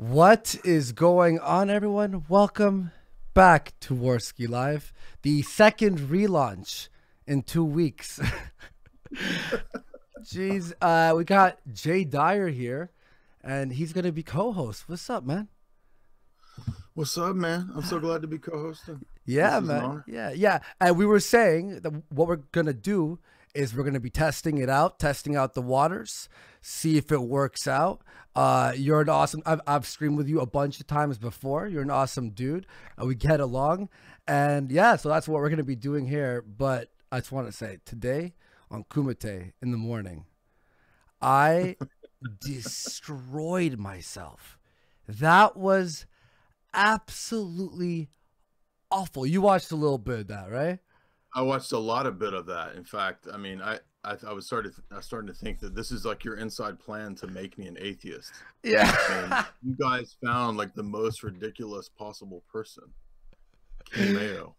What is going on, everyone? Welcome back to Warski Live, the second relaunch in 2 weeks. Jeez, we got Dyer here, and he's gonna be co-host. What's up, man? What's up, man? I'm so glad to be co-hosting. This Yeah, is an man. honor. Yeah. And we were saying that what we're gonna do is we're gonna be testing it out, testing out the waters, see if it works out. You're an awesome. I've streamed with you a bunch of times before. You're an awesome dude. We get along, and yeah, so that's what we're gonna be doing here. But I just want to say today on Kumite in the morning, I destroyed myself. That was absolutely awful. You watched a little bit of that, right? I watched a lot of bit of that. In fact, I mean, I was starting to think that this is like your inside plan to make me an atheist. And Yeah. you guys found like the most ridiculous possible person, King Mayo.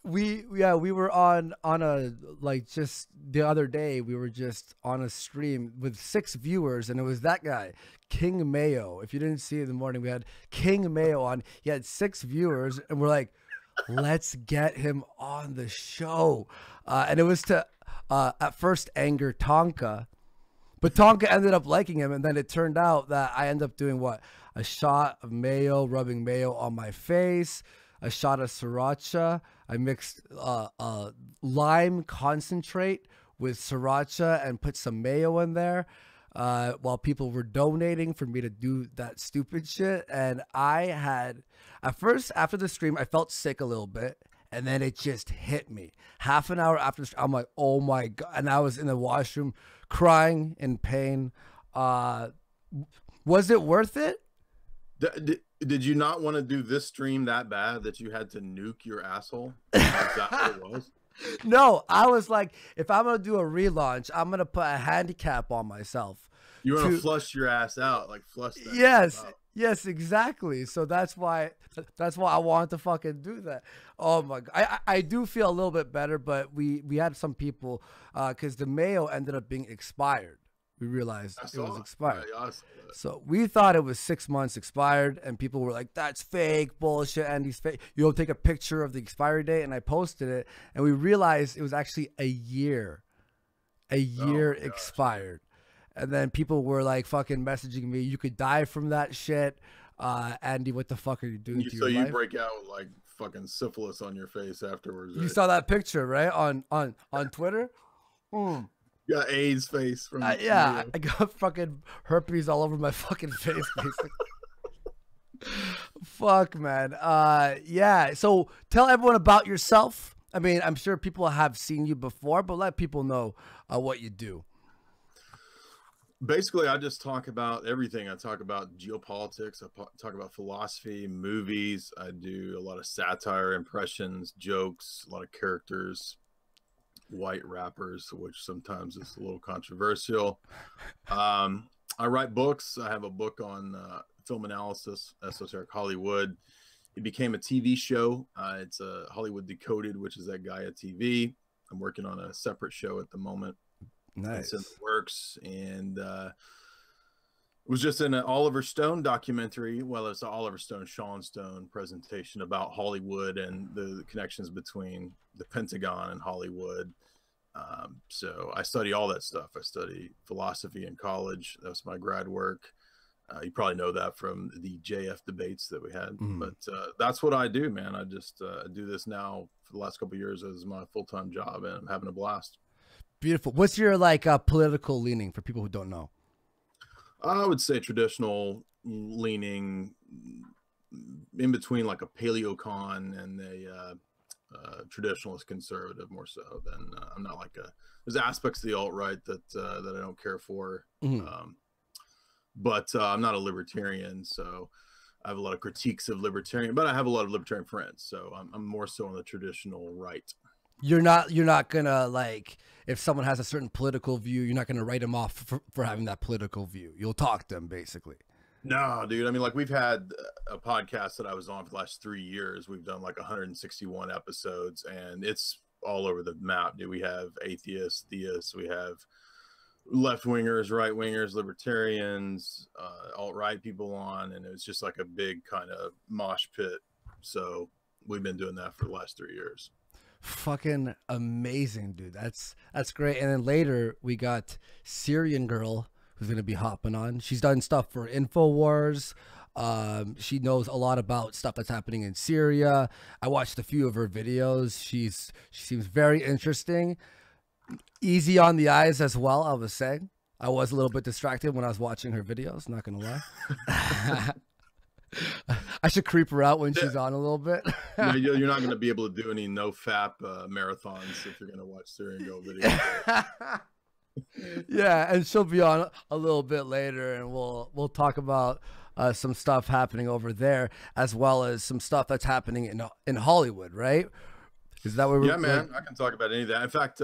We were on a, like, just the other day we were just on a stream with 6 viewers, and it was that guy, King Mayo. If you didn't see it in the morning, we had King Mayo on. He had 6 viewers, and we're like, let's get him on the show. And it was to at first anger Tonka, but Tonka ended up liking him, and then it turned out that I ended up doing what? A shot of mayo, rubbing mayo on my face, a shot of sriracha. I mixed lime concentrate with sriracha and put some mayo in there while people were donating for me to do that stupid shit. And I had, at first, after the stream, I felt sick a little bit. And then it just hit me. Half an hour after, I'm like, oh my God. And I was in the washroom crying in pain. Was it worth it? Did you not want to do this stream that bad that you had to nuke your asshole? Is that what it was? No, I was like, if I'm going to do a relaunch, I'm going to put a handicap on myself. You want to flush your ass out, like flush that. Yes. Out. Yes, exactly. So that's why I wanted to fucking do that. Oh my God. I do feel a little bit better, but we had some people because the mayo ended up being expired. We realized it was expired. So we thought it was 6 months expired, and people were like, that's fake bullshit. And he's fake. You'll take a picture of the expiry date, and I posted it, and we realized it was actually a year expired. And then people were like fucking messaging me, you could die from that shit. Andy, what the fuck are you doing to your life? So you break out with like fucking syphilis on your face afterwards. You saw that picture, right? On Twitter? You got AIDS face from yeah, I got fucking herpes all over my fucking face, basically. Fuck, man. Yeah, so tell everyone about yourself. I mean, I'm sure people have seen you before, but let people know what you do. Basically, I just talk about everything. I talk about geopolitics. I talk about philosophy, movies. I do a lot of satire, impressions, jokes, a lot of characters, white rappers, which sometimes is a little controversial. I write books. I have a book on film analysis, esoteric Hollywood. It became a TV show. It's a Hollywood Decoded, which is that Gaia TV. I'm working on a separate show at the moment. Nice. It's in the works, and it was just in an Oliver Stone documentary. Well, it's an Oliver Stone, Sean Stone presentation about Hollywood and the connections between the Pentagon and Hollywood. So I study all that stuff. I study philosophy in college. That was my grad work. You probably know that from the JF debates that we had. But that's what I do, man. I just do this now for the last couple of years as my full-time job, and I'm having a blast. Beautiful. What's your like political leaning for people who don't know? I would say traditional leaning, in between like a paleocon and a traditionalist conservative, more so than I'm not like there's aspects of the alt-right that I don't care for. But I'm not a libertarian, so I have a lot of critiques of libertarian, but I have a lot of libertarian friends, so I'm more so on the traditional right. You're not gonna, like, if someone has a certain political view, you're not gonna write them off for having that political view. You'll talk to them, basically. No, dude. I mean, like, we've had a podcast that I was on for the last 3 years. We've done like 161 episodes, and it's all over the map, dude. We have atheists, theists, we have left wingers, right wingers, libertarians, alt-right people on, and it was just like a big kind of mosh pit. So we've been doing that for the last 3 years. Fucking amazing, dude. That's great. And then later we got Syrian Girl, who's gonna be hopping on. She's done stuff for InfoWars. She knows a lot about stuff that's happening in Syria. I watched a few of her videos. She seems very interesting. Easy on the eyes as well, I was saying. I was a little bit distracted when I was watching her videos, not gonna lie. I should creep her out when she's on a little bit. No, you're not going to be able to do any no-fap marathons if you're going to watch SyrianGirl videos. Yeah, and she'll be on a little bit later, and we'll talk about some stuff happening over there, as well as some stuff that's happening in Hollywood, right? Is that what we're... Yeah, man, I can talk about any of that. In fact,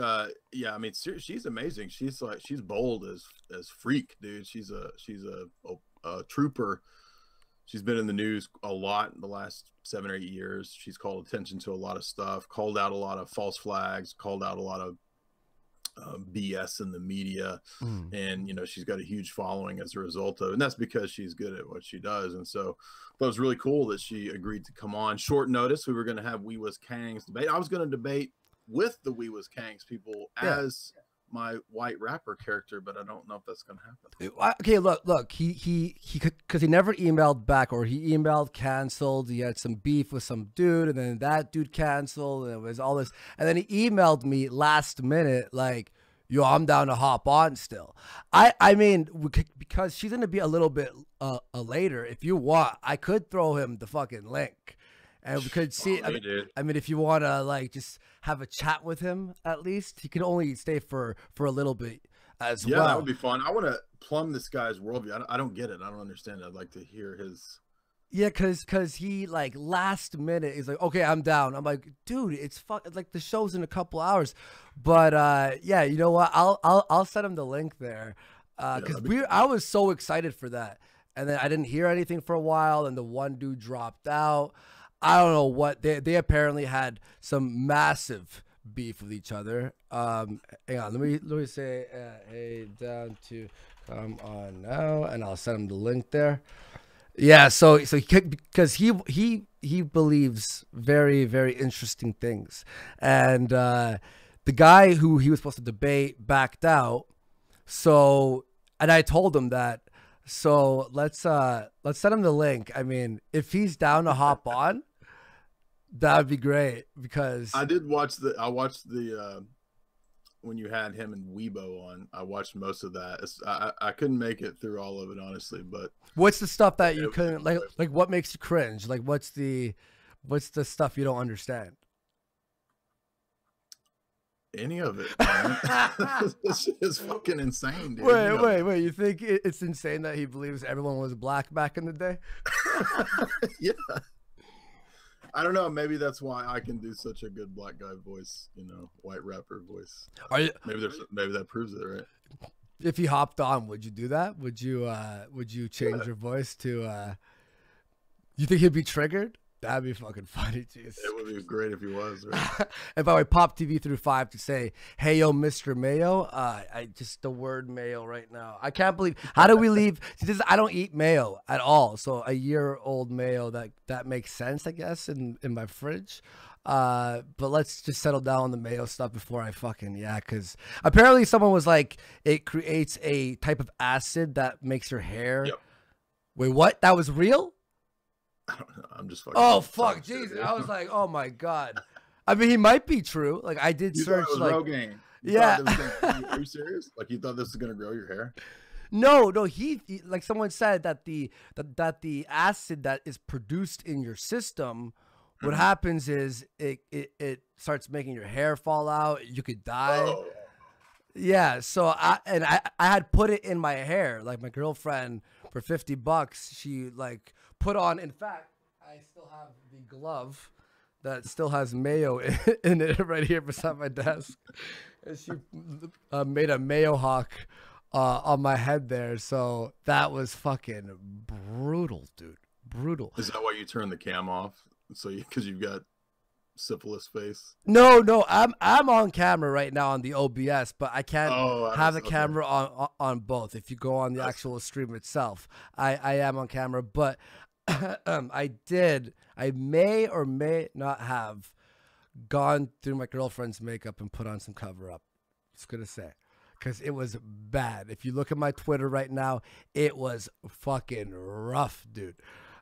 yeah, I mean, she's amazing. She's bold as freak, dude. She's a trooper. She's been in the news a lot in the last 7 or 8 years. She's called attention to a lot of stuff, called out a lot of false flags, called out a lot of BS in the media. And, you know, she's got a huge following as a result of it. And that's because she's good at what she does. And so it was really cool that she agreed to come on short notice. We were going to have We Was Kangs debate. I was going to debate with the We Was Kangs people as my white rapper character, but I don't know if that's gonna happen. Okay, look, he because he never emailed back, or he emailed, canceled. He had some beef with some dude, and then that dude canceled, and it was all this, and then he emailed me last minute like, yo, I'm down to hop on still. I mean, because she's gonna be a little bit later. If you want, I could throw him the fucking link, and we could see. I mean, if you want to like just have a chat with him, at least he can only stay for a little bit as well. Yeah, that would be fun. I want to plumb this guy's worldview. I don't get it. I don't understand it. I'd like to hear his. Yeah, cause he like last minute is like, okay, I'm down. I'm like, dude, it's like the show's in a couple hours, but yeah, you know what? I'll send him the link there, cause I was so excited for that, and then I didn't hear anything for a while, and the one dude dropped out. I don't know what they apparently had some massive beef with each other. Hang on, let me say, hey, down to come on now, and I'll send him the link there. Yeah, so because he believes very, very interesting things, and the guy who he was supposed to debate backed out. So, and I told him that. So let's send him the link. I mean, if he's down to hop on, that would be great, because I watched the when you had him and Weibo on. I watched most of that. I couldn't make it through all of it, honestly. But what's the stuff that you couldn't like? What makes you cringe? Like, what's the stuff you don't understand? Any of it. It's fucking insane, dude. Wait. You think it's insane that he believes everyone was black back in the day? Yeah. I don't know. Maybe that's why I can do such a good black guy voice, you know, white rapper voice. Maybe that proves it, right? If he hopped on, would you do that? Would you change your voice to you think he'd be triggered? That'd be fucking funny, jeez. It would be great if he was, right? And by the way, Pop TV through 5 to say, hey, yo, Mr. Mayo. I just the word mayo right now. I can't believe, how do we leave? See, I don't eat mayo at all. So a year-old mayo, that makes sense, I guess, in my fridge. But let's just settle down on the mayo stuff before I fucking, because apparently someone was like, it creates a type of acid that makes your hair. Yep. Wait, what? That was real? I don't know. I'm just fucking. Oh fuck, Jesus! I was like, oh my god. I mean, he might be true. Like, I did search. Thought it was like, Rogaine. Yeah. Are you serious? Like, you thought this was gonna grow your hair? No. He like someone said that the acid that is produced in your system, what happens is it starts making your hair fall out. You could die. Oh. Yeah. So I had put it in my hair. Like, my girlfriend, for $50, she like put on. In fact, I still have the glove that still has mayo in it right here beside my desk. And she made a mayo hawk on my head there. So that was fucking brutal, dude. Brutal. Is that why you turned the cam off? So because you've got syphilis face. No, I'm on camera right now on the OBS, but I can't have the camera on both. If you go on the actual stream itself, I am on camera, but I may or may not have gone through my girlfriend's makeup and put on some cover up. Just gonna say, because it was bad. If you look at my Twitter right now, it was fucking rough, dude.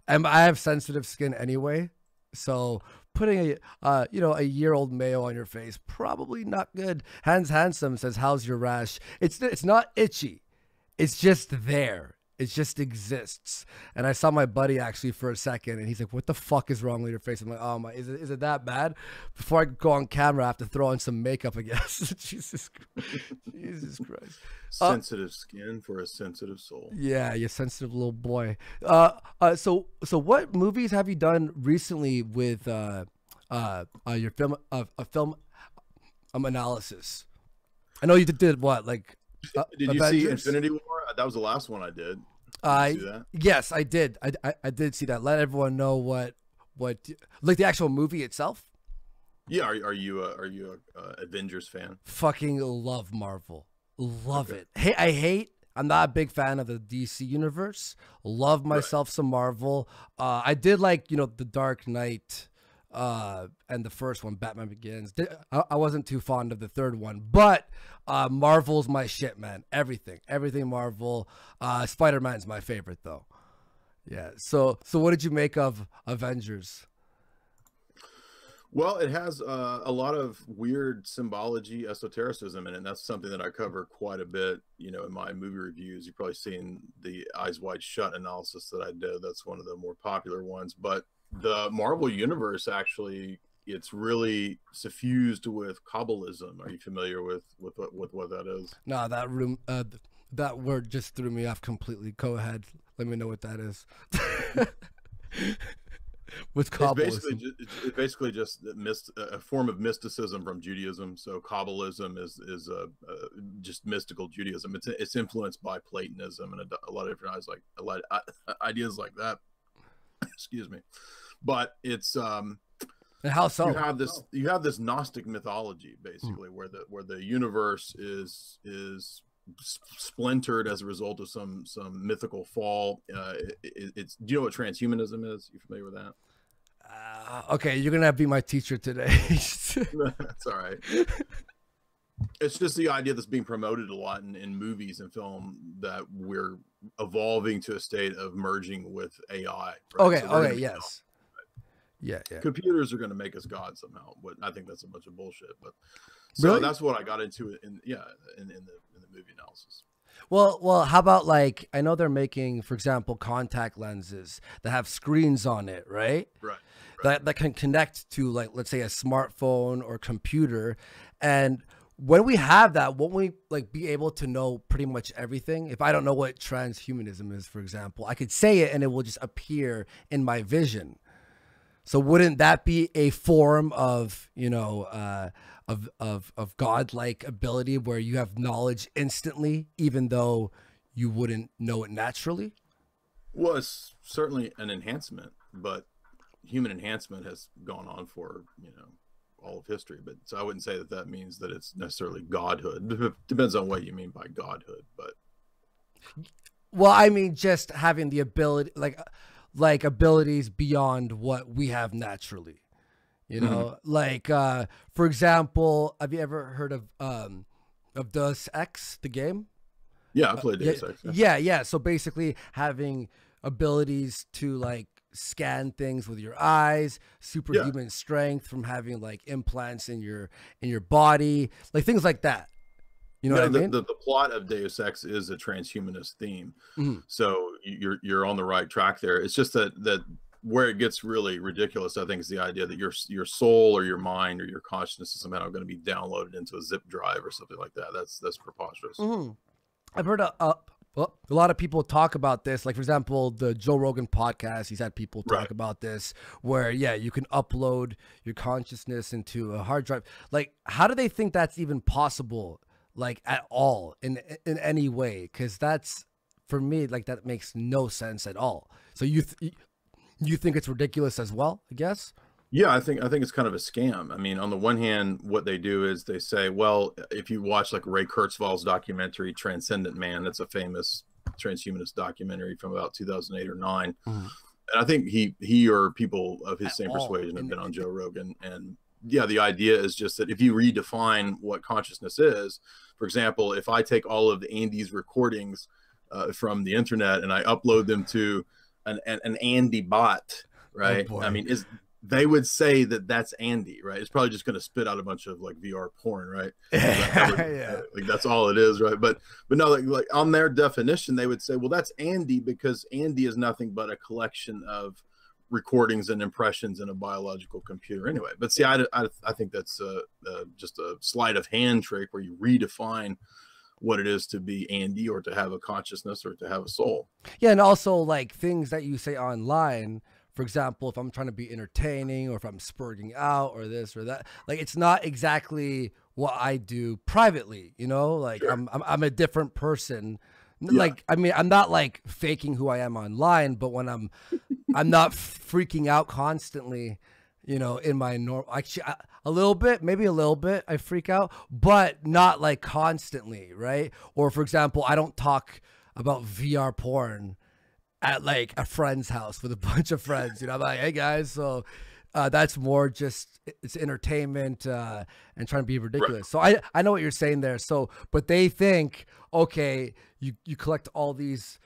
And I have sensitive skin anyway, so putting a year-old mayo on your face, probably not good. Hans Handsome says, "How's your rash?" It's not itchy, it's just there. It just exists. And I saw my buddy actually for a second, and he's like, "What the fuck is wrong with your face?" I'm like, "Oh my, is it that bad?" Before I go on camera, I have to throw on some makeup, I guess. Jesus Christ. Sensitive skin for a sensitive soul. Yeah, you sensitive little boy. So what movies have you done recently with your film analysis? I know you did what, like did Avengers? You see Infinity War? That was the last one I did. Did you see that? Yes, I did. I did see that. Let everyone know what like the actual movie itself. Yeah, are you a Avengers fan? Fucking love Marvel. Love it. Hey, I'm not a big fan of the DC universe. Love myself some Marvel. I did like, The Dark Knight and the first one, Batman Begins. I wasn't too fond of the third one, but Marvel's my shit, man. Everything Marvel. Spider-Man's my favorite though. Yeah. So what did you make of Avengers? Well, it has a lot of weird symbology, esotericism in it. And that's something that I cover quite a bit, in my movie reviews. You've probably seen the Eyes Wide Shut analysis that I did. That's one of the more popular ones. But the Marvel Universe, actually, it's really suffused with globalism. Are you familiar with what that is? No, that word just threw me off completely. Go ahead. Let me know what that is. With globalism. It's basically just a form of mysticism from Judaism. So Kabbalism is just mystical Judaism. It's influenced by Platonism and a lot of different ideas like that. Excuse me, but it's and how so? You have this Gnostic mythology basically, where the universe is splintered as a result of some mythical fall. It's do you know what transhumanism is? You familiar with that? Okay, you're gonna have to be my teacher today. That's all right. It's just the idea that's being promoted a lot in movies and film, that we're evolving to a state of merging with AI. Right? Okay, yes. Yeah. Computers are going to make us God somehow, but I think that's a bunch of bullshit. But so really? That's what I got into in the movie analysis. Well, how about, like, I know they're making, for example, contact lenses that have screens on it, right? Right. That can connect to, like, let's say a smartphone or computer. And when we have that, won't we, like, be able to know pretty much everything? If I don't know what transhumanism is, for example, I could say it and it will just appear in my vision. So wouldn't that be a form of, of godlike ability, where you have knowledge instantly, even though you wouldn't know it naturally? Well, it's certainly an enhancement, but human enhancement has gone on for, all of history. But so I wouldn't say that means that it's necessarily godhood. Depends on what you mean by godhood. But well, I mean, just having the ability, like abilities beyond what we have naturally, like, for example, have you ever heard of Deus Ex, the game? Yeah, I played Deus Ex. Yeah. So basically having abilities to, like, scan things with your eyes, superhuman strength from having, like, implants in your body, like things like that. You know what I mean? The plot of Deus Ex is a transhumanist theme. So you're on the right track there. It's just that where it gets really ridiculous, I think, is the idea that your soul or your mind or your consciousness is somehow going to be downloaded into a zip drive or something like that. That's preposterous. I've heard a lot of people talk about this. Like, for example, the Joe Rogan podcast, he's had people talk about this, where, you can upload your consciousness into a hard drive. Like, how do they think that's even possible, like, at all, in any way? Because that's, for me, like, that makes no sense at all. So you think it's ridiculous as well, I guess? Yeah, I think it's kind of a scam. I mean, on the one hand, what they do is they say, well, if you watch like Ray Kurzweil's documentary Transcendent Man, that's a famous transhumanist documentary from about 2008 or 9. Mhm. And I think he or people of his At same all. persuasion have been on Joe Rogan. And yeah, the idea is just that if you redefine what consciousness is, for example, if I take all of Andy's recordings from the internet and I upload them to an Andy bot, Oh right? I boy. mean, they would say that that's Andy, right? It's probably just going to spit out a bunch of like VR porn, right? Yeah. Like that's all it is, right? But no, like on their definition, they would say, well, that's Andy because Andy is nothing but a collection of recordings and impressions in a biological computer, anyway. But see, I think that's just a sleight of hand trick where you redefine what it is to be Andy or to have a consciousness or to have a soul. Yeah, and also like things that you say online. For example, if I'm trying to be entertaining or if I'm spurting out or this or that, like it's not exactly what I do privately, you know? Like Sure. I'm a different person. Yeah. Like I mean, I'm not like faking who I am online, but when I'm not freaking out constantly, you know, in my normal actually a little bit, maybe a little bit I freak out, but not like constantly, right? Or for example, I don't talk about VR porn at like a friend's house with a bunch of friends. You know, I'm like, hey guys, so that's more just it's entertainment and trying to be ridiculous. So I know what you're saying there. So, but they think, okay, you collect all these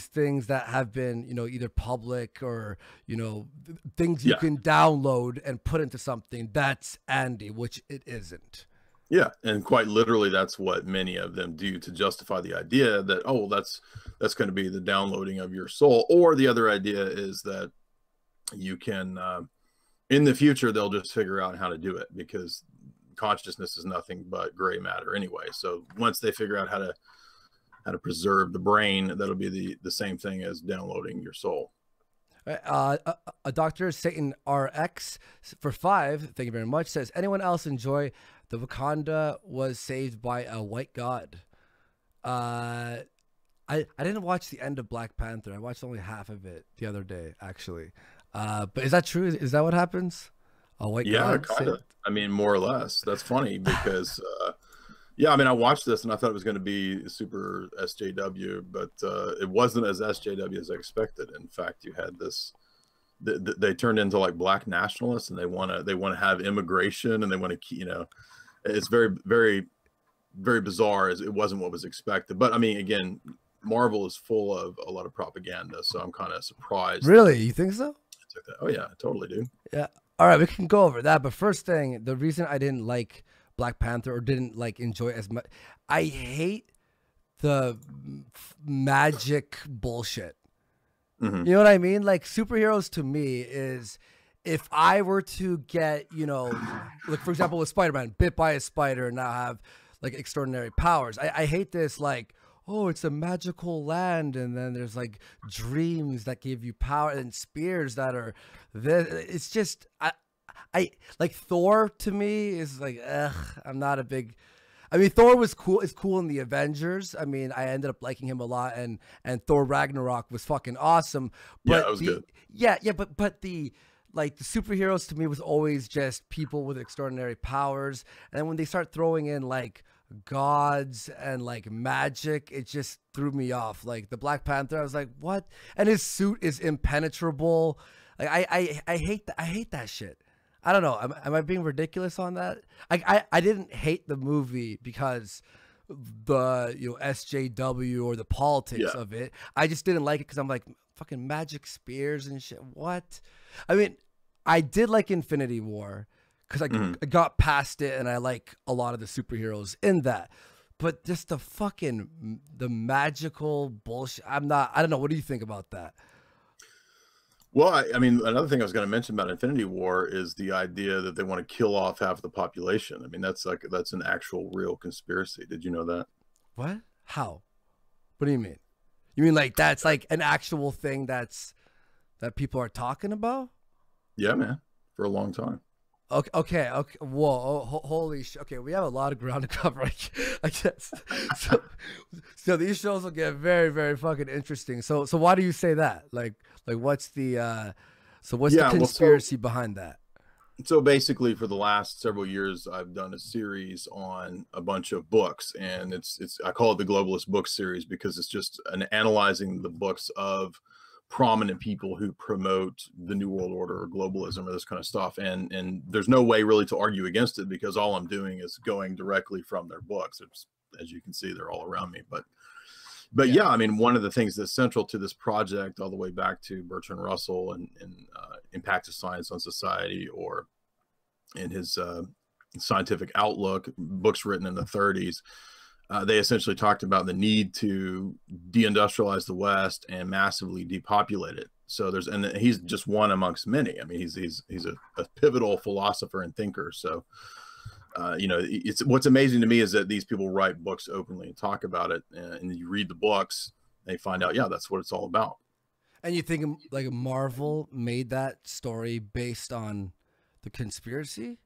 things that have been, you know, either public or, you know, things you can download and put into something. That's Andy, which it isn't. Yeah, and quite literally, that's what many of them do to justify the idea that, oh, that's going to be the downloading of your soul. Or the other idea is that you can, in the future, they'll just figure out how to do it because consciousness is nothing but gray matter anyway. So once they figure out how to preserve the brain, that'll be the same thing as downloading your soul. A Dr. Satan RX for 5, thank you very much, says, anyone else enjoy the Wakanda was saved by a white god? I didn't watch the end of Black Panther. I watched only half of it the other day, actually. But is that true? Is that what happens? A white god? Yeah, kind of. I mean, more or less. That's funny because, yeah, I mean, I watched this and I thought it was going to be super SJW, but it wasn't as SJW as I expected. In fact, you had this. They turned into like black nationalists, and they want to have immigration, and they want to, you know, it's very, very, very bizarre. As it wasn't what was expected. But I mean, again, Marvel is full of a lot of propaganda, so I'm kind of surprised. Really, you think so? Oh yeah, I totally do. Yeah. All right, we can go over that. But first thing, the reason I didn't like Black Panther or didn't like enjoy it as much, I hate the magic bullshit. Mm-hmm. You know what I mean? Like superheroes to me is if I were to get, you know, like for example with Spider-Man, bit by a spider and now have like extraordinary powers. I hate this like, oh, it's a magical land and then there's like dreams that give you power and spears that are this. It's just I like Thor to me is like, ugh, I'm not a big. I mean, Thor was cool. It's cool in the Avengers. I mean, I ended up liking him a lot, and Thor Ragnarok was fucking awesome. But Yeah, it was good. Yeah, but the like the superheroes to me was always just people with extraordinary powers, and then when they start throwing in like gods and like magic, it just threw me off. Like the Black Panther, I was like, what? And his suit is impenetrable. Like I hate that shit. I don't know. Am I being ridiculous on that? I didn't hate the movie because the, you know, SJW or the politics of it. I just didn't like it because I'm like fucking magic spears and shit. What? I mean, I did like Infinity War because I got past it and I like a lot of the superheroes in that. But just the magical bullshit. I don't know. What do you think about that? Well, I mean, another thing I was going to mention about Infinity War is the idea that they want to kill off half the population. I mean, that's an actual real conspiracy. Did you know that? What? How? What do you mean? You mean like that's like an actual thing that people are talking about? Yeah, man, for a long time. Okay. Whoa, holy shit. Okay, we have a lot of ground to cover, I guess. So these shows will get very, very fucking interesting. So why do you say that? Like what's the the conspiracy behind that? So basically, for the last several years, I've done a series on a bunch of books, and it's I call it the Globalist Book Series because it's just an analyzing the books of prominent people who promote the New World Order or globalism or this kind of stuff. And there's no way really to argue against it because all I'm doing is going directly from their books. It's, as you can see, they're all around me. But yeah, I mean, one of the things that's central to this project, all the way back to Bertrand Russell and impact of science on society, or in his scientific outlook, books written in the 30s, they essentially talked about the need to deindustrialize the West and massively depopulate it. So and he's just one amongst many. I mean, he's a pivotal philosopher and thinker. So. You know, it's what's amazing to me is that these people write books openly and talk about it, and you read the books, they find out, yeah, that's what it's all about. And you think like Marvel made that story based on the conspiracy?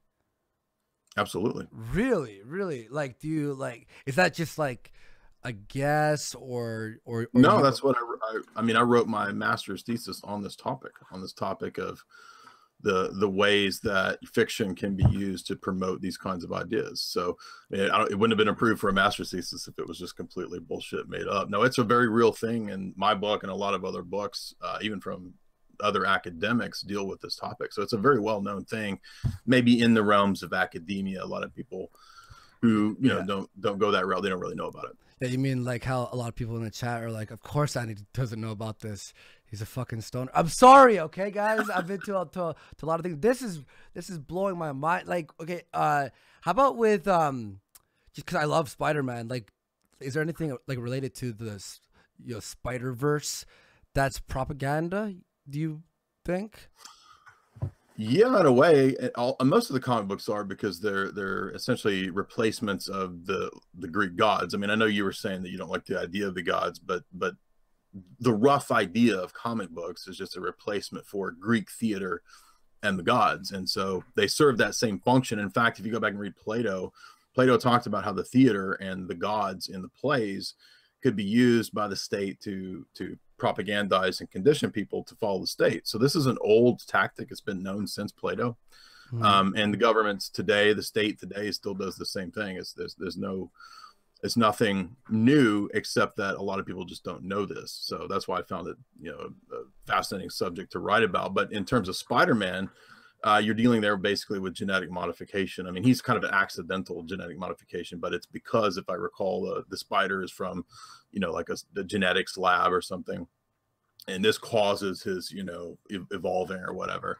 Absolutely. Really, really. Like, do you like? Is that just like a guess, or no? That's what I mean. I wrote my master's thesis on this topic of the ways that fiction can be used to promote these kinds of ideas. So it wouldn't have been approved for a master's thesis if it was just completely bullshit made up. No, it's a very real thing, and my book and a lot of other books, even from other academics, deal with this topic. So it's a very well-known thing, maybe in the realms of academia. A lot of people who don't go that route, they don't really know about it. Yeah, you mean like how a lot of people in the chat are like, of course Andy doesn't know about this. He's a fucking stoner. I'm sorry, okay, guys. I've been to a lot of things. This is blowing my mind. Like, okay, how about with just because I love Spider-Man. Like, is there anything like related to the Spider-Verse that's propaganda? Do you think? Yeah, in a way, most of the comic books are, because they're essentially replacements of the Greek gods. I mean, I know you were saying that you don't like the idea of the gods, but the rough idea of comic books is just a replacement for Greek theater and the gods, and so they serve that same function. In fact, if you go back and read Plato talked about how the theater and the gods in the plays could be used by the state to propagandize and condition people to follow the state. So this is an old tactic. It's been known since Plato. And the governments today, the state today, still does the same thing. It's nothing new, except that a lot of people just don't know this. So that's why I found it, a fascinating subject to write about. But in terms of Spider-Man, you're dealing there basically with genetic modification. I mean, he's kind of an accidental genetic modification, but it's because, if I recall, the spider is from, like a genetics lab or something, and this causes his, evolving or whatever.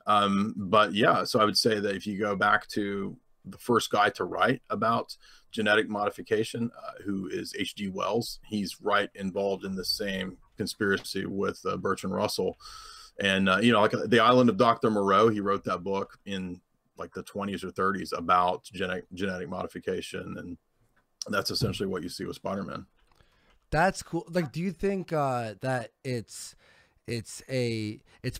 But yeah, so I would say that if you go back to the first guy to write about genetic modification, who is H.G. Wells, he's involved in the same conspiracy with Bertrand Russell. And, like The Island of Dr. Moreau, he wrote that book in like the 20s or 30s about genetic modification. And that's essentially what you see with Spider-Man. That's cool. Like, do you think that it's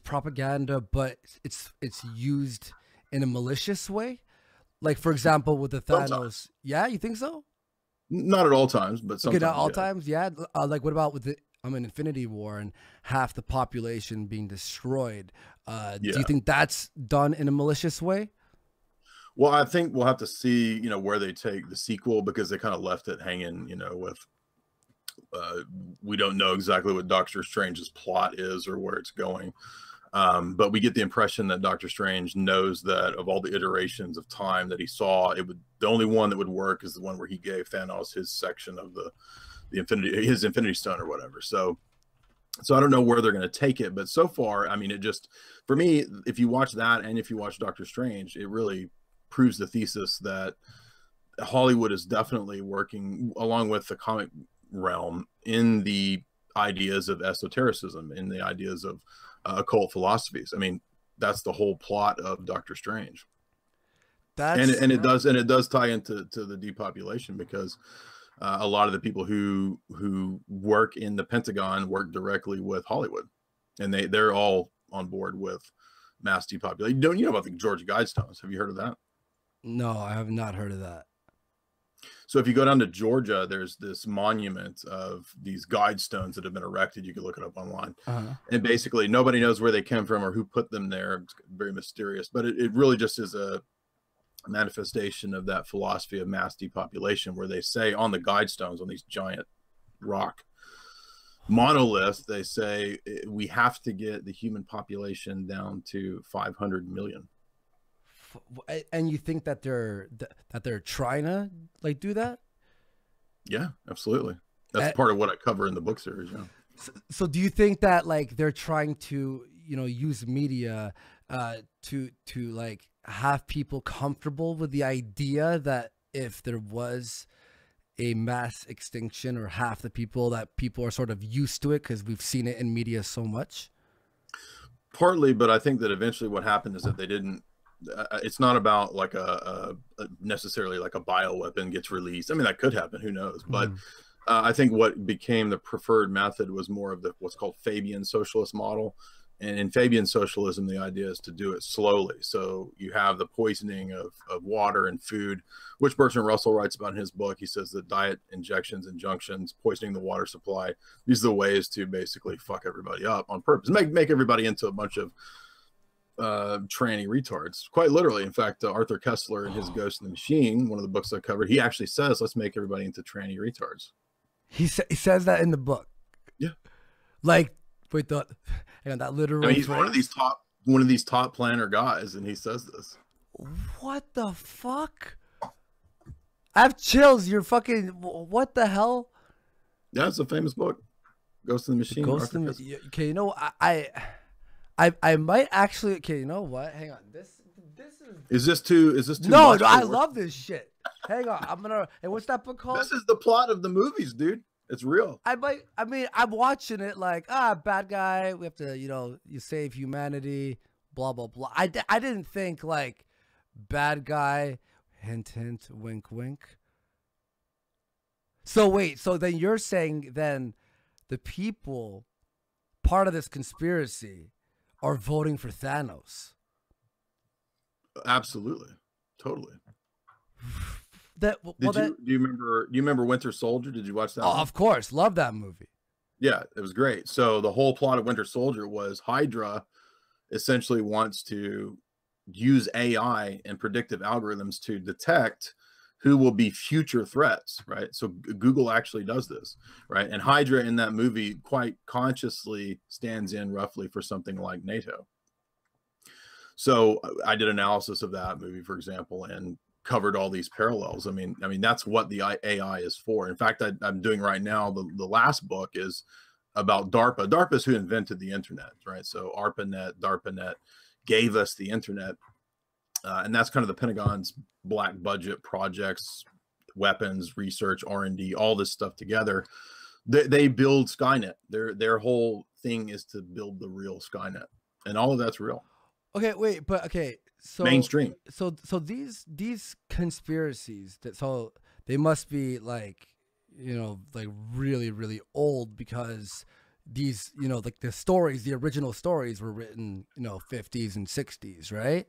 propaganda, but it's used in a malicious way? Like, for example, with the Thanos. Sometimes. Yeah, you think so? Not at all times, but sometimes. Okay, not all times, yeah. Like, what about with the Infinity War and half the population being destroyed? Do you think that's done in a malicious way? Well, I think we'll have to see, where they take the sequel, because they kind of left it hanging, with we don't know exactly what Doctor Strange's plot is or where it's going. But we get the impression that Doctor Strange knows that of all the iterations of time that he saw, the only one that would work is the one where he gave Thanos his section of his Infinity Stone or whatever. So I don't know where they're going to take it, but so far, I mean, for me, if you watch that and if you watch Doctor Strange, it really proves the thesis that Hollywood is definitely working along with the comic realm in the ideas of esotericism, in the ideas of occult philosophies. I mean, that's the whole plot of Doctor Strange. It does tie into the depopulation, because a lot of the people who work in the Pentagon work directly with Hollywood, and they're all on board with mass depopulation. Don't you know about the Georgia Guidestones? Have you heard of that? No, I have not heard of that. So if you go down to Georgia, there's this monument of these guide stones that have been erected. You can look it up online. And basically nobody knows where they came from or who put them there. It's very mysterious, but it really just is a manifestation of that philosophy of mass depopulation, where they say on the guide stones, on these giant rock monoliths, they say we have to get the human population down to 500 million. And you think that they're trying to like do that? Yeah, absolutely. That's part of what I cover in the book series. Yeah. So do you think that like they're trying to, you know, use media to like have people comfortable with the idea that if there was a mass extinction, or half the people, that people are sort of used to it because we've seen it in media so much? Partly, but I think that eventually what happened is that they didn't. It's not about like a necessarily like a bioweapon gets released. I mean, that could happen. Who knows? But I think what became the preferred method was more of the what's called Fabian socialist model. And in Fabian socialism, the idea is to do it slowly. So you have the poisoning of water and food, which Bertrand Russell writes about in his book. He says that diet, injections, injunctions, poisoning the water supply, these are the ways to basically fuck everybody up on purpose, make everybody into a bunch of tranny retards, quite literally. In fact, Arthur Kessler in his Ghost in the Machine, one of the books I covered, he actually says, let's make everybody into tranny retards. He says that in the book. Yeah. Like, wait, that literal. I mean, he's one of these top planner guys, and he says this. What the fuck? I have chills. You're fucking. What the hell? Yeah, it's a famous book, Ghost in the Machine. Ghost in the. Okay, you know, I might actually. Okay, you know what? Hang on. Is this too? No, I love this shit. Hang on, I'm gonna. And what's that book called? This is the plot of the movies, dude. It's real. I mean, I'm watching it like, bad guy. We have to, you know, you save humanity. Blah blah blah. I didn't think like bad guy. Hint hint. Wink wink. So wait. So then you're saying then the people part of this conspiracy are voting for Thanos? Absolutely, totally. Do you remember Winter Soldier? Did you watch that? Oh, of course, love that movie. Yeah, it was great. So the whole plot of Winter Soldier was Hydra essentially wants to use AI and predictive algorithms to detect who will be future threats, right? So Google actually does this, right? And Hydra in that movie quite consciously stands in roughly for something like NATO. So I did analysis of that movie, for example, and covered all these parallels. I mean, that's what the AI is for. In fact, I'm doing right now, the last book is about DARPA. DARPA is who invented the internet, right? So ARPANET, DARPANET gave us the internet. And that's kind of the Pentagon's black budget projects, weapons, research, R&D, all this stuff together. They build Skynet. Their whole thing is to build the real Skynet. And all of that's real. Okay, wait, but okay. So mainstream. So these conspiracies so they must be like, you know, like really, really old, because these, you know, like the original stories were written, you know, 50s and 60s, right?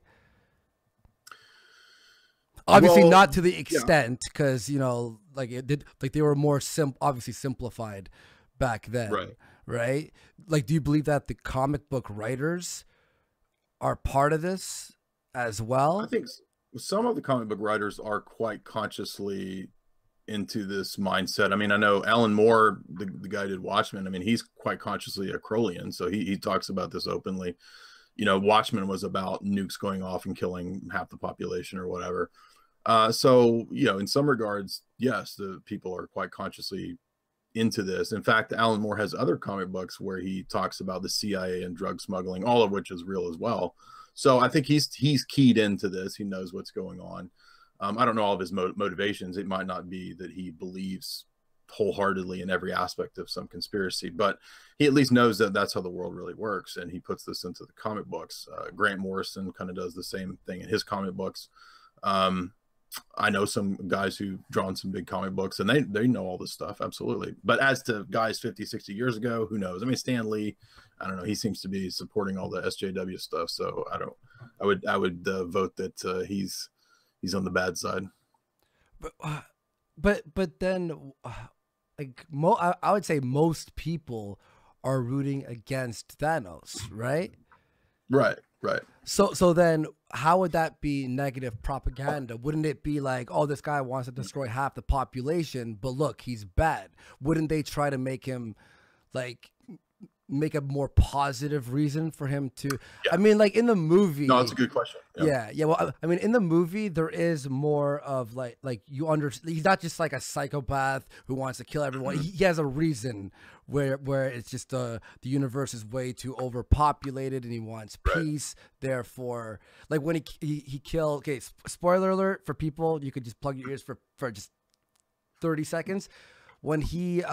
Obviously not to the extent, because, you know, like it did, like they were more obviously simplified back then, right? Like, do you believe that the comic book writers are part of this as well? I think some of the comic book writers are quite consciously into this mindset. I mean, I know Alan Moore, the guy who did Watchmen, I mean, he's quite consciously a Crowleyan, so he talks about this openly. You know, Watchmen was about nukes going off and killing half the population or whatever. So, you know, in some regards, yes, the people are quite consciously into this. In fact, Alan Moore has other comic books where he talks about the CIA and drug smuggling, all of which is real as well. So I think he's keyed into this. He knows what's going on. I don't know all of his motivations. It might not be that he believes wholeheartedly in every aspect of some conspiracy, but he at least knows that that's how the world really works, and he puts this into the comic books. Grant Morrison kind of does the same thing in his comic books. I know some guys who've drawn some big comic books, and they know all this stuff, absolutely. But as to guys 50, 60 years ago, who knows? I mean, Stan Lee, I don't know, he seems to be supporting all the SJW stuff, so I would vote that he's on the bad side. But but then like I would say most people are rooting against Thanos, right? Right, right. So then how would that be negative propaganda? Wouldn't it be like, oh, this guy wants to destroy half the population, but look, he's bad. Wouldn't they try to make him like make a more positive reason for him to Yeah. I mean, like in the movie. No, that's a good question. Yeah. Well, I mean, in the movie, there is more of like you understand. He's not just like a psychopath who wants to kill everyone. He has a reason where it's just the universe is way too overpopulated and he wants peace. Therefore, like when he killed. Okay, spoiler alert for people. You could just plug your ears for just 30 seconds. When he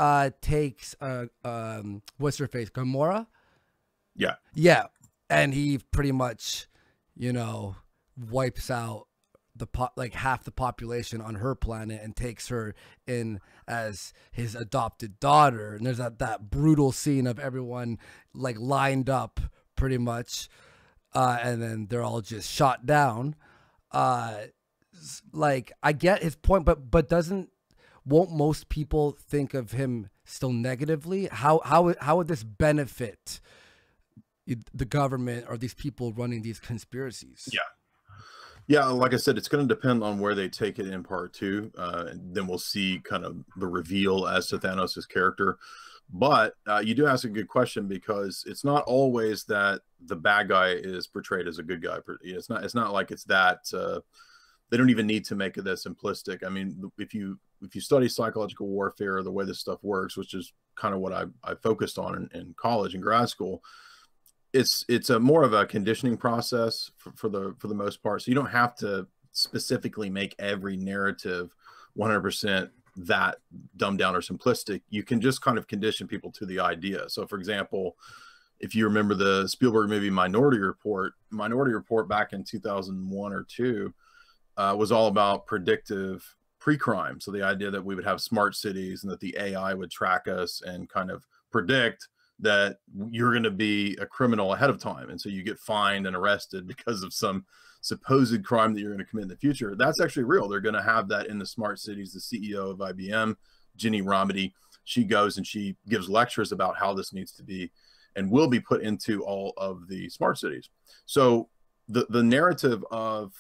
takes what's her face, Gamora. Yeah, and he pretty much, you know, wipes out like half the population on her planet and takes her in as his adopted daughter. And there's that brutal scene of everyone like lined up pretty much, and then they're all just shot down. Like I get his point, but won't most people think of him still negatively? How would this benefit the government or these people running these conspiracies? Yeah, like I said, it's going to depend on where they take it in part two. And then we'll see kind of the reveal as to Thanos' character. But you do ask a good question, because it's not always that the bad guy is portrayed as a good guy. It's not like it's that. They don't even need to make it that simplistic. I mean, if you study psychological warfare, the way this stuff works, which is kind of what I focused on in college and grad school, it's a more of a conditioning process for the most part. So you don't have to specifically make every narrative 100% that dumbed down or simplistic. You can just kind of condition people to the idea. So for example, if you remember the Spielberg movie Minority Report back in 2001 or 2 was all about predictive pre-crime. So the idea that we would have smart cities and that the AI would track us and kind of predict that you're going to be a criminal ahead of time. And so you get fined and arrested because of some supposed crime that you're going to commit in the future. That's actually real. They're going to have that in the smart cities. The CEO of IBM, Ginny Rometty, she goes and she gives lectures about how this needs to be and will be put into all of the smart cities. So the narrative of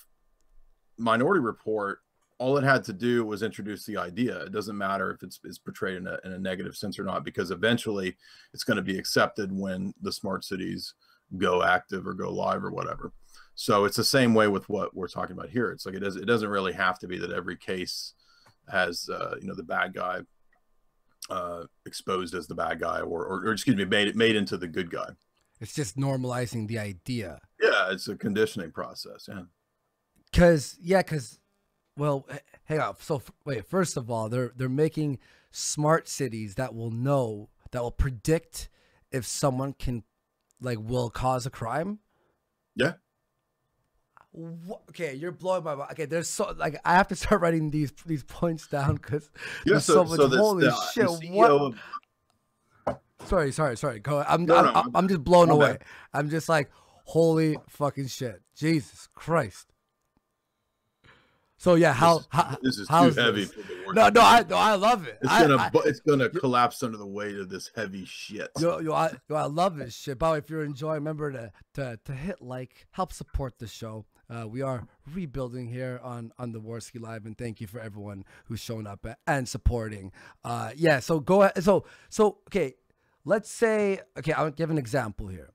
Minority Report, all it had to do was introduce the idea. It doesn't matter if it's portrayed in a negative sense or not, because eventually it's going to be accepted when the smart cities go active or go live or whatever. So it's the same way with what we're talking about here. It's like it doesn't really have to be that every case has you know, the bad guy exposed as the bad guy, or excuse me, made into the good guy. It's just normalizing the idea. Yeah, it's a conditioning process. Because well, hang on. So wait, first of all, they're making smart cities that will predict if someone will cause a crime. Yeah. Okay, you're blowing my mind. Okay, there's I have to start writing these points down because there's so much. so Holy shit! What? Sorry. Go ahead. I'm just blown away. Bad. I'm just like, holy fucking shit, Jesus Christ. So yeah, this is too heavy for the work. No, I love it. It's gonna collapse under the weight of this heavy shit. I love this shit. By the way, if you're enjoying, remember to hit like, help support the show. We are rebuilding here on the Warski Live, and thank you for everyone who's shown up and supporting. Yeah. So go ahead. So okay, let's say I'll give an example here.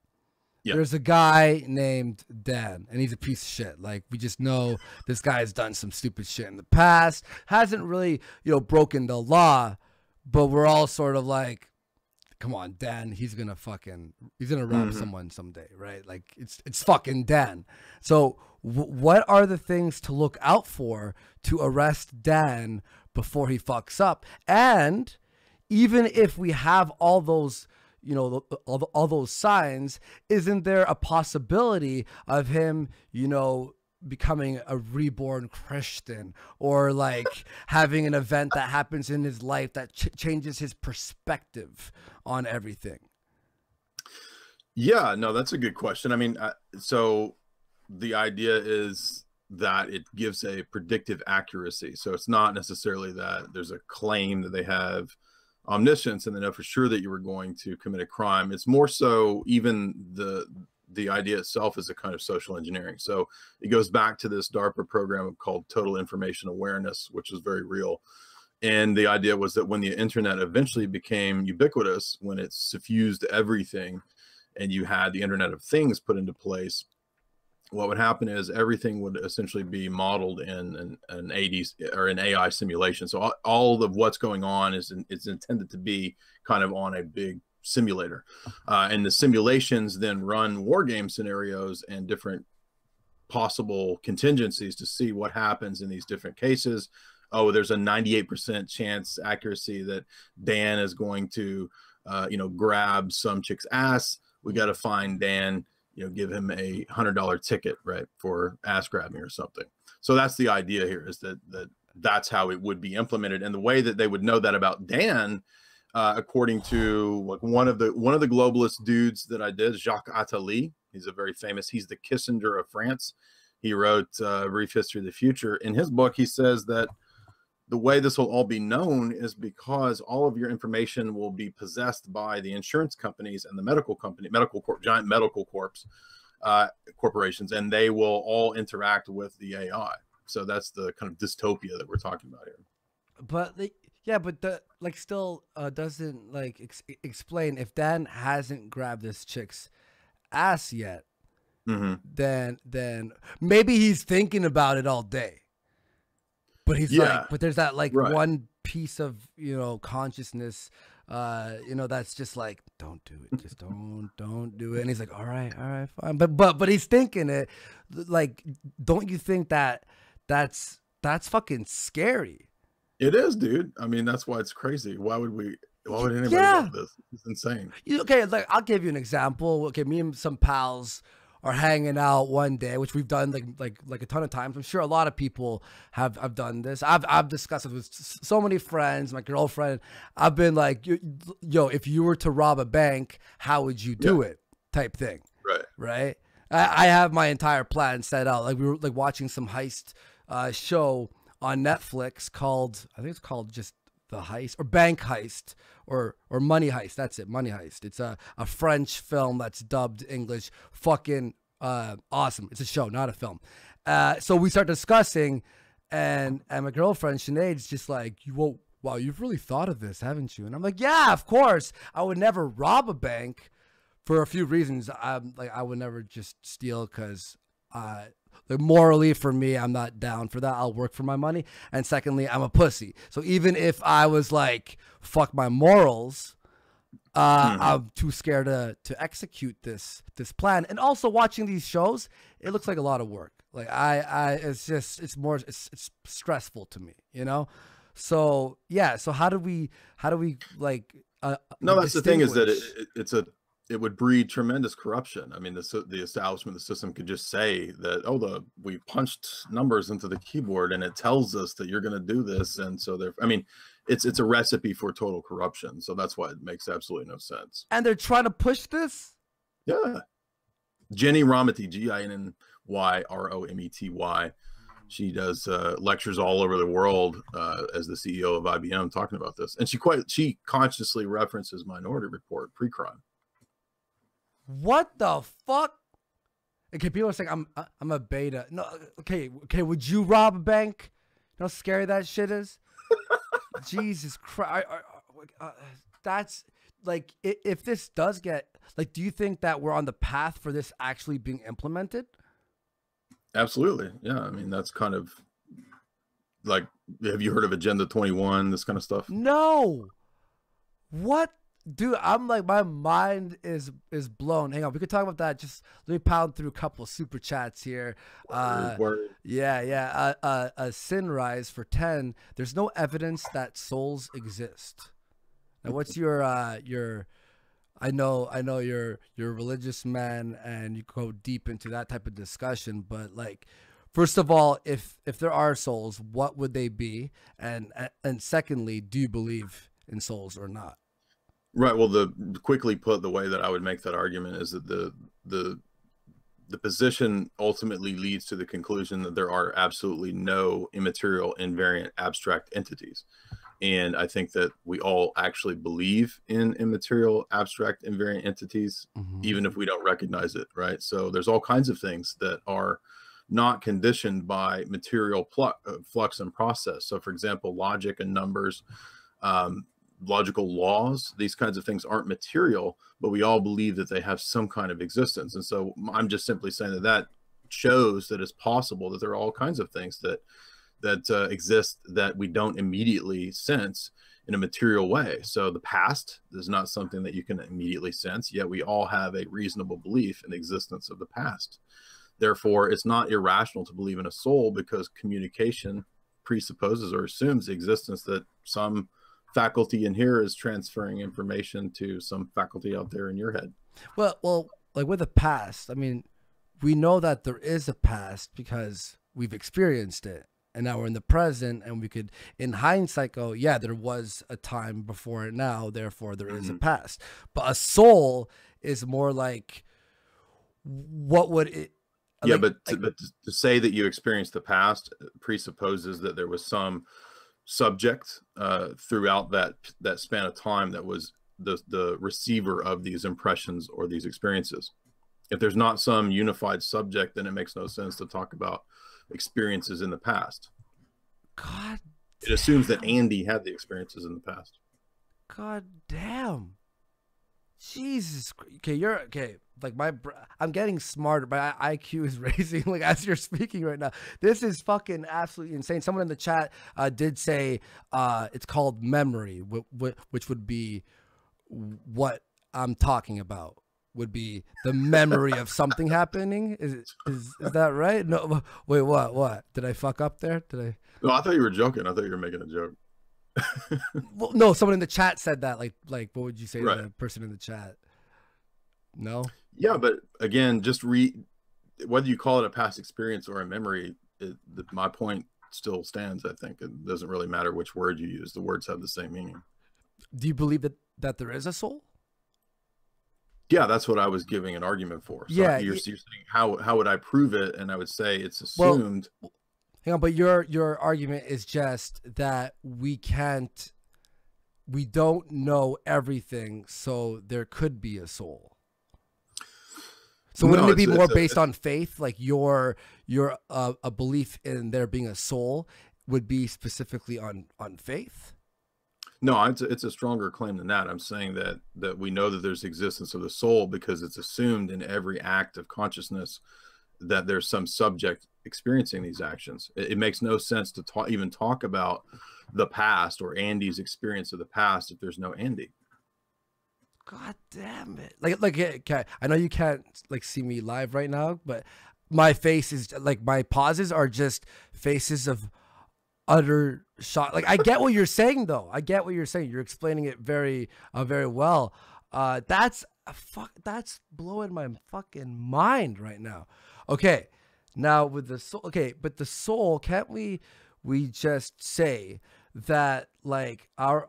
Yep. There's a guy named Dan, and he's a piece of shit. Like, we just know this guy has done some stupid shit in the past. Hasn't really, broken the law, but we're all sort of like, come on, Dan, he's gonna rob someone someday, right? Like, it's fucking Dan. So what are the things to look out for to arrest Dan before he fucks up? And even if we have all those, all those signs, isn't there a possibility of him, becoming a reborn Christian, or like having an event that happens in his life that changes his perspective on everything? Yeah, no, that's a good question. I mean, so the idea is that it gives a predictive accuracy. So it's not necessarily that there's a claim that they have omniscience and they know for sure that you were going to commit a crime. It's more so even the idea itself is a kind of social engineering. So it goes back to this DARPA program called Total Information Awareness, which is very real. And the idea was that when the internet eventually became ubiquitous, when it suffused everything and you had the Internet of Things put into place, what would happen is everything would essentially be modeled in an AI simulation. So all of what's going on is intended to be kind of on a big simulator, and the simulations then run war game scenarios and different possible contingencies to see what happens in these different cases. Oh, there's a 98% chance accuracy that Dan is going to, grab some chick's ass. We got to find Dan, give him a $100 ticket, right, for ass grabbing or something. So that's the idea here, is that's how it would be implemented. And the way that they would know that about Dan, according to like one of the globalist dudes that I did, Jacques Attali, he's the Kissinger of France. He wrote A Brief History of the Future. In his book, he says that the way this will all be known is because all of your information will be possessed by the insurance companies and the giant medical corporations, and they will all interact with the AI. So that's the kind of dystopia that we're talking about here. But still doesn't explain, if Dan hasn't grabbed this chick's ass yet, then maybe he's thinking about it all day. But he's but there's that one piece of, consciousness, that's just like, don't do it. Just don't do it. And he's like, all right, fine. But he's thinking it. Like, don't you think that's fucking scary? It is, dude. I mean, that's why it's crazy. Why would anybody want this? It's insane. Okay, I'll give you an example. Okay, me and some pals are hanging out one day, which we've done like a ton of times. I'm sure a lot of people have done this. I've discussed it with so many friends, my girlfriend. I've been like, yo, if you were to rob a bank, how would you do it? Type thing. Right. I have my entire plan set out. Like, we were watching some heist show on Netflix called, I think it's called just The Heist, or Bank Heist, or Money Heist. That's it, Money Heist. It's a French film that's dubbed English. Fucking awesome. It's a show, not a film. So we start discussing, and my girlfriend Sinead's just like, wow, you've really thought of this, haven't you? And I'm like, yeah, of course. I would never rob a bank for a few reasons. I would never just steal because morally, for me, I'm not down for that. I'll work for my money. And secondly, I'm a pussy. So even if I was like, fuck my morals, I'm too scared to execute this plan. And also, watching these shows, it looks like a lot of work. Like, it's stressful to me, So yeah. So how do we like? No, that's the thing, is that it would breed tremendous corruption. I mean, the establishment, the system could just say that, we punched numbers into the keyboard and it tells us that you're going to do this. And so it's a recipe for total corruption. So that's why it makes absolutely no sense. And they're trying to push this? Yeah. Jenny Romety, GINNY She does lectures all over the world as the CEO of IBM, talking about this. And she consciously references Minority Report pre-crime. What the fuck? Okay, people are saying I'm a beta. No, okay. Would you rob a bank? You know how scary that shit is? Jesus Christ. That's like, if this does get, like, do you think that we're on the path for this actually being implemented? Absolutely. Yeah. I mean, that's kind of like, have you heard of Agenda 21, this kind of stuff? No. What? Dude, I'm like, my mind is blown. Hang on, we could talk about that. Just let me pound through a couple of super chats here. Word. Yeah. A Sinrise for 10. There's no evidence that souls exist. Now, what's your I know you're a religious man and you go deep into that type of discussion, but like, first of all, if there are souls, what would they be? And secondly, do you believe in souls or not? Right. Well, quickly put, the way that I would make that argument is that the position ultimately leads to the conclusion that there are absolutely no immaterial, invariant, abstract entities. And I think that we all actually believe in immaterial, abstract, invariant entities, even if we don't recognize it, right? So there's all kinds of things that are not conditioned by material flux and process. So for example, logic and numbers, logical laws, these kinds of things aren't material, but we all believe that they have some kind of existence. And so I'm just simply saying that that shows that it's possible that there are all kinds of things that exist that we don't immediately sense in a material way. So the past is not something that you can immediately sense, yet we all have a reasonable belief in the existence of the past. Therefore, it's not irrational to believe in a soul, because communication presupposes or assumes the existence that some faculty in here is transferring information to some faculty out there in your head. Well, like with the past, I mean, we know that there is a past because we've experienced it. And now we're in the present, and we could, in hindsight, go, yeah, there was a time before it now, therefore there is a past. But a soul is more like, what would it... Yeah, but to say that you experienced the past presupposes that there was some subject throughout that span of time that was the receiver of these impressions or these experiences. If there's not some unified subject, then it makes no sense to talk about experiences in the past. God, it assumes that Andy had the experiences in the past. God damn. Jesus. Okay, you're okay. Like I'm getting smarter. My IQ is raising like as you're speaking right now. This is fucking absolutely insane. Someone in the chat did say it's called memory, which would be what I'm talking about. Would be the memory of something happening. Is that right? No, wait, what? Did I fuck up there? Did I? No, I thought you were joking. I thought you were making a joke. Well, no, someone in the chat said that. Like, what would you say right. to the person in the chat? No. Yeah, but again, just whether you call it a past experience or a memory, my point still stands. I think it doesn't really matter which word you use. The words have the same meaning. Do you believe that there is a soul? Yeah, that's what I was giving an argument for. So yeah, you're saying how would I prove it? And I would say it's assumed. Well, hang on, but your argument is just that we don't know everything, so there could be a soul. So wouldn't it be more based on faith? Like your a belief in there being a soul would be specifically on faith? No, it's a stronger claim than that. I'm saying that we know that there's existence of the soul because it's assumed in every act of consciousness that there's some subject experiencing these actions. It makes no sense to even talk about the past or Andy's experience of the past if there's no Andy. God damn it! Like, okay, I know you can't like see me live right now, but my face is like my pauses are just faces of utter shock. Like I get what you're saying though. I get what you're saying. You're explaining it very well. That's blowing my fucking mind right now. Okay. Now with the soul, okay, but the soul, can't we just say that like our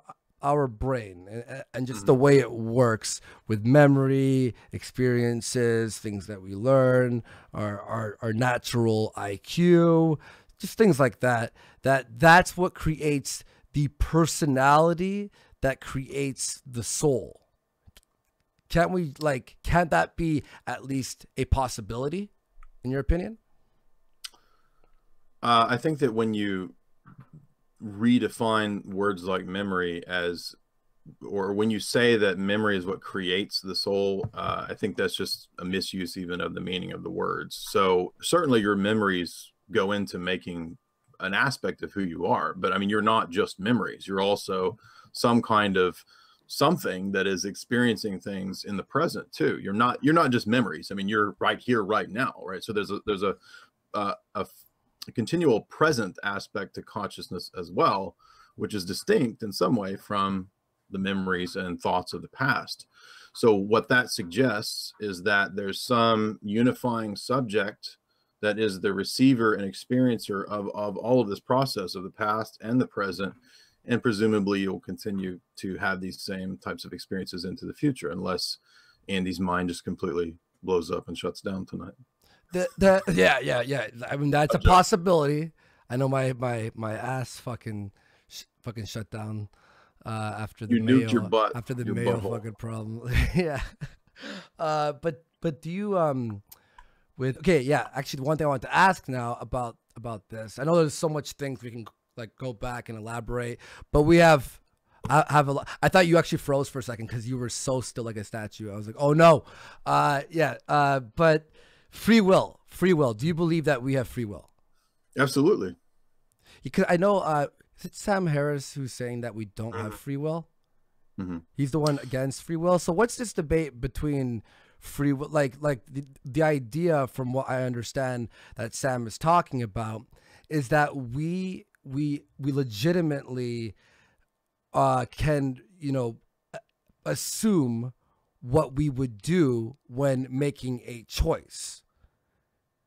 brain and just the way it works with memory, experiences, things that we learn, our natural IQ, just things like that's what creates the personality that creates the soul. Can't that be at least a possibility in your opinion? I think that when you redefine words like memory or when you say that memory is what creates the soul, I think that's just a misuse even of the meaning of the words. So certainly your memories go into making an aspect of who you are, but I mean, you're not just memories. You're also some kind of something that is experiencing things in the present too. You're not just memories. I mean, you're right here, right now, right? So there's a continual present aspect to consciousness as well, which is distinct in some way from the memories and thoughts of the past. So what that suggests is that there's some unifying subject that is the receiver and experiencer of all of this process of the past and the present, and presumably you'll continue to have these same types of experiences into the future unless Andy's mind just completely blows up and shuts down tonight. Yeah. I mean, that's a possibility. I know my ass fucking shut down after the You nuked your Mayo butt, your Mayo butthole. fucking problem. Yeah. But do you with okay, yeah, actually the one thing I want to ask now about this. I know there's so much things we can like go back and elaborate, but we have I have a lot. I thought you actually froze for a second because you were so still like a statue. I was like, oh no. Yeah. But free will. Free will. Do you believe that we have free will? Absolutely. Because I know is it Sam Harris who's saying that we don't have free will? Mm-hmm. He's the one against free will. So what's this debate between free will, like the idea from what I understand that Sam is talking about is that we legitimately can, you know, assume what we would do when making a choice,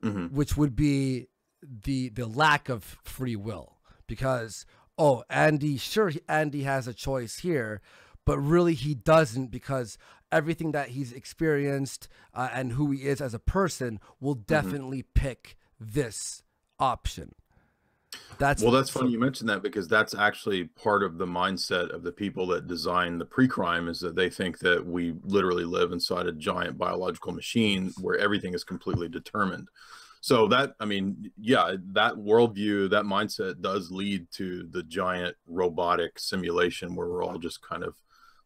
which would be the lack of free will, because oh, Andy has a choice here, but really he doesn't, because everything that he's experienced and who he is as a person will definitely pick this option. That's funny you mentioned that, because that's actually part of the mindset of the people that design the pre-crime, is that they think that we literally live inside a giant biological machine where everything is completely determined. So that, I mean, yeah, that worldview, that mindset does lead to the giant robotic simulation where we're all just kind of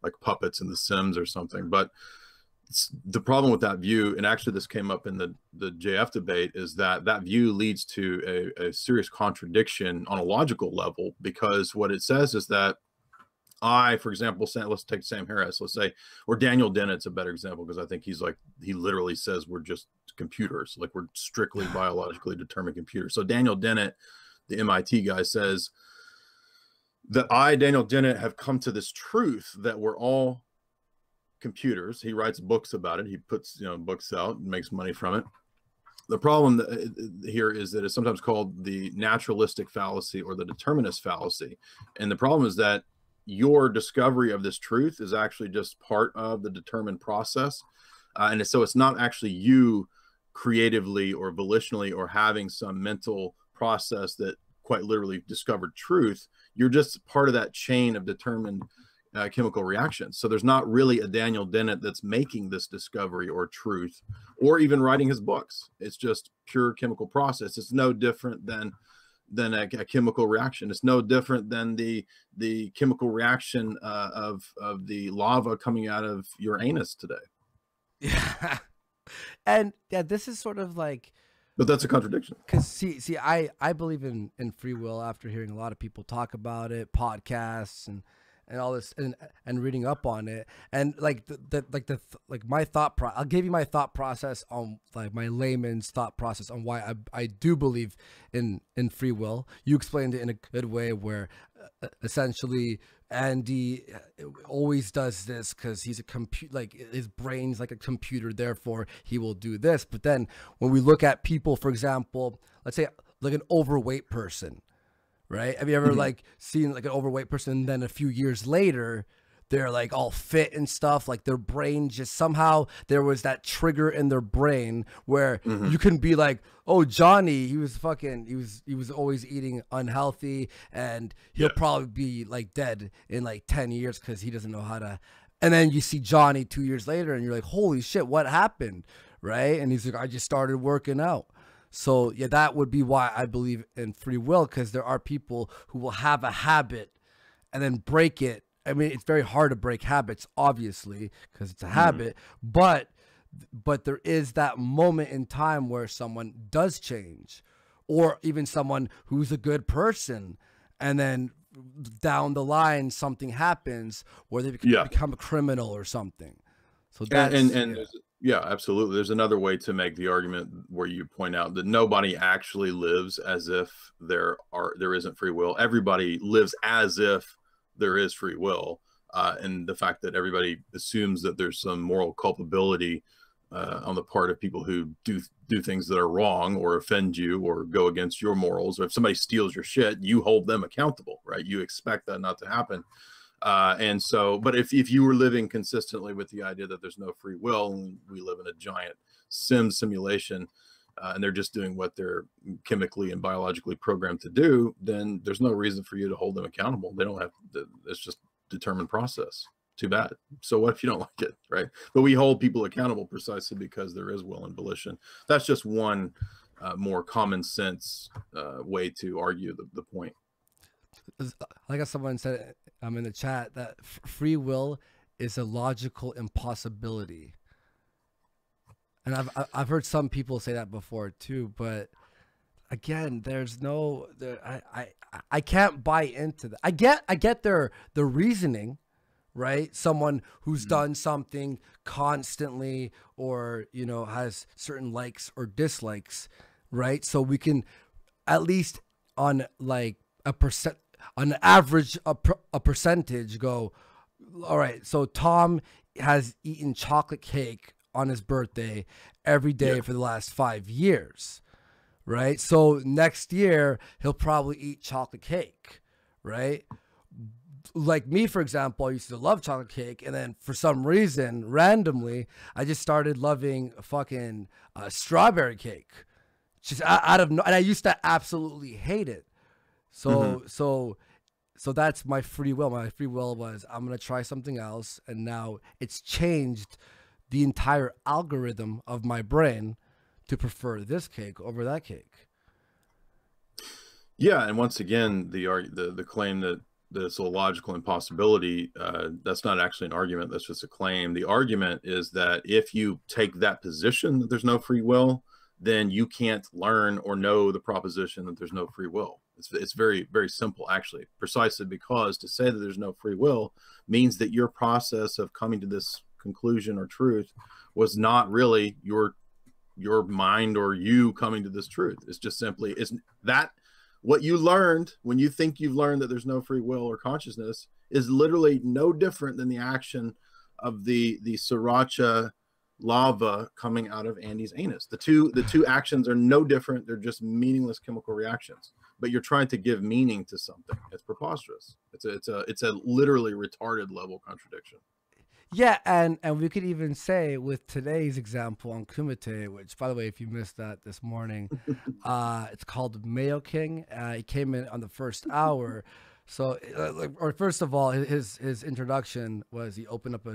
like puppets in The Sims or something. But the problem with that view, and actually this came up in the JF debate, is that that view leads to a serious contradiction on a logical level, because what it says is that for example, let's take Sam Harris, let's say, or Daniel Dennett's a better example, because I think he literally says we're just computers, like we're strictly biologically determined computers. So Daniel Dennett, the MIT guy, says that Daniel Dennett, have come to this truth that we're all computers. He writes books about it. He puts books out and makes money from it. The problem here is that it's sometimes called the naturalistic fallacy or the determinist fallacy. And the problem is that your discovery of this truth is actually just part of the determined process. And so it's not actually you creatively or volitionally or having some mental process that quite literally discovered truth. You're just part of that chain of determined chemical reactions. So there's not really a Daniel Dennett that's making this discovery or truth, or even writing his books. It's just pure chemical process. It's no different than a chemical reaction. It's no different than the chemical reaction of the lava coming out of your anus today. Yeah. And yeah, this is sort of like, but that's a contradiction. Because see, I believe in free will after hearing a lot of people talk about it, podcasts and all this, and reading up on it, and like my thought I'll give you my thought process on, like, my layman's thought process on why I do believe in free will. You explained it in a good way, where essentially Andy always does this because he's a like his brain's like a computer, therefore he will do this. But then when we look at people, for example, let's say like an overweight person, right? Have you ever like seen like an overweight person, and then a few years later they're like all fit and stuff? Like their brain just somehow, there was that trigger in their brain where you can be like, oh, Johnny, he was always eating unhealthy, and he'll probably be like dead in like 10 years because he doesn't know how to. And then you see Johnny 2 years later and you're like, holy shit, what happened? Right? And he's like, I just started working out. So yeah, that would be why I believe in free will, because there are people who will have a habit and then break it. I mean, it's very hard to break habits, obviously, because it's a habit, but there is that moment in time where someone does change, or even someone who's a good person, and then down the line something happens where they become a criminal or something. So that's yeah, absolutely. There's another way to make the argument where you point out that nobody actually lives as if there isn't free will. Everybody lives as if there is free will, and the fact that everybody assumes that there's some moral culpability on the part of people who do things that are wrong or offend you or go against your morals, or if somebody steals your shit, you hold them accountable, right? You expect that not to happen. And so, but if you were living consistently with the idea that there's no free will and we live in a giant simulation, and they're just doing what they're chemically and biologically programmed to do, then there's no reason for you to hold them accountable. They don't have to, it's just determined process. Too bad. So what if you don't like it, right? But we hold people accountable precisely because there is will and volition. That's just one more common sense way to argue the point. Like as someone said in the chat, that free will is a logical impossibility. And I've heard some people say that before too, but again, I can't buy into that. I get their reasoning, right? Someone who's done something constantly, or has certain likes or dislikes, right? So we can at least on like on average a percentage go, all right, so Tom has eaten chocolate cake on his birthday every day for the last 5 years, right? So next year he'll probably eat chocolate cake, right? Like me, for example, I used to love chocolate cake, and then for some reason, randomly, I just started loving fucking strawberry cake, just out of no, and I used to absolutely hate it. So so that's my free will. My free will was, I'm gonna try something else, and now it's changed the entire algorithm of my brain to prefer this cake over that cake. Yeah, and once again, the claim that it's a logical impossibility, that's not actually an argument, that's just a claim. The argument is that if you take that position that there's no free will, then you can't learn or know the proposition that there's no free will. It's very, very simple, actually, precisely because to say that there's no free will means that your process of coming to this conclusion or truth was not really your mind or you coming to this truth. It's just simply, is that what you learned when you think you've learned that there's no free will or consciousness is literally no different than the action of the sriracha lava coming out of Andy's anus. The two actions are no different. They're just meaningless chemical reactions. But you're trying to give meaning to something. It's preposterous. It's a literally retarded level contradiction. Yeah, and we could even say with today's example on Kumite, which, by the way, if you missed that this morning, it's called Mayo King. He came in on the first hour. So, or first of all, his introduction was he opened up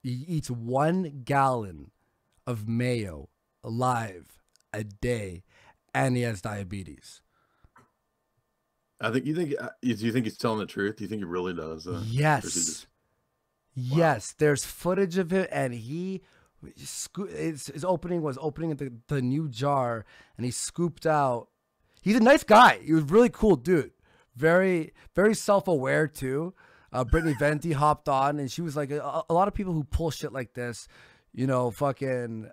he eats 1 gallon of mayo alive a day, and he has diabetes. Do you think he's telling the truth? Do you think he really does? Yes. Wow. Yes, there's footage of it, and his opening was opening the new jar, and he scooped out. He's a nice guy. He was a really cool dude. Very, very self-aware too. Brittany Venti hopped on, and she was like, a lot of people who pull shit like this, fucking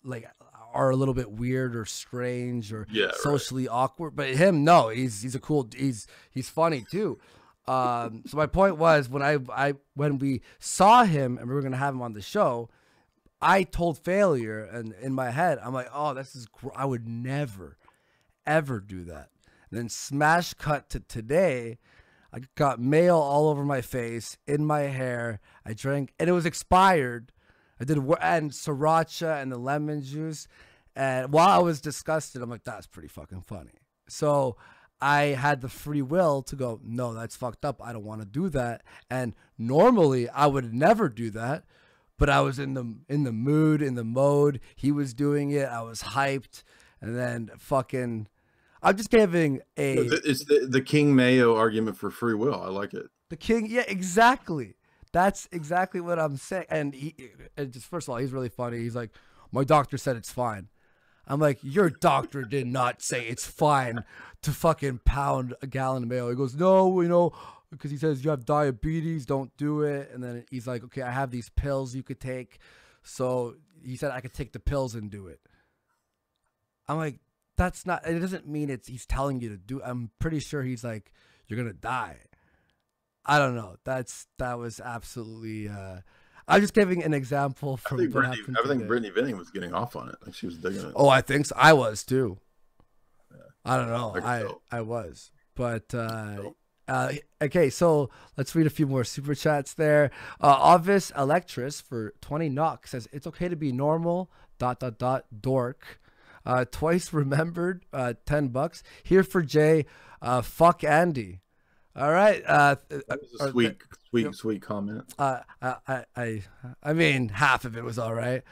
like are a little bit weird or strange or socially awkward. But him, no, he's a cool. He's funny too. So my point was, when we saw him and we were gonna have him on the show, I told Failure, and in my head I'm like, oh, I would never ever do that. And then smash cut to today, I got mayo all over my face, in my hair. I drank, and it was expired. And sriracha and the lemon juice. And while I was disgusted, I'm like, that's pretty fucking funny. So I had the free will to go, no, that's fucked up. I don't want to do that. And normally I would never do that, but I was in the mood, in the mode. He was doing it. I was hyped. And then fucking, I'm just giving it's the King Mayo argument for free will. I like it. The King, yeah, exactly. That's exactly what I'm saying. And just first of all, he's really funny. He's like, my doctor said it's fine. I'm like, your doctor did not say it's fine to fucking pound a gallon of mayo. He goes, no, because he says you have diabetes, don't do it. And then he's like, okay, I have these pills you could take. So he said I could take the pills and do it. I'm like, that's not, it doesn't mean he's telling you to do. I'm pretty sure he's like, you're going to die. I don't know. That was absolutely, I'm just giving an example from what happened today. I think Brittany Vinning was getting off on it. Like she was digging it. Oh, I think so. I was too. Yeah. I don't know. I was. But okay, so let's read a few more super chats there. Obvious Electress for 20 NOK says it's okay to be normal. .. Dork. Twice remembered, $10. Here for Jay, fuck Andy. All right. That was a sweet comment. I mean, half of it was all right.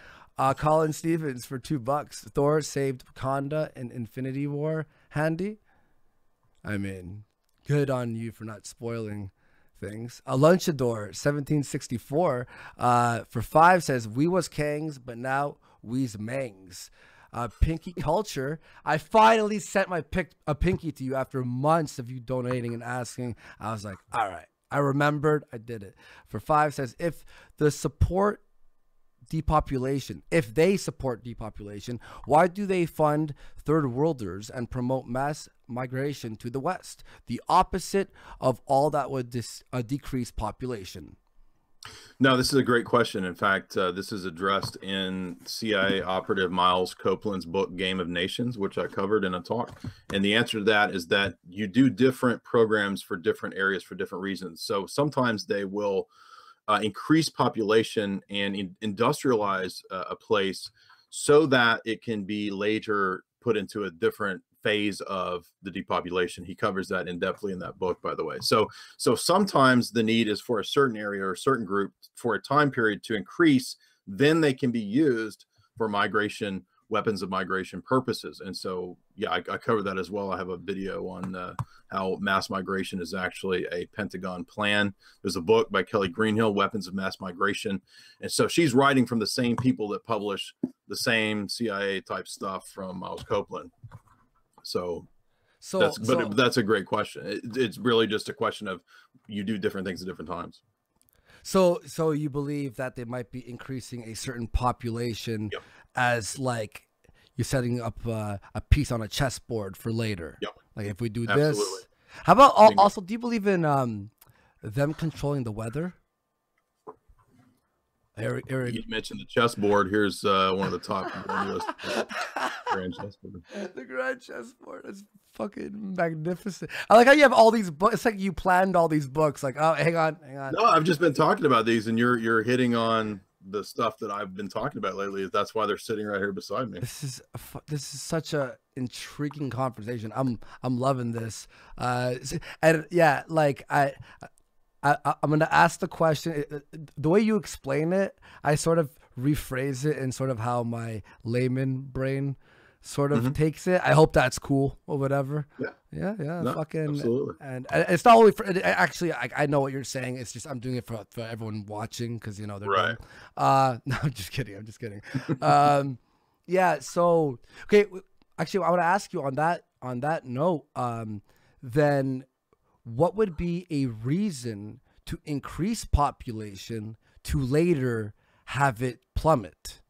Colin Stevens for $2. Thor saved Wakanda in Infinity War. Handy. I mean, good on you for not spoiling things. A Lunchador 1764 for 5 says, we was Kangs, but now we's Mangs. Pinky Culture, I finally sent a pinky to you after months of you donating and asking. I was like, all right, I remembered, I did it. For 5 says, if they support depopulation, why do they fund third worlders and promote mass migration to the West? The opposite of all that would decrease population. No, this is a great question. In fact, this is addressed in CIA operative Miles Copeland's book, Game of Nations, which I covered in a talk. And the answer to that is that you do different programs for different areas for different reasons. So sometimes they will increase population and industrialize a place so that it can be later put into a different phase of the depopulation. He covers that in depthly in that book, by the way. So sometimes the need is for a certain area or a certain group for a time period to increase, then they can be used for migration, weapons of migration purposes. And so, yeah, I cover that as well. I have a video on how mass migration is actually a Pentagon plan. There's a book by Kelly Greenhill, Weapons of Mass Migration. And so she's writing from the same people that publish the same CIA type stuff from Miles Copeland. So that's a great question. It's really just a question of you do different things at different times. So you believe that they might be increasing a certain population as like you're setting up a piece on a chessboard for later. Yep. Like if we do Absolutely. this. How about also, do you believe in them controlling the weather? Eric. You mentioned the chessboard. Here's one of the top grand chessboard. The grand chessboard is fucking magnificent. I like how you have all these books. It's like you planned all these books. Like, oh, hang on. No, I've just been talking about these, and you're hitting on the stuff that I've been talking about lately. That's why they're sitting right here beside me. This is such a intriguing conversation. I'm loving this. And yeah, like I'm going to ask the question. The way you explain it, I sort of rephrase it in sort of how my layman brain sort of takes it. I hope that's cool or whatever. Yeah. No, fucking absolutely. And it's not only for actually. I know what you're saying. It's just I'm doing it for everyone watching because you know they're right. No, I'm just kidding. Yeah. So okay. Actually, I want to ask you on that note. Then what would be a reason to increase population to later have it plummet?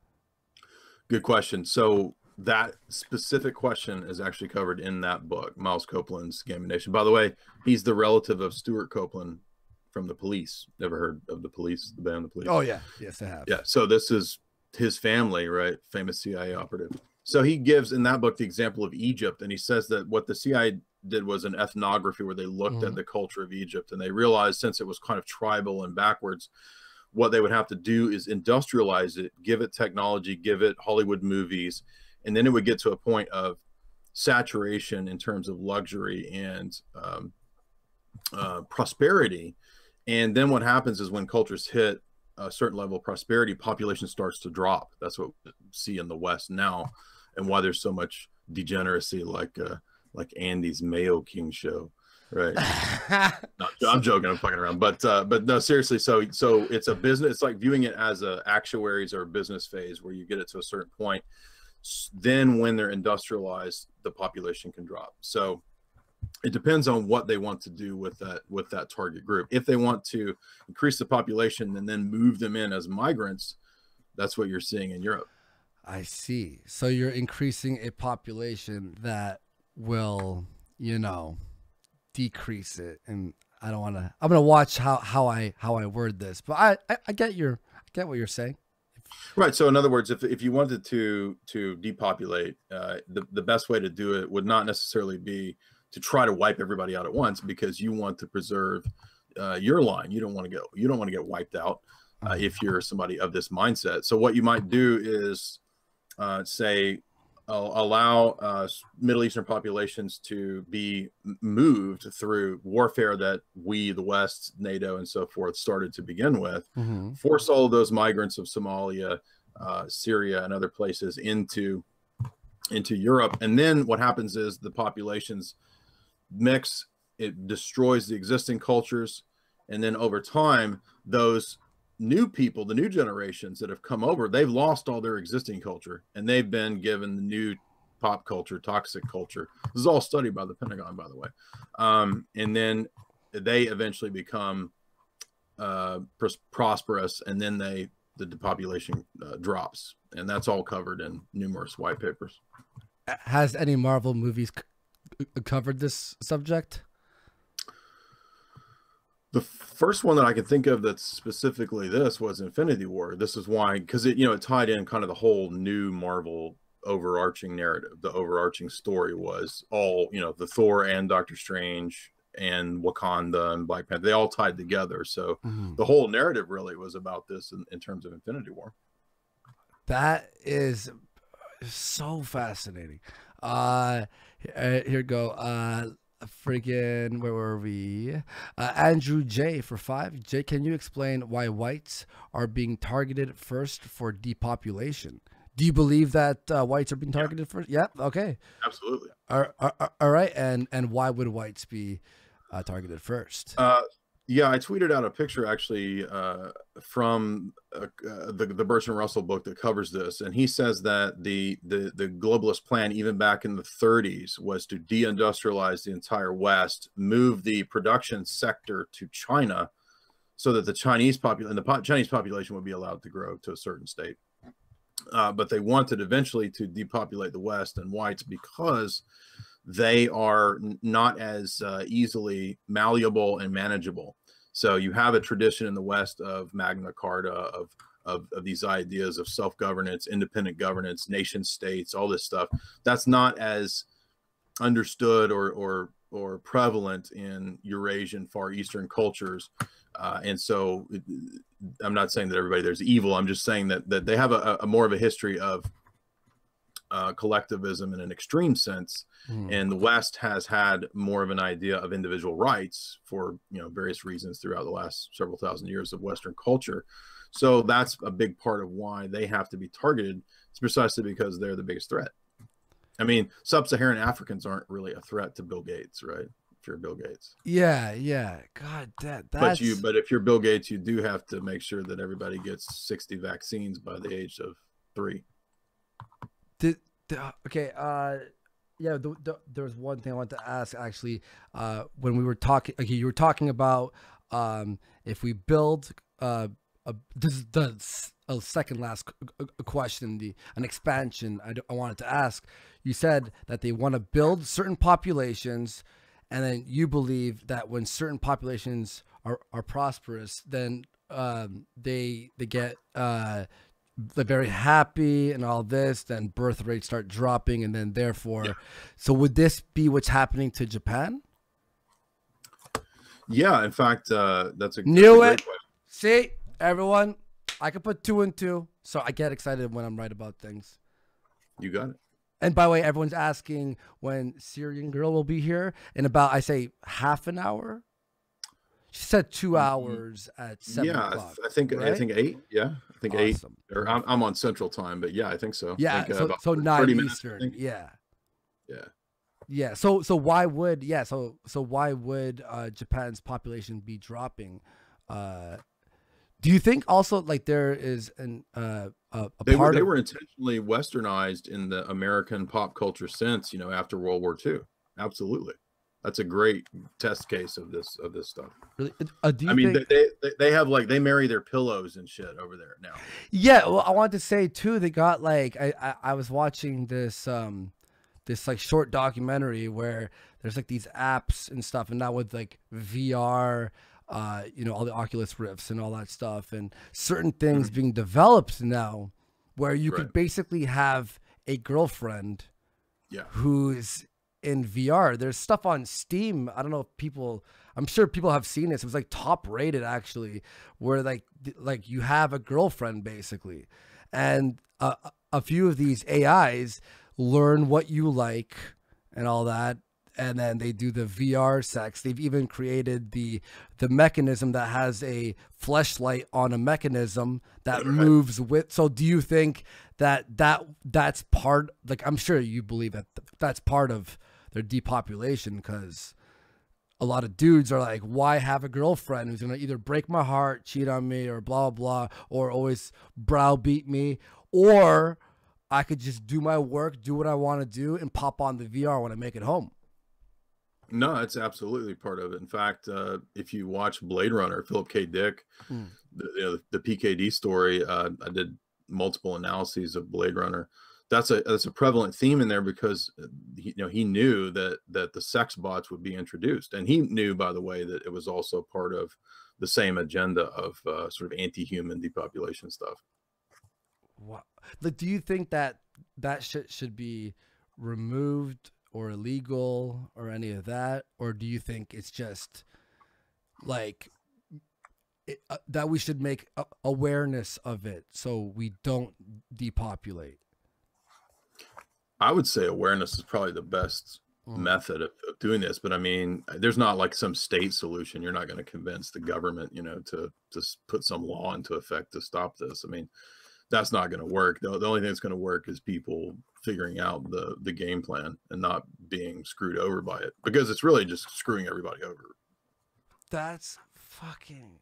Good question. So that specific question is actually covered in that book, Miles Copeland's Game of Nations. By the way, he's the relative of Stuart Copeland from The Police. Never heard of The Police, the band The Police? Oh, yeah. Yes, I have. Yeah. So this is his family, right? Famous CIA operative. So he gives in that book the example of Egypt, and he says that what the CIA did was an ethnography where they looked at the culture of Egypt, and they realized since it was kind of tribal and backwards, what they would have to do is industrialize it, give it technology, give it Hollywood movies, and then it would get to a point of saturation in terms of luxury and prosperity. And then what happens is when cultures hit a certain level of prosperity, population starts to drop. That's what we see in the West now, and why there's so much degeneracy, like Andy's Mayo King show, right? No, I'm joking, I'm fucking around, but no, seriously. So it's a business. It's like viewing it as a actuaries or a business phase where you get it to a certain point. Then when they're industrialized, the population can drop. So it depends on what they want to do with that target group. If they want to increase the population and then move them in as migrants, that's what you're seeing in Europe. I see. So you're increasing a population that will, decrease it. And I don't want to. I'm gonna watch how I word this, but I get what you're saying. Right. So in other words, if you wanted to depopulate, the best way to do it would not necessarily be to try to wipe everybody out at once, because you want to preserve your line. You don't want to get wiped out if you're somebody of this mindset. So what you might do is say allow Middle Eastern populations to be moved through warfare that we, the West, NATO, and so forth, started to begin with, force all of those migrants of Somalia, Syria, and other places into Europe. And then what happens is the populations mix, it destroys the existing cultures, and then over time, those new people, the new generations that have come over, they've lost all their existing culture, and they've been given the new pop culture, toxic culture. This is all studied by the Pentagon, by the way. And then they eventually become prosperous, and then the population drops, and that's all covered in numerous white papers. Has any Marvel movies covered this subject? The first one that I can think of that's specifically this was Infinity War. This is why, because it tied in kind of the whole new Marvel overarching narrative. The overarching story was all, the Thor and Doctor Strange and Wakanda and Black Panther, they all tied together. So the whole narrative really was about this in terms of Infinity War. That is so fascinating. Here we go. Freaking, where were we? Andrew J for 5. Jay, can you explain why whites are being targeted first for depopulation? Do you believe that whites are being targeted first? Yeah. Okay. Absolutely. All right. And why would whites be targeted first? Yeah, I tweeted out a picture actually from the Bertrand Russell book that covers this, and he says that the globalist plan, even back in the 30s, was to deindustrialize the entire West, move the production sector to China, so that the Chinese population would be allowed to grow to a certain state. But they wanted eventually to depopulate the West and whites because they are not as easily malleable and manageable. So you have a tradition in the West of Magna Carta, of these ideas of self-governance, independent governance, nation states, all this stuff. That's not as understood or prevalent in Eurasian, Far Eastern cultures. And so I'm not saying that everybody there's evil. I'm just saying that they have a more of a history of collectivism in an extreme sense, and the West has had more of an idea of individual rights for various reasons throughout the last several thousand years of Western culture. So that's a big part of why they have to be targeted. It's precisely because they're the biggest threat. I mean, sub-Saharan Africans aren't really a threat to Bill Gates, right? If you're Bill Gates. Yeah. God, that's... But if you're Bill Gates, you do have to make sure that everybody gets 60 vaccines by the age of 3. Okay. Yeah. There was one thing I wanted to ask actually. When we were talking, okay, you were talking about if we build this is the second last question, an expansion I wanted to ask. You said that they want to build certain populations, and then you believe that when certain populations are prosperous, then they get they're very happy and all this, then birth rates start dropping, and then therefore, so would this be what's happening to Japan? Yeah, in fact, that's a knew great it. question. See, everyone, I can put 2 and 2, so I get excited when I'm right about things. You got it. And by the way, everyone's asking when Syrian Girl will be here in about, I say, half an hour. She said 2 hours at 7 o'clock. I think 8. Yeah, I think Awesome. 8. Or I'm on Central Time, but yeah, I think so. Yeah, I think, so 9 Eastern. Yeah. So why would why would Japan's population be dropping? Do you think also like there is they were intentionally westernized in the American pop culture sense, after World War II? Absolutely. That's a great test case of this stuff. Really? They have they marry their pillows and shit over there now. Yeah, well, I wanted to say too, they got I was watching this this short documentary where there's these apps and stuff, and now with VR, all the Oculus Rifts and all that stuff, and certain things being developed now where you could basically have a girlfriend who's in VR. There's stuff on Steam. I don't know if I'm sure people have seen this. It was top rated actually, where like you have a girlfriend basically, and a few of these AIs learn what you like and all that. And then they do the VR sex. They've even created the mechanism that has a fleshlight on a mechanism that moves with. So do you think that's part, like, I'm sure you believe that that's part of their depopulation, because a lot of dudes are like, why have a girlfriend who's going to either break my heart, cheat on me, or blah, blah, blah, or always browbeat me, or I could just do my work, do what I want to do, and pop on the VR when I make it home. No, it's absolutely part of it. In fact, if you watch Blade Runner, Philip K. Dick, the PKD story, I did multiple analyses of Blade Runner. That's a prevalent theme in there, because he knew that the sex bots would be introduced, and he knew, by the way, that it was also part of the same agenda of sort of anti-human depopulation stuff. Wow. Like, do you think that shit should be removed or illegal or any of that, or do you think it's just like that we should make awareness of it so we don't depopulate? I would say awareness is probably the best method of doing this, but I mean, there's not like some state solution. You're not going to convince the government, to put some law into effect to stop this. I mean, that's not going to work. The only thing that's going to work is people figuring out the game plan and not being screwed over by it, because it's really just screwing everybody over. That's fucking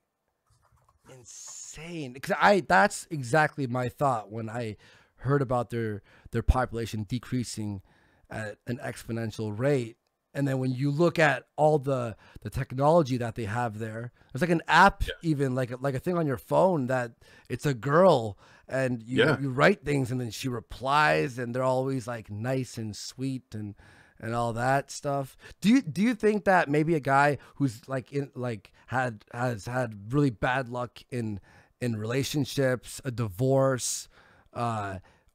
insane. Because that's exactly my thought when I heard about their population decreasing at an exponential rate. And then when you look at all the technology that they have there, there's like an app, even like a thing on your phone that it's a girl, and you write things and then she replies, and they're always like nice and sweet and all that stuff. Do you think that maybe a guy who's has had really bad luck in relationships, a divorce,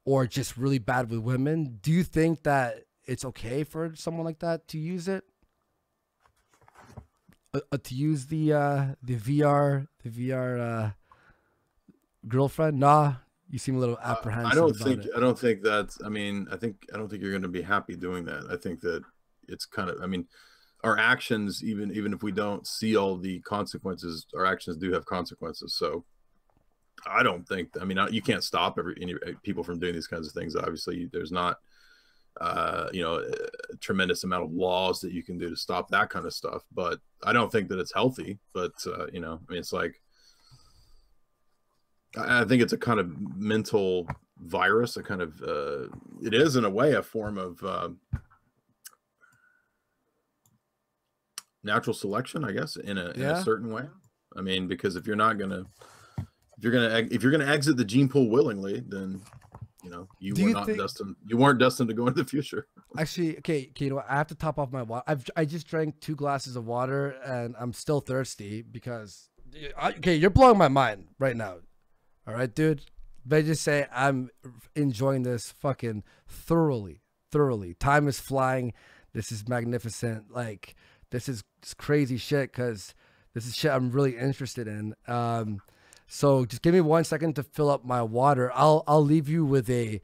or just really bad with women, do you think that it's okay for someone like that to use it? To use the VR girlfriend? Nah, you seem a little apprehensive. I don't think that's. I mean, I don't think you're going to be happy doing that. I think that it's kind of. I mean, our actions, even if we don't see all the consequences, our actions do have consequences. So, I don't think. I mean, you can't stop any people from doing these kinds of things. Obviously, there's not. A tremendous amount of laws that you can do to stop that kind of stuff, but I don't think that it's healthy. But I mean, it's like, I think it's a kind of mental virus, a kind of it is in a way a form of natural selection, I guess, in a certain way. I mean, because if you're gonna exit the gene pool willingly, then you weren't destined to go into the future. Actually, okay, I have to top off my water. I just drank 2 glasses of water and I'm still thirsty because, you're blowing my mind right now. All right, dude. But I just say I'm enjoying this fucking thoroughly. Time is flying. This is magnificent. Like, this is crazy shit, because this is shit I'm really interested in. So just give me 1 second to fill up my water. I'll leave you with a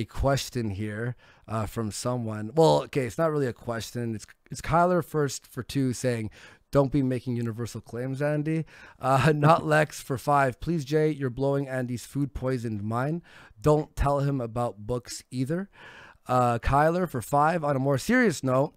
question here from someone. Well, okay, it's not really a question. It's Kyler first for 2 saying, "Don't be making universal claims, Andy." Not Lex for 5. "Please, Jay, you're blowing Andy's food poisoned mind. Don't tell him about books either." Kyler for 5. "On a more serious note,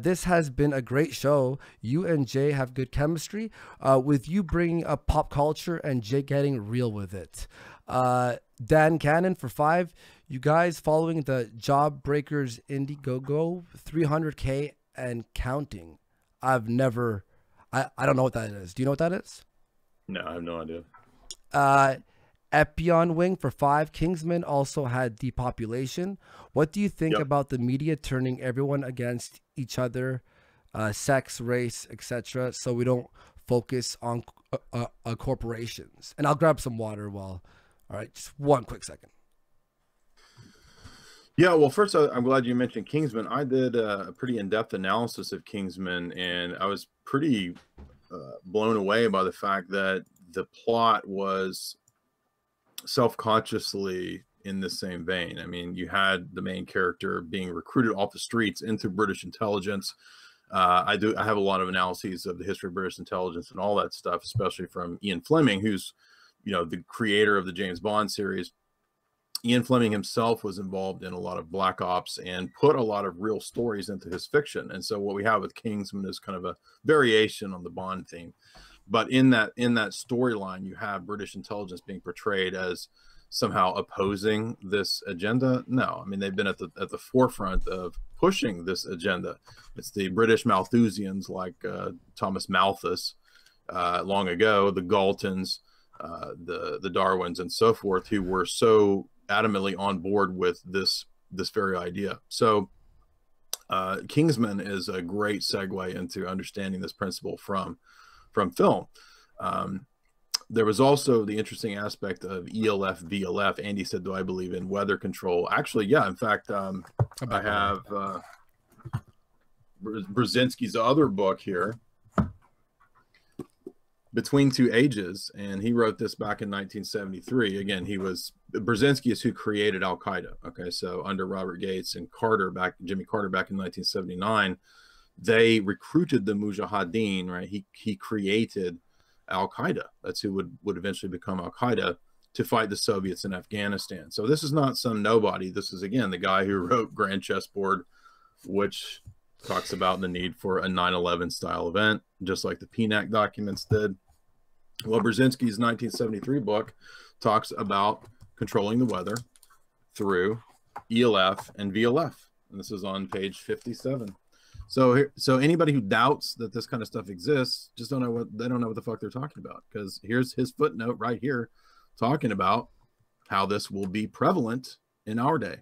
this has been a great show. You and Jay have good chemistry, with you bringing up pop culture and Jay getting real with it." Dan Cannon for 5. "You guys following the Job Breakers Indiegogo 300K and counting?" I don't know what that is. Do you know what that is? No, I have no idea. Epion Wing for 5. "Kingsman also had depopulation. What do you think about the media turning everyone against each other, sex, race, etc., so we don't focus on corporations?" And I'll grab some water while. All right, just 1 quick second. Yeah, well, first, I'm glad you mentioned Kingsman. I did a pretty in-depth analysis of Kingsman, and I was pretty blown away by the fact that the plot was self-consciously in the same vein. I mean, you had the main character being recruited off the streets into British intelligence. I have a lot of analyses of the history of British intelligence and all that stuff, especially from Ian Fleming, who's, you know, the creator of the James Bond series. Ian Fleming himself was involved in a lot of black ops and put a lot of real stories into his fiction. And so what we have with Kingsman is kind of a variation on the Bond theme. But in that storyline, you have British intelligence being portrayed as somehow opposing this agenda. No, I mean, they've been at the forefront of pushing this agenda. It's the British Malthusians like Thomas Malthus long ago, the Galtons, the Darwins, and so forth, who were so adamantly on board with this very idea. So Kingsman is a great segue into understanding this principle from film. There was also the interesting aspect of ELF, VLF. Andy said, do I believe in weather control? Actually, yeah. In fact, I have Brzezinski's other book here, Between Two Ages, and he wrote this back in 1973. Again, Brzezinski is who created Al-Qaeda. Okay, so under Robert Gates and Jimmy Carter back in 1979, they recruited the Mujahideen, right? He created Al-Qaeda. That's who would eventually become Al-Qaeda, to fight the Soviets in Afghanistan. So this is not some nobody. This is, again, the guy who wrote Grand Chessboard, which talks about the need for a 9/11 style event, just like the PNAC documents did. Well, Brzezinski's 1973 book talks about controlling the weather through ELF and VLF. And this is on page 57. So anybody who doubts that this kind of stuff exists just don't know what the fuck they're talking about, because here's his footnote right here talking about how this will be prevalent in our day.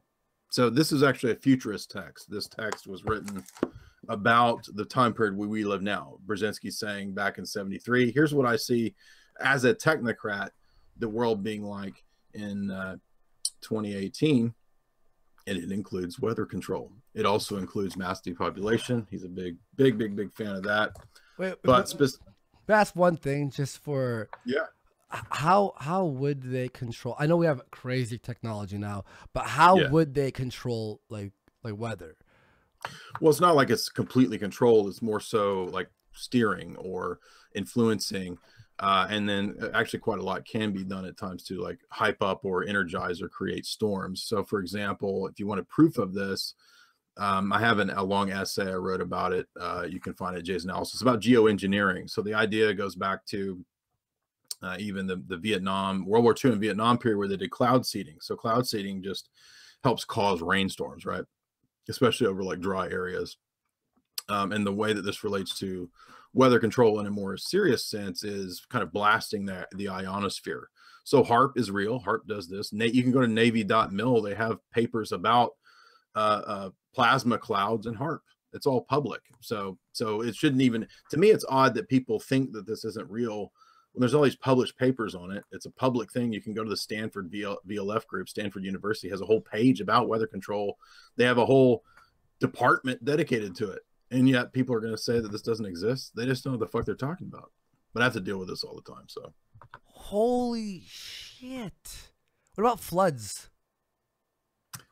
So this is actually a futurist text. This text was written about the time period we live now. Brzezinski's saying back in 73, here's what I see as a technocrat the world being like in 2018, and it includes weather control. It also includes mass depopulation. He's a big fan of that. Wait, but ask one thing just for how would they control? I know we have crazy technology now, but how would they control like weather? Well, it's not like it's completely controlled. It's more so like steering or influencing. And then actually quite a lot can be done at times to like hype up or energize or create storms. So for example, if you want a proof of this, I have a long essay I wrote about it. You can find it at Jay's Analysis, about geoengineering. So the idea goes back to even the Vietnam, World War II and Vietnam period, where they did cloud seeding. So cloud seeding just helps cause rainstorms, right? Especially over like dry areas. And the way that this relates to weather control in a more serious sense is kind of blasting the ionosphere. So HARP is real. HARP does this. You can go to Navy.mil. They have papers about plasma clouds and HARP. It's all public. So it shouldn't even, to me, it's odd that people think that this isn't real when there's all these published papers on it. It's a public thing. You can go to the Stanford VLF group. Stanford University has a whole page about weather control. They have a whole department dedicated to it. And yet people are going to say that this doesn't exist. They just don't know what the fuck they're talking about. But I have to deal with this all the time. So, holy shit. What about floods?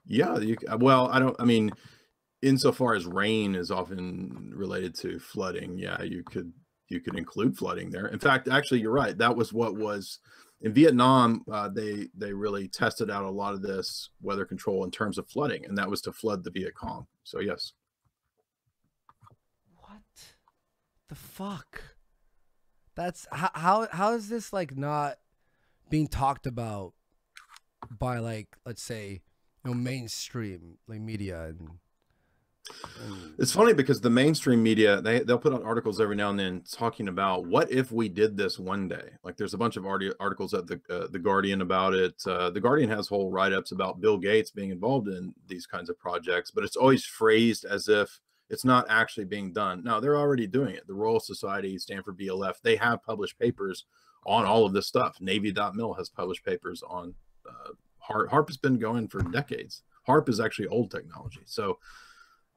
Yeah. I mean, insofar as rain is often related to flooding, yeah, you could include flooding there. In fact, actually, you're right. That was what was in Vietnam. They really tested out a lot of this weather control in terms of flooding, and that was to flood the Viet Cong. So yes. What the fuck? That's how is this like not being talked about by, like, let's say, mainstream like media and it's funny because the mainstream media, they'll put out articles every now and then talking about what if we did this one day. Like there's a bunch of articles at the Guardian about it. The Guardian has whole write-ups about Bill Gates being involved in these kinds of projects, but it's always phrased as if it's not actually being done. No, they're already doing it. The Royal Society, Stanford BLF, they have published papers on all of this stuff. Navy.mil has published papers on HARP. HARP has been going for decades. HARP is actually old technology. So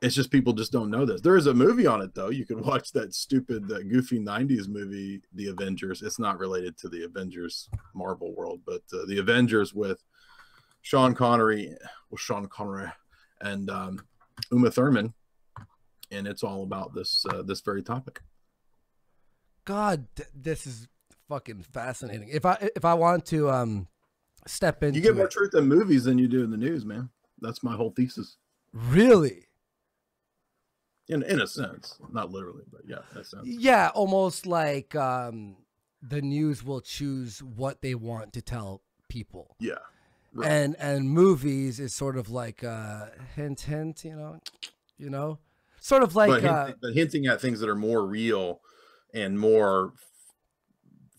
it's just people just don't know this. There is a movie on it, though. You can watch that stupid, goofy 90s movie, The Avengers. It's not related to the Avengers Marvel world, but The Avengers with Sean Connery, Sean Connery, and Uma Thurman, and it's all about this this very topic. God, this is fucking fascinating. If I want to step into you get more truth in movies than you do in the news, man. That's my whole thesis. Really? In a sense, not literally, but yeah, in a sense. Yeah, almost like the news will choose what they want to tell people. Yeah. Right. And movies is sort of like hint, you know, sort of like but hinting at things that are more real and more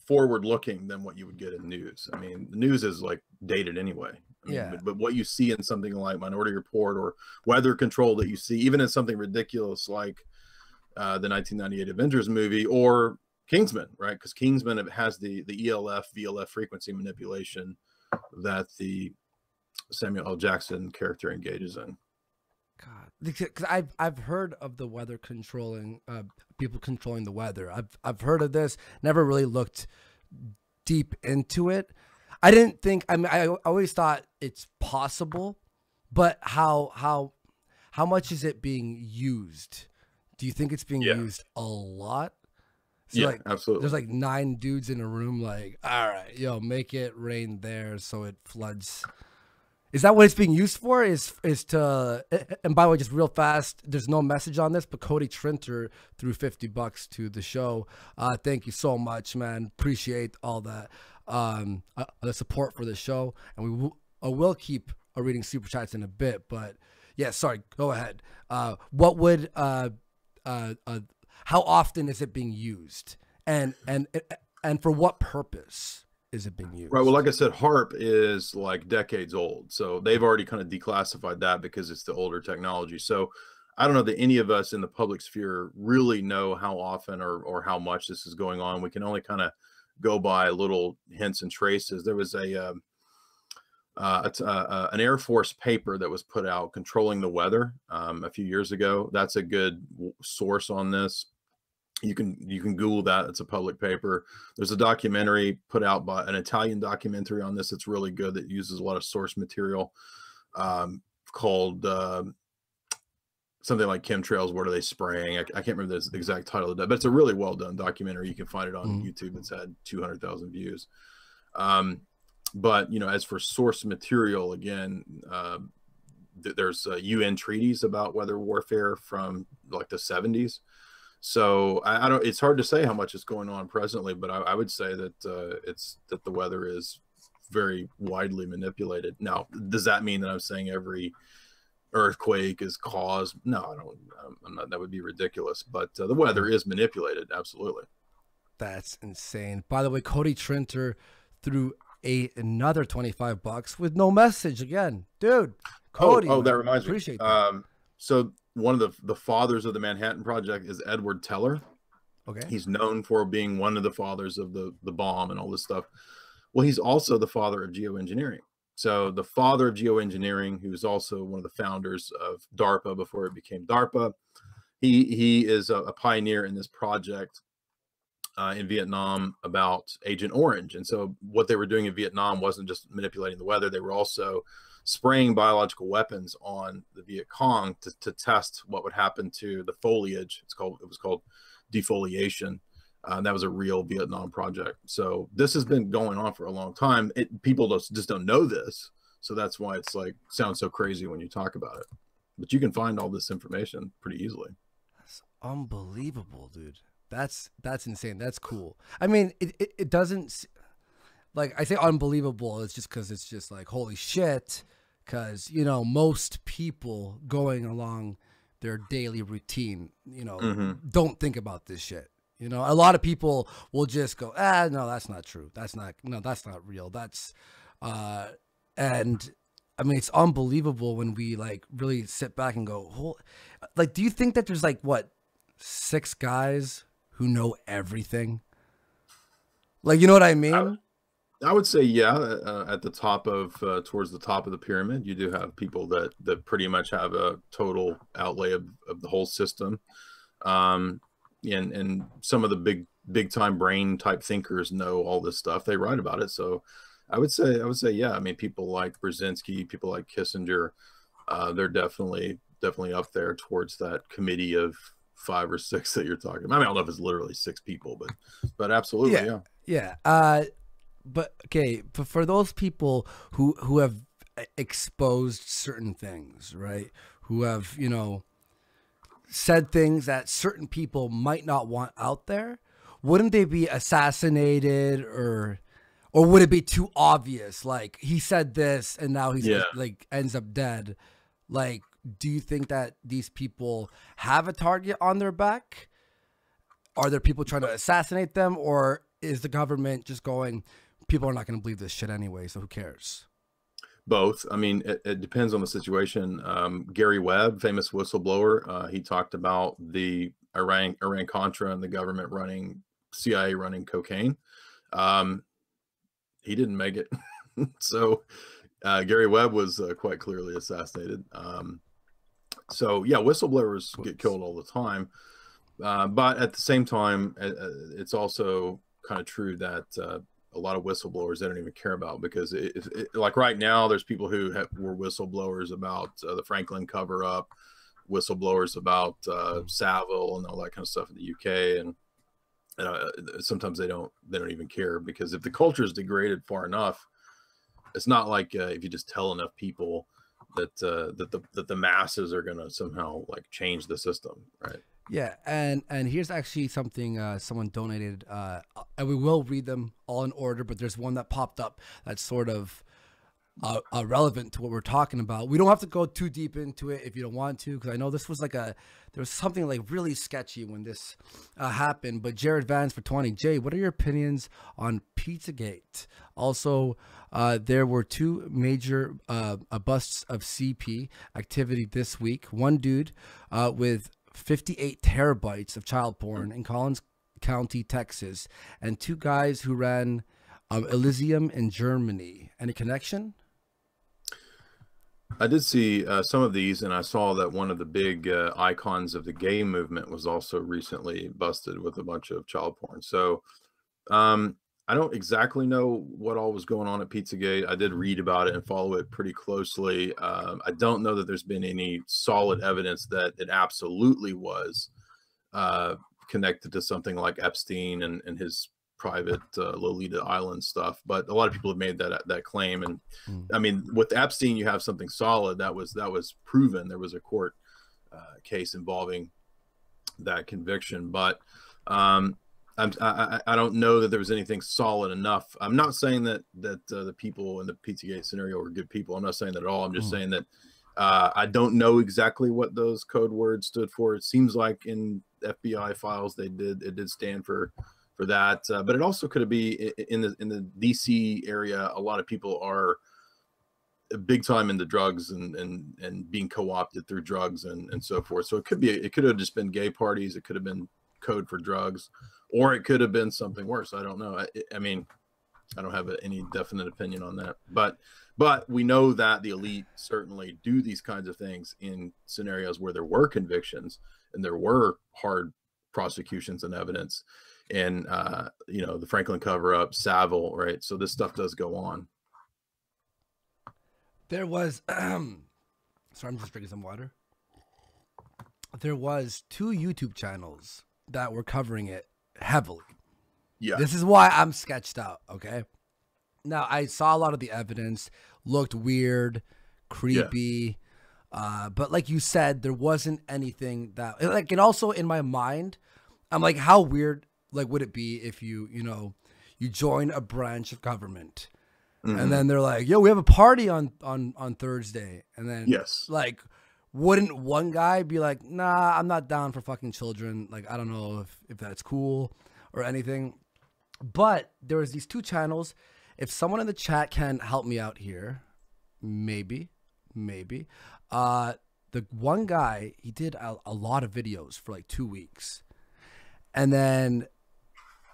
forward looking than what you would get in news. I mean, the news is like dated anyway. I mean, yeah. But what you see in something like Minority Report or Weather Control that you see, even in something ridiculous like the 1998 Avengers movie or Kingsman, right? Because Kingsman has the ELF, VLF frequency manipulation that the Samuel L. Jackson character engages in. God, because I've heard of the weather controlling, people controlling the weather. I've heard of this. Never really looked deep into it. I didn't think. I mean, I always thought it's possible, but how much is it being used? Do you think it's being used a lot? So yeah, like, absolutely. There's like 9 dudes in a room. Like, all right, yo, make it rain there so it floods. Is that what it's being used for? Is to, and by the way, just real fast, there's no message on this, but Cody Trinter threw $50 to the show. Thank you so much, man. Appreciate all that, the support for the show. And I will keep reading super chats in a bit, but yeah, sorry, go ahead. What would, how often is it being used? And for what purpose is it being used? Right. Well, like I said, HARP is like decades old. So they've already kind of declassified that because it's the older technology. So I don't know that any of us in the public sphere really know how often or how much this is going on. We can only kind of go by little hints and traces. There was an Air Force paper that was put out controlling the weather a few years ago. That's a good source on this. You can Google that. It's a public paper. There's a documentary put out by an Italian documentary on this. It's really good. That uses a lot of source material called something like Chemtrails. What are they spraying? I can't remember the exact title of that, but it's a really well done documentary. You can find it on YouTube. It's had 200,000 views. But you know, as for source material, again, there's UN treaties about weather warfare from like the 70s. So I don't. It's hard to say how much is going on presently, but I would say that that the weather is very widely manipulated. Now, does that mean that I'm saying every earthquake is caused? No, I don't. I'm not. That would be ridiculous. But the weather is manipulated. Absolutely. That's insane. By the way, Cody Trinter threw another $25 with no message again, dude. Cody. Oh, that reminds me. Appreciate that. So one of the fathers of the Manhattan Project is Edward Teller. Okay. He's known for being one of the fathers of the bomb and all this stuff. Well, he's also the father of geoengineering. So the father of geoengineering, who's also one of the founders of DARPA before it became DARPA, he is a pioneer in this project in Vietnam about Agent Orange. And so what they were doing in Vietnam wasn't just manipulating the weather. They were also spraying biological weapons on the Viet Cong to test what would happen to the foliage. It was called defoliation. That was a real Vietnam project. So this has been going on for a long time. People just don't know this. So that's why it's like sounds so crazy when you talk about it. But you can find all this information pretty easily. That's unbelievable, dude. That's insane. That's cool. I mean, it doesn't, like, I say unbelievable. It's just because it's just like, holy shit. Because, you know, most people going along their daily routine, you know, don't think about this shit. You know, a lot of people will just go, no, that's not true. That's not real. That's, and I mean, it's unbelievable when we like really sit back and go, like, do you think that there's like, what, 6 guys who know everything? Like, you know what I mean? I would say, yeah, at the top of, towards the top of the pyramid, you do have people that pretty much have a total outlay of the whole system. And some of the big time brain type thinkers know all this stuff. They write about it. So I would say, yeah. I mean, people like Brzezinski, people like Kissinger, they're definitely up there towards that committee of 5 or 6 that you're talking about. I mean, I don't know if it's literally 6 people, but absolutely, yeah. Yeah. But okay, but for those people who have exposed certain things, right? Who have, you know, said things that certain people might not want out there, wouldn't they be assassinated, or would it be too obvious? Like, he said this and now he's like ends up dead. Like, do you think that these people have a target on their back? Are there people trying to assassinate them, or is the government just going, people are not going to believe this shit anyway, so who cares? Both. I mean, it depends on the situation. Gary Webb, famous whistleblower, he talked about the Iran Contra and the government running, CIA running cocaine. He didn't make it. So Gary Webb was quite clearly assassinated. So yeah, whistleblowers get killed all the time. But at the same time, it's also kind of true that a lot of whistleblowers they don't even care about, because like right now, there's people who were whistleblowers about the Franklin cover-up, whistleblowers about Savile and all that kind of stuff in the UK, and sometimes they don't even care, because if the culture is degraded far enough, it's not like if you just tell enough people that the masses are going to somehow like change the system, right? Yeah, and here's actually something someone donated, and we will read them all in order, but there's one that popped up that's sort of relevant to what we're talking about. We don't have to go too deep into it if you don't want to, because I know this was like there was something like really sketchy when this happened. But Jared Vance for 20, Jay, what are your opinions on Pizzagate? Also, there were 2 major busts of CP activity this week. One dude with 58 terabytes of child porn in Collins County, Texas, and 2 guys who ran Elysium in Germany. Any connection? I did see some of these, and I saw that one of the big icons of the gay movement was also recently busted with a bunch of child porn. So I don't exactly know what all was going on at Pizzagate. I did read about it and follow it pretty closely. I don't know that there's been any solid evidence that it absolutely was connected to something like Epstein and his private Lolita Island stuff, but a lot of people have made that claim. And I mean, with Epstein, you have something solid that was proven. There was a court case involving that conviction, but I don't know that there was anything solid enough. I'm not saying that the people in the Pizzagate scenario were good people. I'm not saying that at all. I'm just saying that I don't know exactly what those code words stood for. It seems like in FBI files it did stand for that, but it also could be in the DC area. A lot of people are big time into drugs and being co-opted through drugs and so forth. So it could have just been gay parties. It could have been code for drugs, or it could have been something worse. I don't know. I mean, I don't have any definite opinion on that, but we know that the elite certainly do these kinds of things in scenarios where there were convictions and there were hard prosecutions and evidence, and you know, the Franklin cover-up, Savile, right? So this stuff does go on. There was sorry, I'm just drinking some water. There was 2 YouTube channels that were covering it heavily. Yeah. This is why I'm sketched out, okay? Now, I saw a lot of the evidence, looked weird, creepy, but like you said, there wasn't anything that, like, and also in my mind, I'm like, how weird, like, would it be if you join a branch of government, and then they're like, yo, we have a party on Thursday, and then like, wouldn't one guy be like, nah, I'm not down for fucking children, like, I don't know if that's cool or anything. But there was these 2 channels. If someone in the chat can help me out here, maybe the one guy, he did a lot of videos for like 2 weeks, and then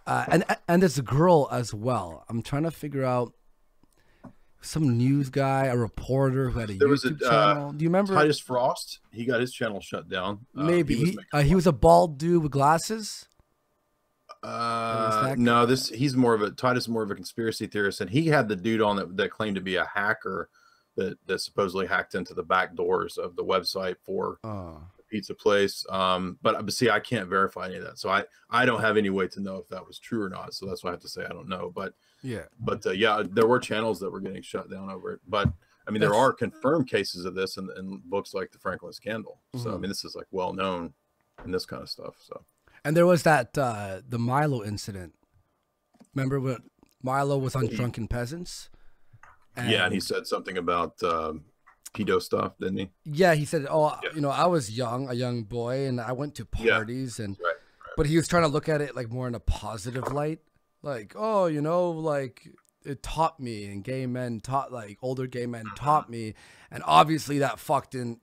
and there's a girl as well. I'm trying to figure out some news guy, a reporter who had a YouTube channel. Do you remember Titus Frost? He got his channel shut down. Maybe he was a bald dude with glasses. No, he's more of a Titus is more of a conspiracy theorist, and he had the dude on that claimed to be a hacker that supposedly hacked into the back doors of the website for the pizza place. But see, I can't verify any of that, so I don't have any way to know if that was true or not. So that's why I have to say I don't know. But yeah, there were channels that were getting shut down over it. But I mean, there are confirmed cases of this in books like the Franklin Scandal. So I mean, this is like well known in this kind of stuff. So. And there was that the Milo incident. Remember when Milo was on Drunken Peasants? And he said something about pedo stuff, didn't he? Yeah, he said, "Oh, you know, I was a young boy, and I went to parties, and right. But he was trying to look at it like more in a positive light, like, oh, you know, like it taught me, and older gay men taught me, and obviously that fucking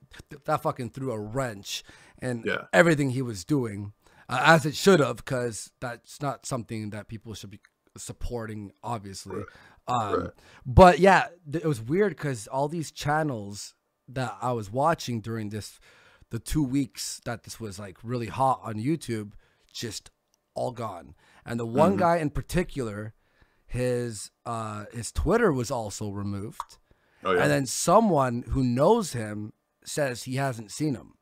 threw a wrench in everything he was doing." As it should have, because that's not something that people should be supporting, obviously. Right. But yeah, it was weird because all these channels that I was watching during the 2 weeks that this was like really hot on YouTube, just all gone. And the one guy in particular, his Twitter was also removed. Oh, yeah. And then someone who knows him says he hasn't seen him.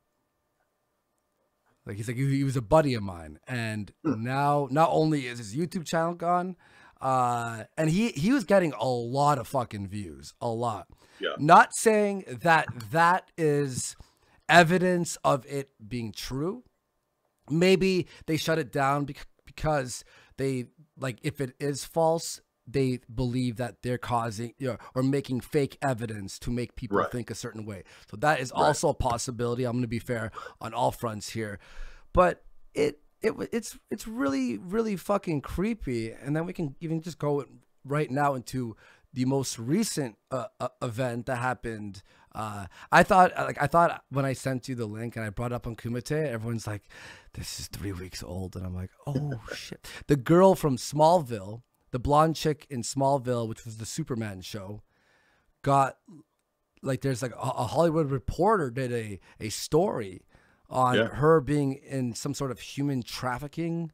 Like he's like, he was a buddy of mine, and now not only is his YouTube channel gone, and he was getting a lot of fucking views, a lot. Yeah. Not saying that is evidence of it being true. Maybe they shut it down because they, like, if it is false, they believe that they're causing, or making fake evidence to make people think a certain way. So that is also a possibility. I'm going to be fair on all fronts here, but it's really, really fucking creepy. And then we can even just go right now into the most recent event that happened. I thought when I sent you the link and I brought it up on Kumite, everyone's like, this is 3 weeks old. And I'm like, oh shit. The girl from Smallville, the blonde chick in Smallville, which was the Superman show, got, like, there's like a Hollywood Reporter did a story on her being in some sort of human trafficking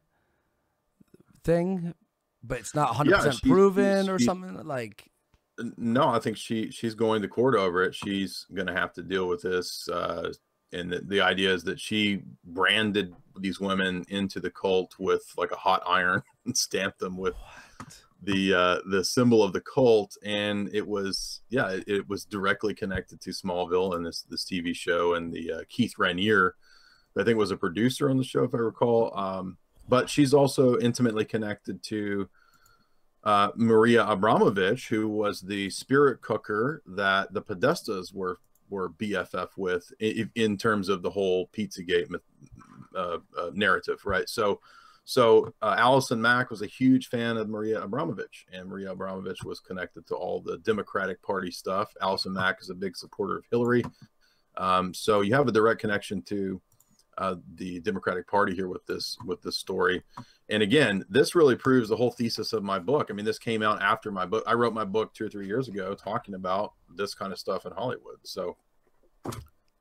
thing, but it's not 100% proven or something like. No, I think she's going to court over it. She's going to have to deal with this. And the idea is that she branded these women into the cult with like a hot iron and stamped them with the symbol of the cult. And it was directly connected to Smallville and this TV show, and the Keith Raniere, I think, was a producer on the show, if I recall. But she's also intimately connected to Maria Abramovich, who was the spirit cooker that the Podestas were BFF with in terms of the whole Pizzagate narrative, right? So Allison Mack was a huge fan of Maria Abramovich, and Maria Abramovich was connected to all the Democratic Party stuff. Allison Mack is a big supporter of Hillary. So you have a direct connection to the Democratic Party here with this story. And again, this really proves the whole thesis of my book. I mean, this came out after my book. I wrote my book 2 or 3 years ago talking about this kind of stuff in Hollywood. So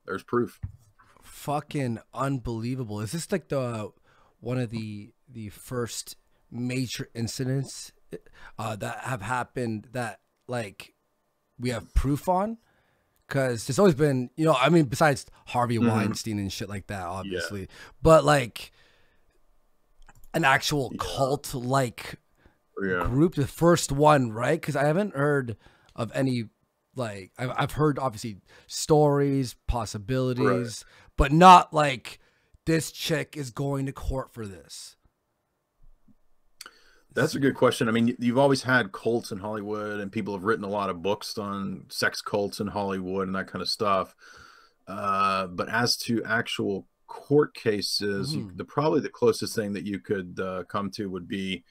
there's proof. Fucking unbelievable. Is this like one of the first major incidents that have happened that, like, we have proof on? Because there's always been, I mean, besides Harvey Weinstein and shit like that, obviously, but like an actual cult like group, the first one, right? Because I haven't heard of any, like, I've heard obviously stories, possibilities, but not like this chick is going to court for this. That's a good question. I mean, you've always had cults in Hollywood, and people have written a lot of books on sex cults in Hollywood and that kind of stuff. But as to actual court cases, probably the closest thing that you could come to would be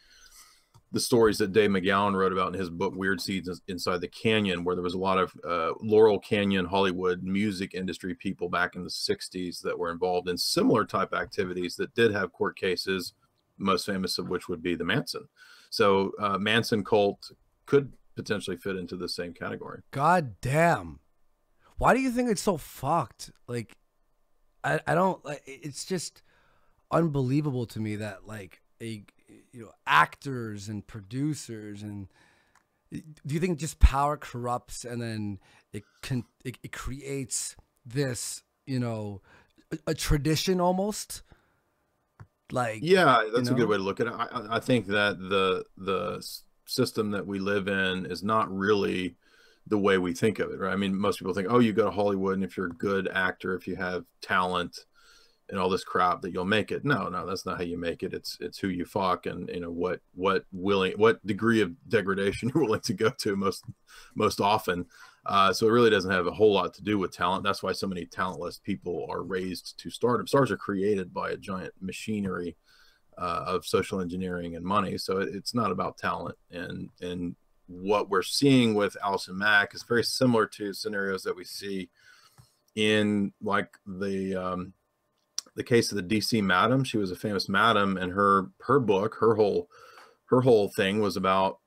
the stories that Dave McGowan wrote about in his book, Weird Seeds Inside the Canyon, where there was a lot of Laurel Canyon, Hollywood music industry people back in the 60s that were involved in similar type activities that did have court cases, most famous of which would be the Manson. So Manson cult could potentially fit into the same category. God damn. Why do you think it's so fucked? Like, I don't, like, it's just unbelievable to me that, like, actors and producers, and do you think just power corrupts, and then it creates this, a tradition almost? Like, yeah, that's a good way to look at it. I think that the system that we live in is not really the way we think of it, right? I mean, most people think, oh, you go to Hollywood, and if you're a good actor, if you have talent and all this crap, that you'll make it. No, that's not how you make it. It's who you fuck, and what degree of degradation you're willing to go to most often. So it really doesn't have a whole lot to do with talent. That's why so many talentless people are raised to stardom. Stars are created by a giant machinery of social engineering and money. So it's not about talent. And what we're seeing with Allison Mack is very similar to scenarios that we see in like the case of the DC Madam. She was a famous madam, and her book, her whole thing was about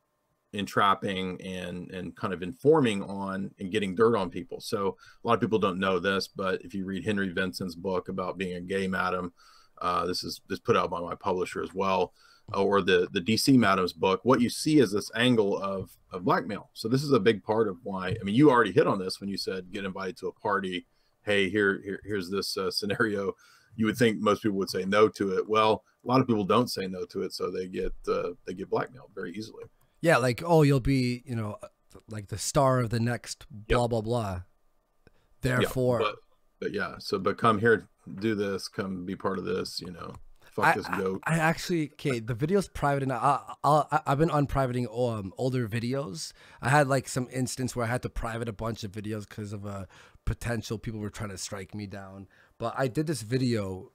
entrapping and kind of informing on and getting dirt on people. So a lot of people don't know this, but if you read Henry Vincent's book about being a gay madam, this is put out by my publisher as well, or the DC Madam's book, what you see is this angle of blackmail. So this is a big part of why, I mean, you already hit on this when you said get invited to a party. Hey, here's this scenario. You would think most people would say no to it. Well, a lot of people don't say no to it, so they get blackmailed very easily. Yeah, like, oh, you'll be, like the star of the next blah, blah, blah. Therefore. Yeah, but come here, do this, come be part of this, fuck this goat. I actually, okay, the video's private, and I've been unprivating older videos. I had like some instance where I had to private a bunch of videos because of a potential people were trying to strike me down. But I did this video.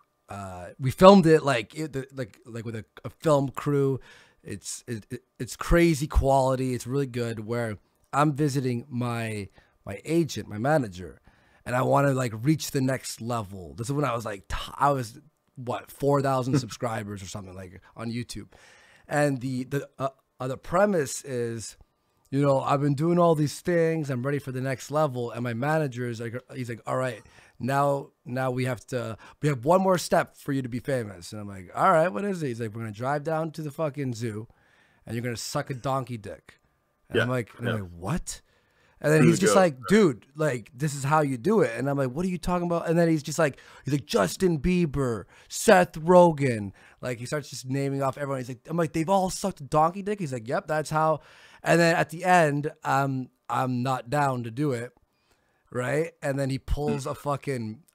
We filmed it like with a film crew. It's crazy quality. It's really good. Where I'm visiting my agent, my manager, and I want to like reach the next level. This is when I was like, I was what, 4,000 subscribers or something like on YouTube, and the premise is, I've been doing all these things. I'm ready for the next level, and my manager is like, he's like, all right, now we have one more step for you to be famous. And I'm like, all right, what is it? He's like, we're gonna drive down to the fucking zoo, and you're gonna suck a donkey dick. And I'm like, what? And then he's just like, dude, like, this is how you do it. And I'm like, what are you talking about? And then he's like, Justin Bieber, Seth Rogen. Like, he starts just naming off everyone. He's like, I'm like, they've all sucked a donkey dick. He's like, yep, that's how. And then at the end, I'm not down to do it, right? And then he pulls a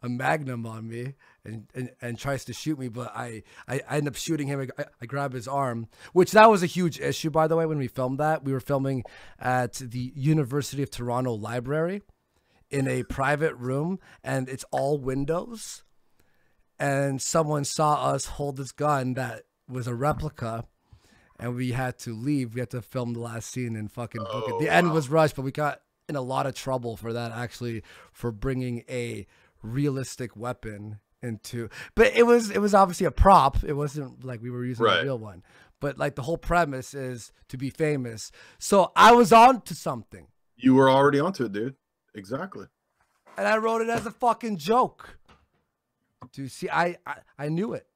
magnum on me and tries to shoot me, but I end up shooting him. I grab his arm, which that was a huge issue, by the way. When we filmed that, we were filming at the University of Toronto Library in a private room, and it's all windows. And someone saw us hold this gun that was a replica, and we had to leave. We had to film the last scene and fucking book it. The end was rushed, but we got in a lot of trouble for that, actually, for bringing a realistic weapon into. But it was obviously a prop. It wasn't like we were using a real one. But like the whole premise is to be famous. So I was on to something. You were already onto it, dude. Exactly. And I wrote it as a fucking joke. Dude, see, I knew it.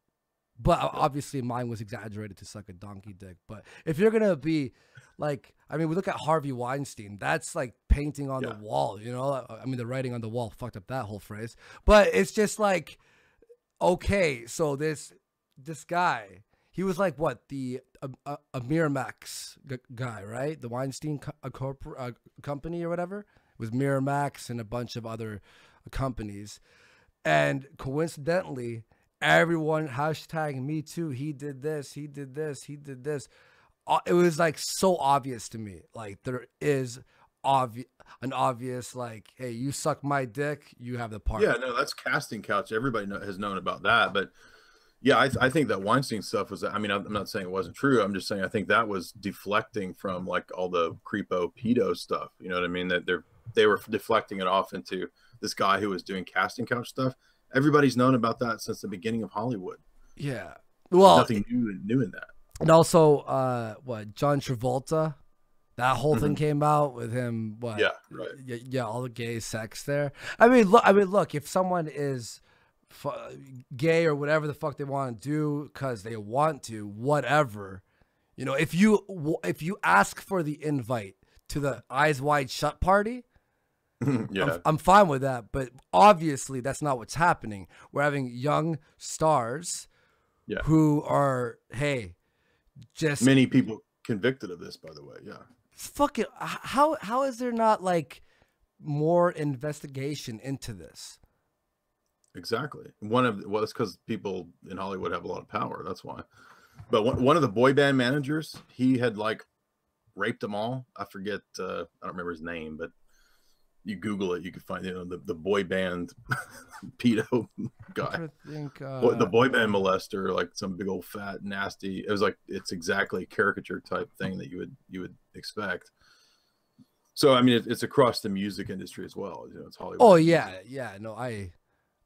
But obviously mine was exaggerated to suck a donkey dick. But if you're going to be like, I mean, we look at Harvey Weinstein. That's like painting on the wall, I mean, the writing on the wall fucked up that whole phrase. But it's just like, okay, so this guy, he was like what, the Miramax guy, right? The Weinstein company or whatever. It was Miramax and a bunch of other companies. And coincidentally, everyone hashtag me too. He did this, he did this, he did this. It was like so obvious to me. Like there is an obvious like, hey, you suck my dick, you have the part. Yeah, no, that's casting couch. Everybody has known about that. But yeah, I think that Weinstein stuff was, I mean, I'm not saying it wasn't true. I'm just saying I think that was deflecting from like all the creepo pedo stuff. You know what I mean? That they were deflecting it off into this guy who was doing casting couch stuff. Everybody's known about that since the beginning of Hollywood. Yeah. Well, nothing new in that. And also, John Travolta, that whole thing came out with him. What? Yeah, right. Yeah, all the gay sex there. I mean, look. If someone is gay or whatever the fuck they want to do because they want to, whatever. You know, if you ask for the invite to the Eyes Wide Shut party, Yeah. I'm fine with that. But obviously, that's not what's happening. We're having young stars Yeah. who are, hey, just Many people convicted of this, by the way. Yeah. fucking. How is there not like more investigation into this? Exactly. It's because people in Hollywood have a lot of power. That's why. But one of the boy band managers, he had like raped them all. I forget. I don't remember his name, but you Google it, you can find the boy band pedo guy. The boy band molester, like some big old fat nasty. It was like it's exactly a caricature type thing that you would expect. So I mean, it's across the music industry as well. You know, it's Hollywood. Oh yeah, yeah. No, I'm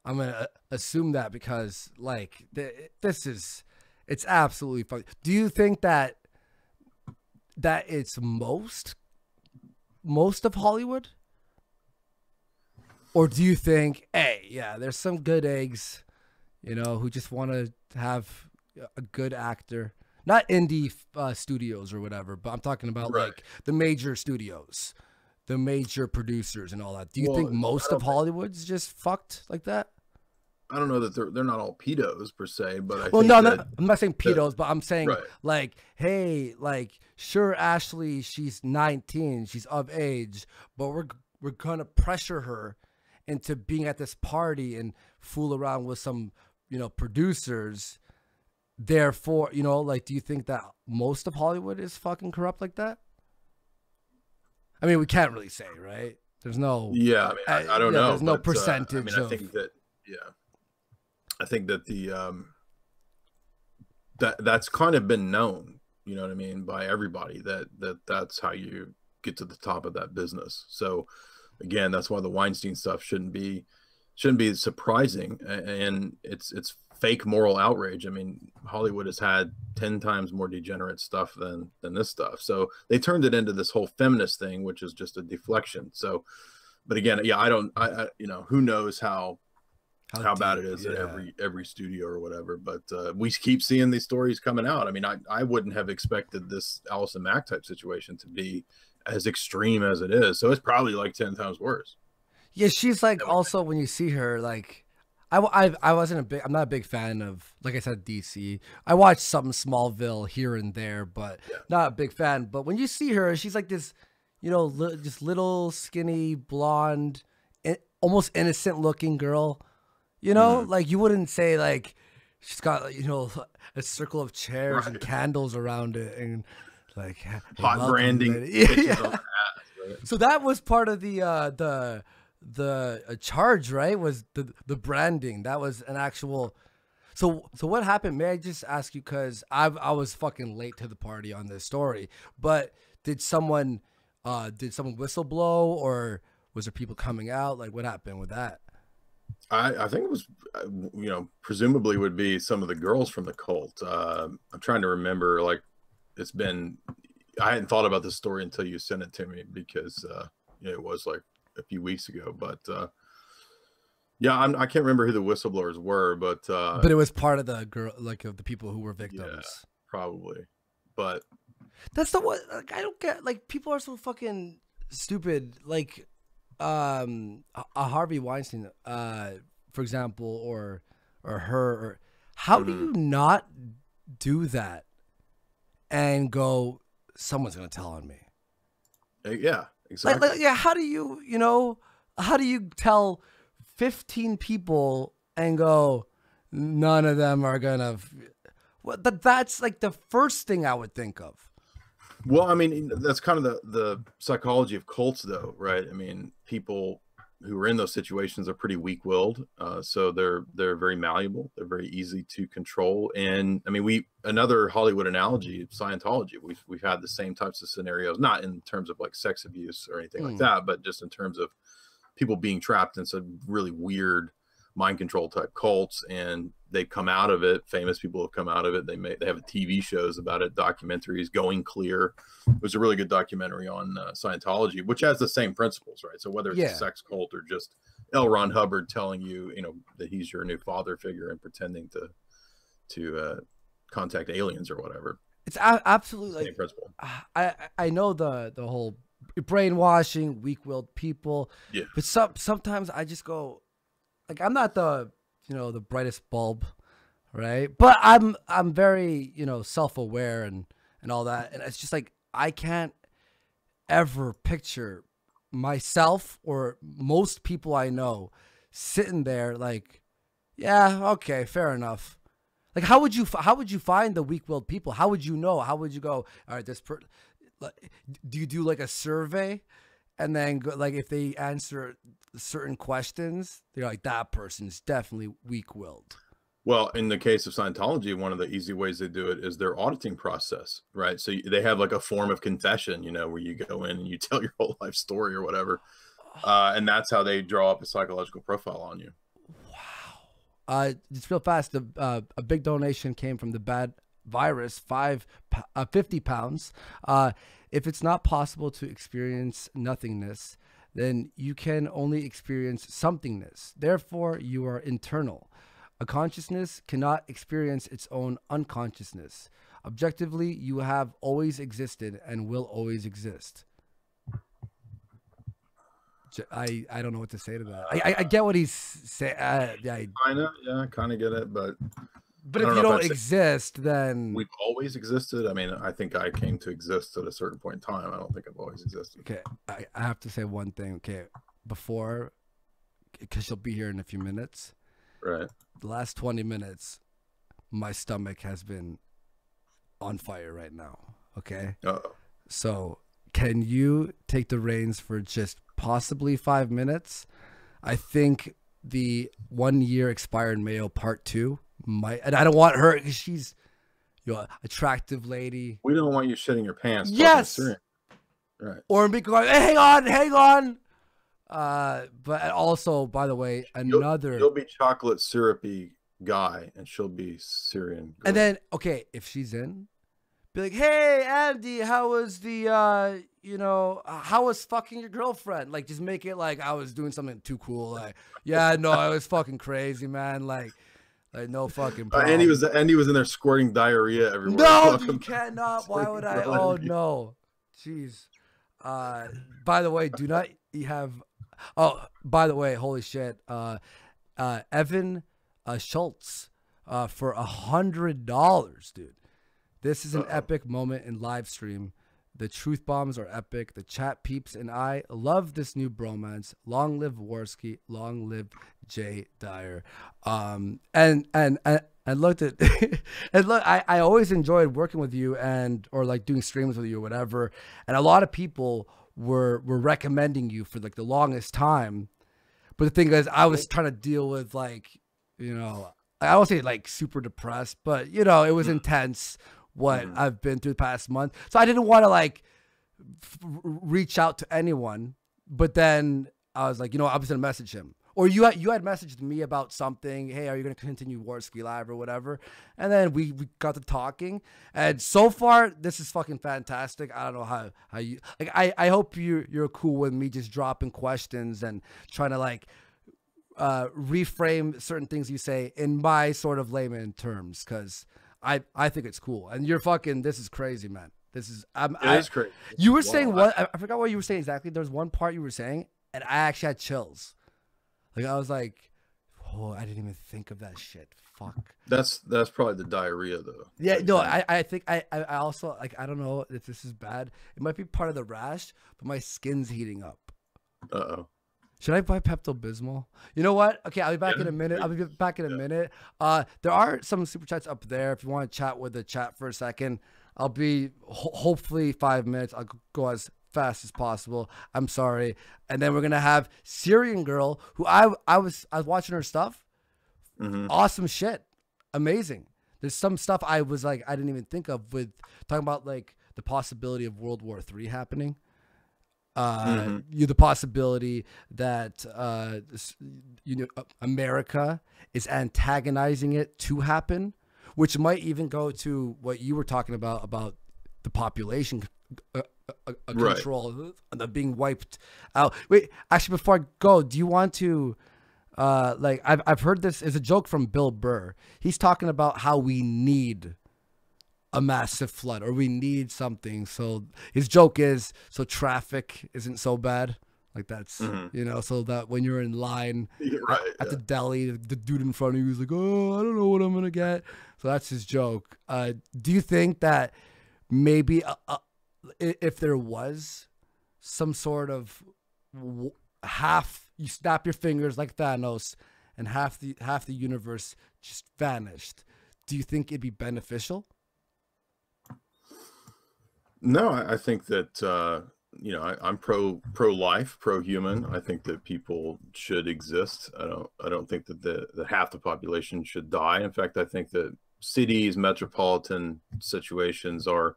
gonna assume that because like it's absolutely funny. Do you think that it's most of Hollywood? Or do you think, hey, yeah, there's some good eggs, you know, who just want to have a good actor, not indie studios or whatever, but I'm talking about like the major studios, the major producers and all that. Do you think most of Hollywood's just fucked like that? I don't know that they're not all pedos per se, but I well, think no, that, I'm not saying pedos, but I'm saying right. like, hey, like, sure, Ashley, she's 19, she's of age, but we're gonna pressure her into being at this party and fool around with some, you know, producers. Therefore, you know, like, do you think that most of Hollywood is fucking corrupt like that? I mean, we can't really say, right? There's no. Yeah, I mean, I don't know. There's no percentage. I mean, I think that I think that that's kind of been known. You know what I mean, by everybody that's how you get to the top of that business. So again, that's why the Weinstein stuff shouldn't be surprising, and it's fake moral outrage. I mean, Hollywood has had 10 times more degenerate stuff than this stuff. So they turned it into this whole feminist thing, which is just a deflection. So, but again, yeah, I you know, who knows how bad it is at every studio or whatever. But we keep seeing these stories coming out. I mean, I wouldn't have expected this Allison Mack type situation to be as extreme as it is. So it's probably like 10 times worse. Yeah, she's like, also when you see her, like, I wasn't I'm not a big fan of, like I said, DC. I watched some Smallville here and there, but not a big fan. But when you see her, she's like this, you know, just little skinny blonde, almost innocent looking girl. You know, like you wouldn't say like she's got, you know, a circle of chairs and candles around it and like hot branding. Yeah. So that was part of the charge, right? Was the branding. That was an actual. So what happened? May I just ask you, because I was fucking late to the party on this story, but did someone whistleblow, or was there people coming out? Like, what happened with that? I think it was, you know, presumably would be some of the girls from the cult. I'm trying to remember, like, I hadn't thought about this story until you sent it to me, because you know, it was like a few weeks ago. But yeah, I can't remember who the whistleblowers were, but it was part of the girl, like, of the people who were victims. Yeah, probably. But that's the one. Like, I don't get, like, people are so fucking stupid. Like, a Harvey Weinstein, for example, or her, or how do you not do that and go, someone's gonna tell on me? Yeah, exactly. Like, yeah, how do you tell 15 people and go, none of them are gonna? That's like the first thing I would think of. Well, I mean, that's kind of the psychology of cults, though, right? I mean, people who are in those situations are pretty weak-willed, so they're very malleable. They're very easy to control. And I mean, another Hollywood analogy, Scientology. We've had the same types of scenarios, not in terms of like sex abuse or anything like that, but just in terms of people being trapped in some really weird mind control type cults, and they come out of it. Famous people have come out of it. They have TV shows about it, documentaries. Going Clear, it was a really good documentary on Scientology, which has the same principles, right? So whether it's a sex cult or just L. Ron Hubbard telling you, you know, that he's your new father figure and pretending to contact aliens or whatever, It's absolutely Same principle. I know the whole brainwashing, weak-willed people, Yeah. but sometimes I just go like I'm not the the brightest bulb, right? But I'm very self-aware and all that, and it's just like I can't ever picture myself or most people I know sitting there like, yeah, okay, fair enough. Like, how would you find the weak-willed people? How would you know? How would you go? All right, like, do you do like a survey, and then go, like if they answer certain questions, they're like that person is definitely weak-willed. Well, in the case of Scientology, one of the easy ways they do it is their auditing process, right? So they have like a form of confession, where you go in and you tell your whole life story or whatever, and that's how they draw up a psychological profile on you. Just real fast, a big donation came from the Bad Virus, 50 pounds. If it's not possible to experience nothingness, then you can only experience somethingness. Therefore, you are internal. A consciousness cannot experience its own unconsciousness. Objectively, you have always existed and will always exist. I don't know what to say to that. I get what he's saying. Yeah, I kind of get it, but if you don't exist, then we've always existed. I mean, I think I came to exist at a certain point in time. I don't think I've always existed. Okay, I have to say one thing. Okay, before, because she'll be here in a few minutes. Right. The last 20 minutes, my stomach has been on fire right now. Okay. Uh-oh. So can you take the reins for just possibly 5 minutes? I think the 1 year expired Mayo part 2 might, and I don't want her because she's attractive lady. We don't want you shitting your pants. Yes. Right. Or me going, hey, hang on. But also, by the way, you'll be chocolate syrupy guy and she'll be Syrian girl. And then, okay, if she's in, be like, hey, Andy, how was how was fucking your girlfriend? Like, just make it like I was doing something too cool. Like, yeah, no, I was fucking crazy, man. Like no fucking problem. Andy was in there squirting diarrhea everywhere. No, you cannot. Why would I? Oh, no. Jeez. By the way, do not have... Oh, by the way, holy shit. Evan Schultz for $100, dude. This is an epic moment in live stream. The truth bombs are epic. The chat peeps and I love this new bromance. Long live Warski. Long live Jay Dyer. And looked at and look, I always enjoyed working with you or like doing streams with you or whatever. And a lot of people were recommending you for like the longest time. But the thing is, I was trying to deal with like, I won't say like super depressed, but it was intense what I've been through the past month. So I didn't want to like reach out to anyone, but then I was like, I was going to message him. Or you had messaged me about something. Hey, are you going to continue Warski Live or whatever? And then we got to talking. And so far, this is fucking fantastic. I don't know how you... Like, I hope you're cool with me just dropping questions and trying to, like, reframe certain things you say in my sort of layman terms. Because I think it's cool. And you're fucking... This is crazy, man. This is... It is crazy. You were saying what... I forgot what you were saying exactly. There was one part you were saying, and I actually had chills. Like, I was like, oh, I didn't even think of that shit. Fuck. That's probably the diarrhea, though. Yeah, no, I think I also, like, I don't know if this is bad. It might be part of the rash, but my skin's heating up. Uh-oh. Should I buy Pepto-Bismol? You know what? Okay, I'll be back in a minute. I'll be back in a minute. There are some super chats up there. If you want to chat with the chat for a second, I'll be hopefully 5 minutes. I'll go as fast as possible. I'm sorry. And then we're gonna have Syrian Girl, who I was watching her stuff. Awesome shit. Amazing. There's some stuff I was like I didn't even think of, with talking about like the possibility of World War III happening. The possibility that America is antagonizing it to happen, which might even go to what you were talking about the population control, the being wiped out. Wait, actually, before I go, do you want to like I've heard this is a joke from Bill Burr. He's talking about how we need a massive flood, or we need something. So his joke is, so traffic isn't so bad. Like that's, you know, so that when you're in line at the deli, the dude in front of you is like, oh, I don't know what I'm going to get. So that's his joke. Do you think that maybe if there was some sort of half, you snap your fingers like Thanos and half the universe just vanished, do you think it'd be beneficial? No, I think that you know, I'm pro life, pro human. I think that people should exist. I don't think that the half the population should die. In fact, I think that cities, metropolitan situations are,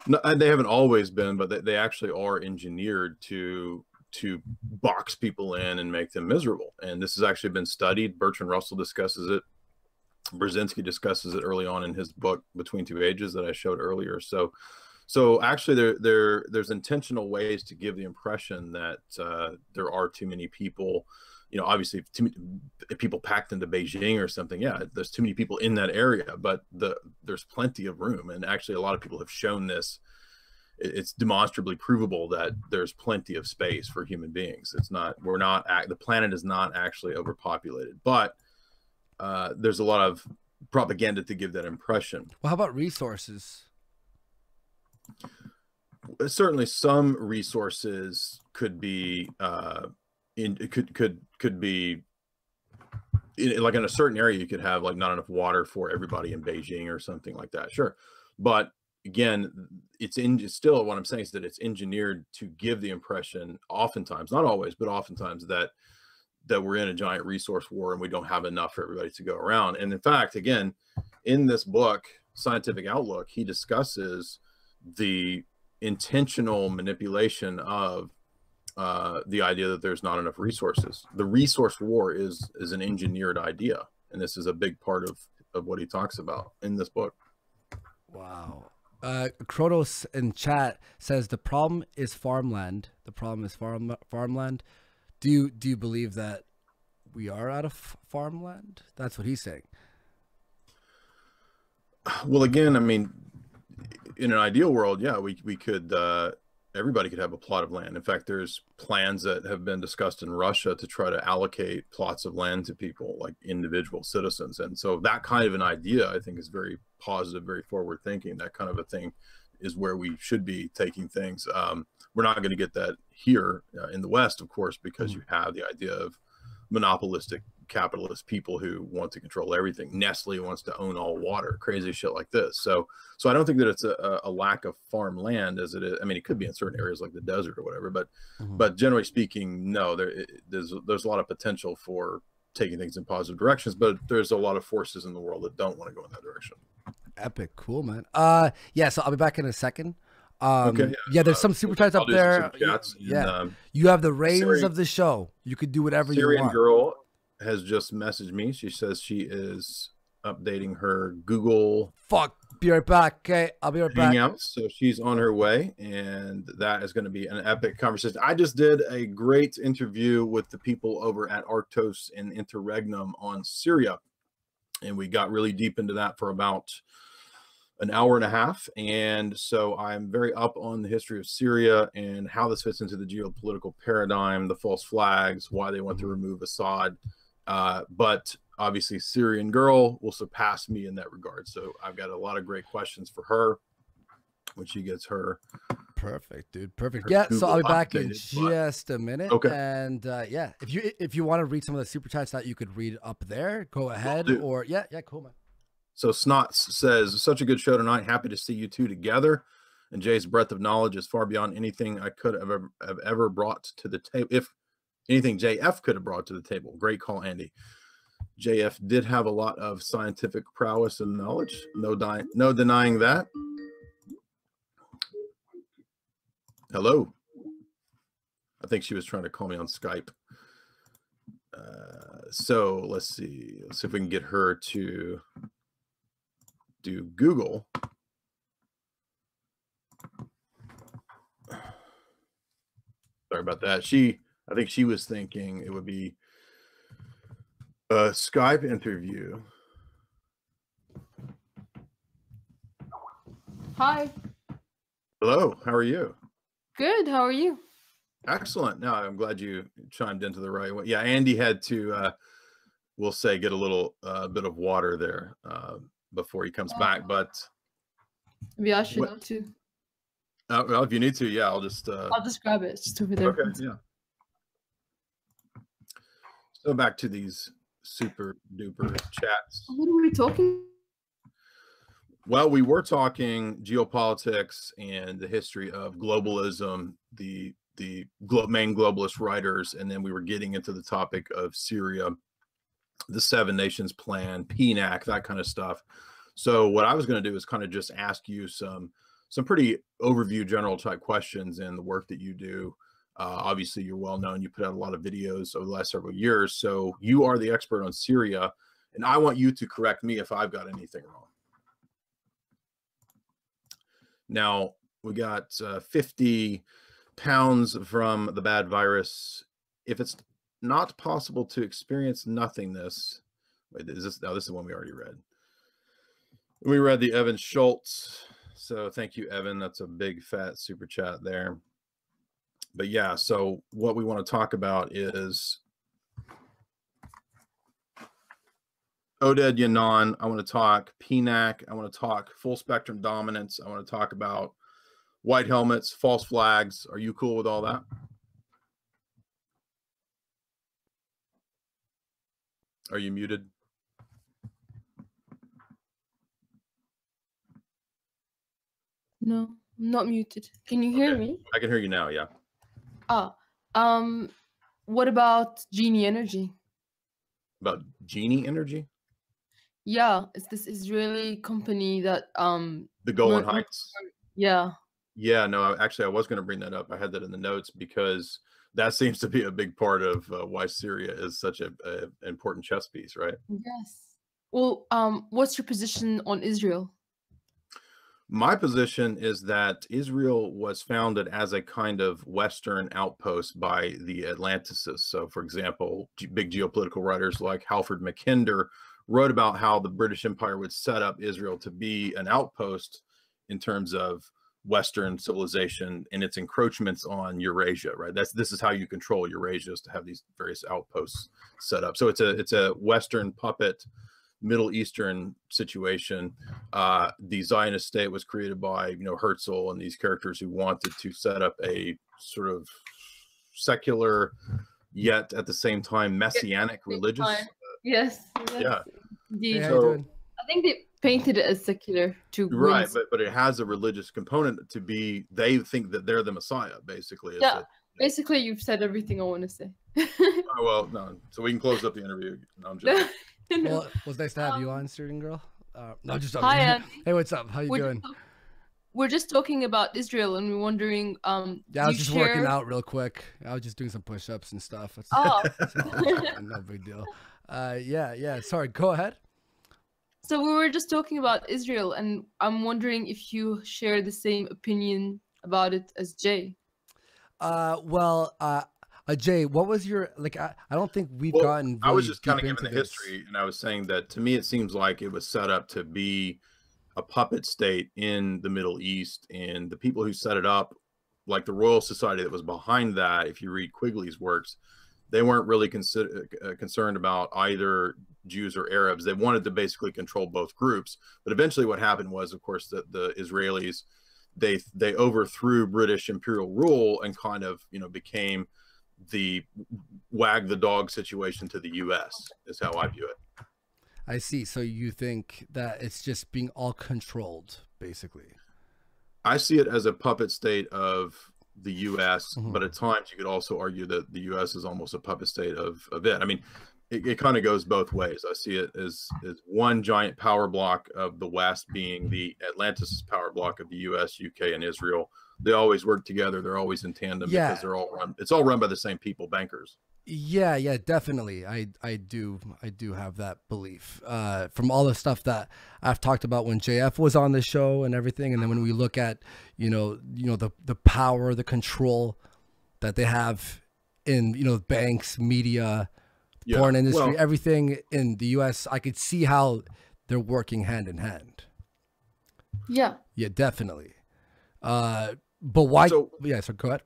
they haven't always been, but they actually are engineered to box people in and make them miserable. And this has actually been studied. Bertrand Russell discusses it. Brzezinski discusses it early on in his book Between Two Ages that I showed earlier. So actually there's intentional ways to give the impression that there are too many people, you know, obviously too many people packed into Beijing or something. Yeah, there's too many people in that area, but there's plenty of room. And actually a lot of people have shown this. It's demonstrably provable that there's plenty of space for human beings. The planet is not actually overpopulated, but there's a lot of propaganda to give that impression. Well, how about resources? Certainly some resources could be could be like in a certain area you could have like not enough water for everybody in Beijing or something like that. Sure. But again, it's still what I'm saying is that it's engineered to give the impression, oftentimes, not always, but oftentimes, that we're in a giant resource war and we don't have enough for everybody to go around. And in fact, again, in this book, Scientific Outlook, he discusses the intentional manipulation of the idea that there's not enough resources. The resource war is an engineered idea, and this is a big part of what he talks about in this book. Wow. Kronos in chat says the problem is farmland. The problem is farmland. Do you believe that we are out of farmland? That's what he's saying. Well, again, I mean, in an ideal world, yeah, we could, everybody could have a plot of land. In fact, there's plans that have been discussed in Russia to try to allocate plots of land to people, like individual citizens. And so that kind of an idea, I think, is very positive, very forward thinking. That kind of a thing is where we should be taking things. We're not going to get that here in the West, of course, because you have the idea of monopolistic capitalist people who want to control everything. Nestle wants to own all water, crazy shit like this. So I don't think that it's a lack of farmland as it is. I mean, it could be in certain areas like the desert or whatever, but generally speaking, no, there's a lot of potential for taking things in positive directions, but there's a lot of forces in the world that don't want to go in that direction. Epic. Cool, man. Yeah, so I'll be back in a second. Okay. Yeah, there's some super chats up there. Yeah. You have the reins of the show. You could do whatever you want. SyrianGirl has just messaged me. She says she is updating her Google. Fuck. Be right back. Okay, I'll be right back. Hangouts. So she's on her way, and that is going to be an epic conversation. I just did a great interview with the people over at Arctos and Interregnum on Syria, and we got really deep into that for about an hour and a half. And so I'm very up on the history of Syria and how this fits into the geopolitical paradigm, the false flags, why they want to remove Assad. But obviously SyrianGirl will surpass me in that regard. So I've got a lot of great questions for her when she gets her. Perfect, dude. Perfect. Yeah. So I'll be back in just a minute. Okay. And yeah, if you want to read some of the super chats that you could read up there, go ahead. Or yeah, cool, man. So Snots says, such a good show tonight. Happy to see you two together. And Jay's breadth of knowledge is far beyond anything I could have ever brought to the table. If anything JF could have brought to the table. Great call, Andy. JF did have a lot of scientific prowess and knowledge. No denying that. Hello. I think she was trying to call me on Skype. So let's see. Let's see if we can get her to do Google. Sorry about that. I think she was thinking it would be a Skype interview Hi. Hello, how are you? Good. How are you? Excellent. No, I'm glad you chimed into the right way. Yeah, Andy had to, we'll say, get a little bit of water there before he comes back. But Maybe I should what, too. well, if you need to, yeah, I'll just grab it. It's just over there. Okay, yeah. So back to these super duper chats. What are we talking? Well, we were talking geopolitics and the history of globalism, the main globalist writers, and then we were getting into the topic of Syria, the Seven Nations Plan, PNAC, that kind of stuff. So what I was going to do is kind of just ask you some pretty overview general type questions in the work that you do. Obviously, you're well known. You put out a lot of videos over the last several years. So you are the expert on Syria, and I want you to correct me if I've got anything wrong. Now, we got 50 pounds from the bad virus. If it's not possible to experience nothingness, wait, is this, now this is one we already read. We read the Evan Schultz. So thank you, Evan. That's a big fat super chat there. But yeah, so what we want to talk about is Oded Yanan. I want to talk PNAC. I want to talk full spectrum dominance. I want to talk about white helmets, false flags. Are you cool with all that? Are you muted? No, I'm not muted. Can you hear me? I can hear you now, yeah. What about Genie Energy? About Genie Energy? Yeah, it's this Israeli company that the Golan Heights. Yeah. Yeah, no, actually I was going to bring that up. I had that in the notes because that seems to be a big part of why Syria is such a important chess piece, right? Yes. Well, what's your position on Israel? My position is that Israel was founded as a kind of Western outpost by the Atlanticists. So, for example, big geopolitical writers like Halford Mackinder wrote about how the British Empire would set up Israel to be an outpost in terms of Western civilization and its encroachments on Eurasia, right? This is how you control Eurasia, is to have these various outposts set up. So it's a Western puppet Middle Eastern situation. The Zionist state was created by, Herzl and these characters who wanted to set up a sort of secular, yet at the same time messianic religious. Yes. Yeah. Indeed. So, I think they painted it as secular to right, but it has a religious component to be. They think that they're the Messiah, basically. Yeah. Basically, you've said everything I want to say. Oh, well, no. So we can close up the interview. No, I'm joking. Well, it was nice to have you on, SyrianGirl. No, just hi, Andy. Hey, what's up? How you doing? We're just talking about Israel, and we're wondering. Yeah, I was just working out real quick. I was just doing some push-ups and stuff. Oh, no big deal. Yeah. Sorry, go ahead. So we were just talking about Israel, and I'm wondering if you share the same opinion about it as Jay. Jay, what was your I don't think we've gotten. Really I was just kind of giving the this history, and I was saying that to me it seems like it was set up to be a puppet state in the Middle East, and the people who set it up, like the Royal Society that was behind that, if you read Quigley's works, they weren't really concerned about either Jews or Arabs. They wanted to basically control both groups. But eventually what happened was, of course, that the Israelis, they overthrew British imperial rule and kind of, became the wag the dog situation to the U.S. is how I view it. I see. So you think that it's just being all controlled, basically? I see it as a puppet state of the U.S., but at times you could also argue that the U.S. is almost a puppet state of it. I mean, it kind of goes both ways. I see it as one giant power block of the West being the Atlanticist power block of the U.S., U.K., and Israel. They always work together. They're always in tandem because they're all run. It's all run by the same people, bankers. Yeah, definitely. I do have that belief from all the stuff that I've talked about when JF was on the show and everything, and then when we look at the power, the control that they have in banks, media, foreign industry, everything in the U.S. I could see how they're working hand in hand. Yeah. Yeah, definitely. But why? So, Yeah, so go ahead.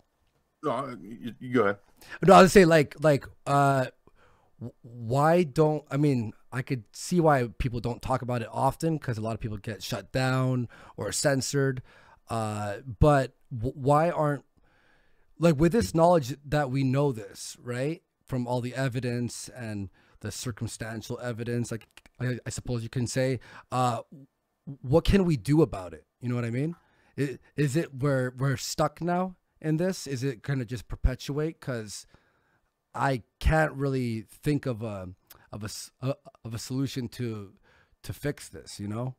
no, you go ahead. No, I would say why don't, I mean, I could see why people don't talk about it often because a lot of people get shut down or censored. But why aren't, like, with this knowledge that we know this, right? From all the evidence and the circumstantial evidence, like I suppose you can say, what can we do about it? You know what I mean? Is it we're stuck now in this? Is it going to just perpetuate? Because I can't really think of a solution to fix this. You know,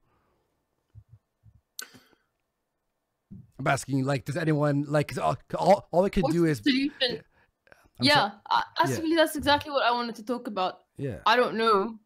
I'm asking, like, does anyone, like, 'cause all we could do is solution? Yeah, Actually, that's exactly what I wanted to talk about. yeah. I don't know,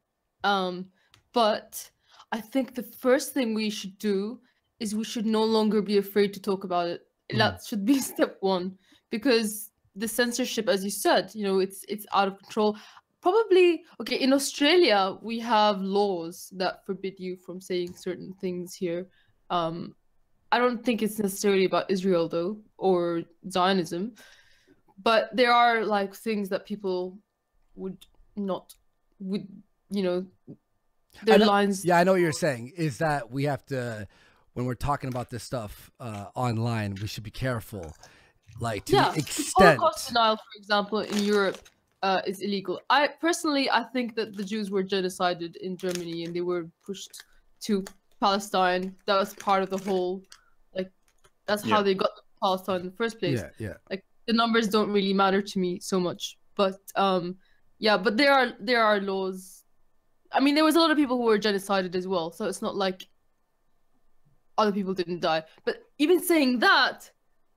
but I think the first thing we should do is we should no longer be afraid to talk about it. That should be step one, because the censorship, as you said, you know, it's out of control. Probably, okay, in Australia, we have laws that forbid you from saying certain things here. I don't think it's necessarily about Israel, though, or Zionism, but there are, like, things that people would, you know, their lines. Yeah, I know what you're saying. Is that we have to, when we're talking about this stuff online, we should be careful. Like, to the extent. Holocaust denial, for example, in Europe is illegal. I think that the Jews were genocided in Germany and they were pushed to Palestine. That was part of the whole, like, that's how they got to Palestine in the first place. Yeah. Like, the numbers don't really matter to me so much, but but there are laws. I mean, there was a lot of people who were genocided as well, so it's not like other people didn't die. But even saying that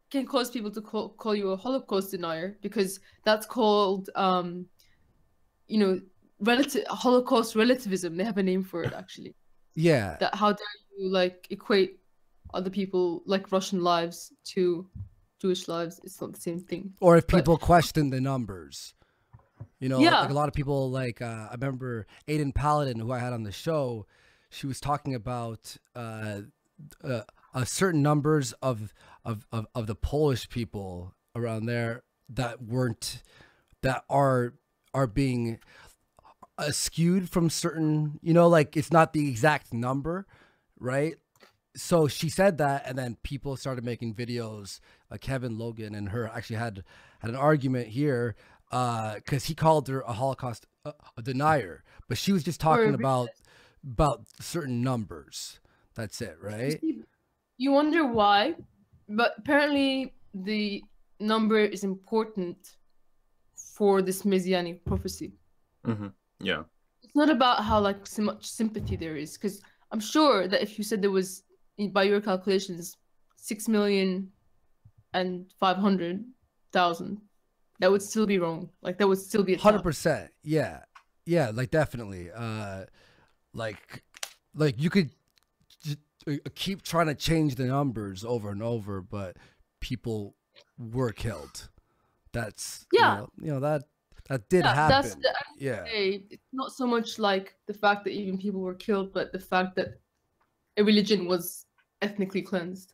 can cause people to call you a Holocaust denier, because that's called Holocaust relativism. They have a name for it, actually. Yeah. That how dare you, like, equate other people, like Russian lives, to Jewish lives? It's not the same thing. Or if people question the numbers, you know, Yeah. like a lot of people, like I remember Aiden Paladin, who I had on the show, she was talking about certain numbers of the Polish people around there that are being skewed from certain, you know, like, it's not the exact number, right? So she said that, and then people started making videos. Kevin Logan and her actually had an argument here because he called her a Holocaust a denier, but she was just talking about certain numbers. That's it, right? You wonder why, but apparently the number is important for this messianic prophecy. Mm-hmm. Yeah. It's not about how, like, so much sympathy there is, because I'm sure that if you said there was, by your calculations, 6,500,000, that would still be wrong. Like, that would still be 100%. Yeah, like, definitely. Like you could keep trying to change the numbers over and over, but people were killed. That's you know that did happen. It's not so much like the fact that even people were killed, but the fact that a religion was ethnically cleansed.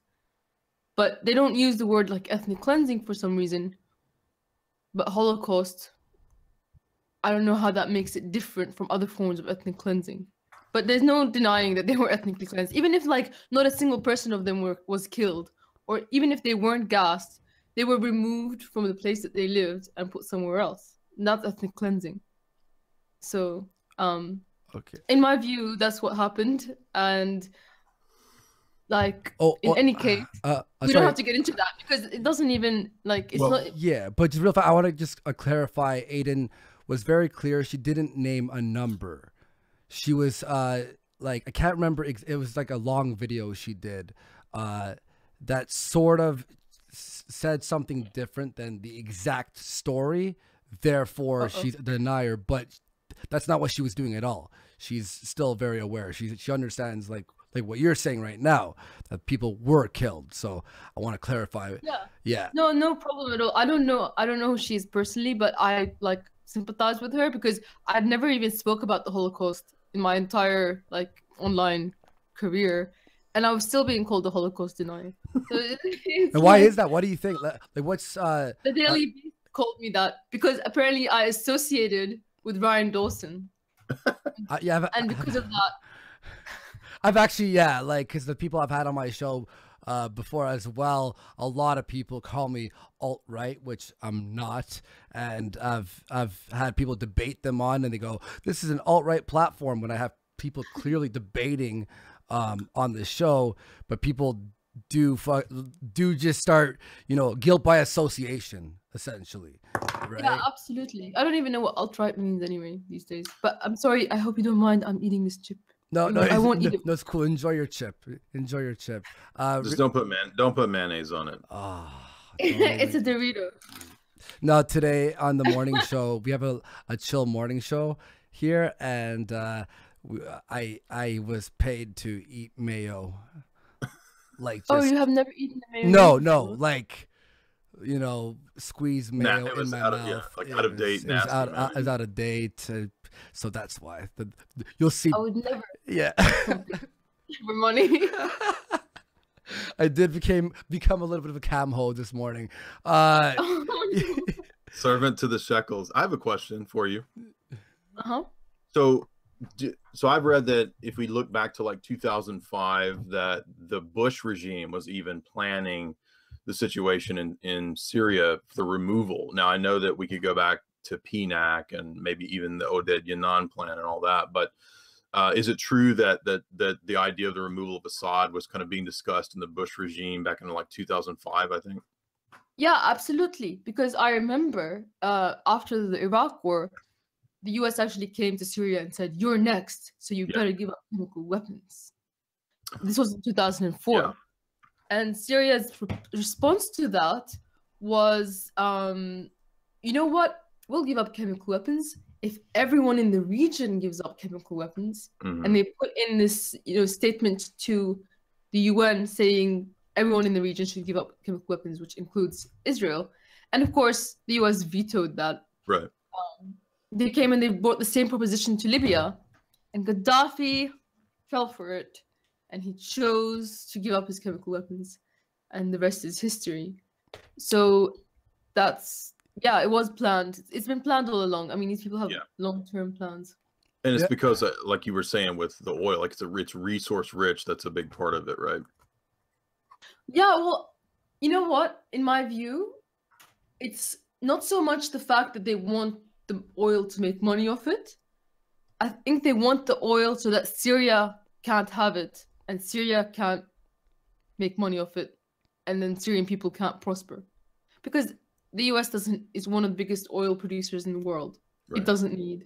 But they don't use the word, like, ethnic cleansing for some reason. But Holocaust, I don't know how that makes it different from other forms of ethnic cleansing. But there's no denying that they were ethnically cleansed. Even if, like, not a single person of them was killed, or even if they weren't gassed, they were removed from the place that they lived and put somewhere else. And that's ethnic cleansing. So, in my view, that's what happened. And, like, in any case, we don't have to get into that, because it doesn't even, like, it's not. Yeah, but just real fast, I want to just clarify. Aiden was very clear. She didn't name a number. She was like, I can't remember. It was like a long video she did that sort of said something different than the exact story. Therefore, she's a denier, but that's not what she was doing at all. She's still very aware. She understands, like what you're saying right now, that people were killed. So I want to clarify. Yeah. No problem at all. I don't know who she is personally, but I, like, sympathize with her, because I'd never even spoke about the Holocaust in my entire, like, online career. and I was still being called the Holocaust denier. So it's And why like, is that? What do you think? Like what's the Daily Beast called me that because apparently I associated with Ryan Dawson, yeah, and because of that, I've actually, yeah, like, because the people I've had on my show before as well, a lot of people call me alt-right, which I'm not, and I've had people debate them on, and they go, "This is an alt-right platform," when I have people clearly debating on the show, but people do just start, you know, guilt by association, essentially, right? yeah, absolutely. I don't even know what alt-right means anyway these days. But I'm sorry. I hope you don't mind. I'm eating this chip. No, You no, know, I won't eat it. no, it's cool. Enjoy your chip. Enjoy your chip. Just don't put mayonnaise on it. It's a Dorito. No, today on the morning show, we have a chill morning show here, and I was paid to eat mayo. Like, just, Oh, you have never eaten the mayo? no, like, you know, squeeze mayo it was in my out mouth. of, yeah, like out of date, It was nasty out, it's out of date. So that's why you'll see. I would never Yeah. for money. I did become a little bit of a cam hoe this morning. Servant to the shekels. I have a question for you. Uh-huh. So I've read that if we look back to like 2005, that the Bush regime was even planning the situation in Syria, the removal. Now I know that we could go back to PNAC and maybe even the Oded Yanan plan and all that, but is it true that the idea of the removal of Assad was kind of being discussed in the Bush regime back in like 2005, I think? Yeah, absolutely. Because I remember after the Iraq war, the US actually came to Syria and said, "You're next, so you better give up chemical weapons." This was in 2004. Yeah. And Syria's response to that was, you know what? We'll give up chemical weapons if everyone in the region gives up chemical weapons. Mm-hmm. And they put in this, statement to the UN saying everyone in the region should give up chemical weapons, which includes Israel. And of course, the US vetoed that. Right. They came and they brought the same proposition to Libya, and Gaddafi fell for it, and he chose to give up his chemical weapons, and the rest is history. So that's, yeah, it was planned. It's been planned all along. I mean, these people have long-term plans. And it's because, like you were saying, with the oil, like it's resource rich. That's a big part of it, right? Yeah, well, you know what? In my view, it's not so much the fact that they want the oil to make money off it. I think they want the oil so that Syria can't have it, and Syria can't make money off it, and then Syrian people can't prosper. Because the US is one of the biggest oil producers in the world. Right. It doesn't need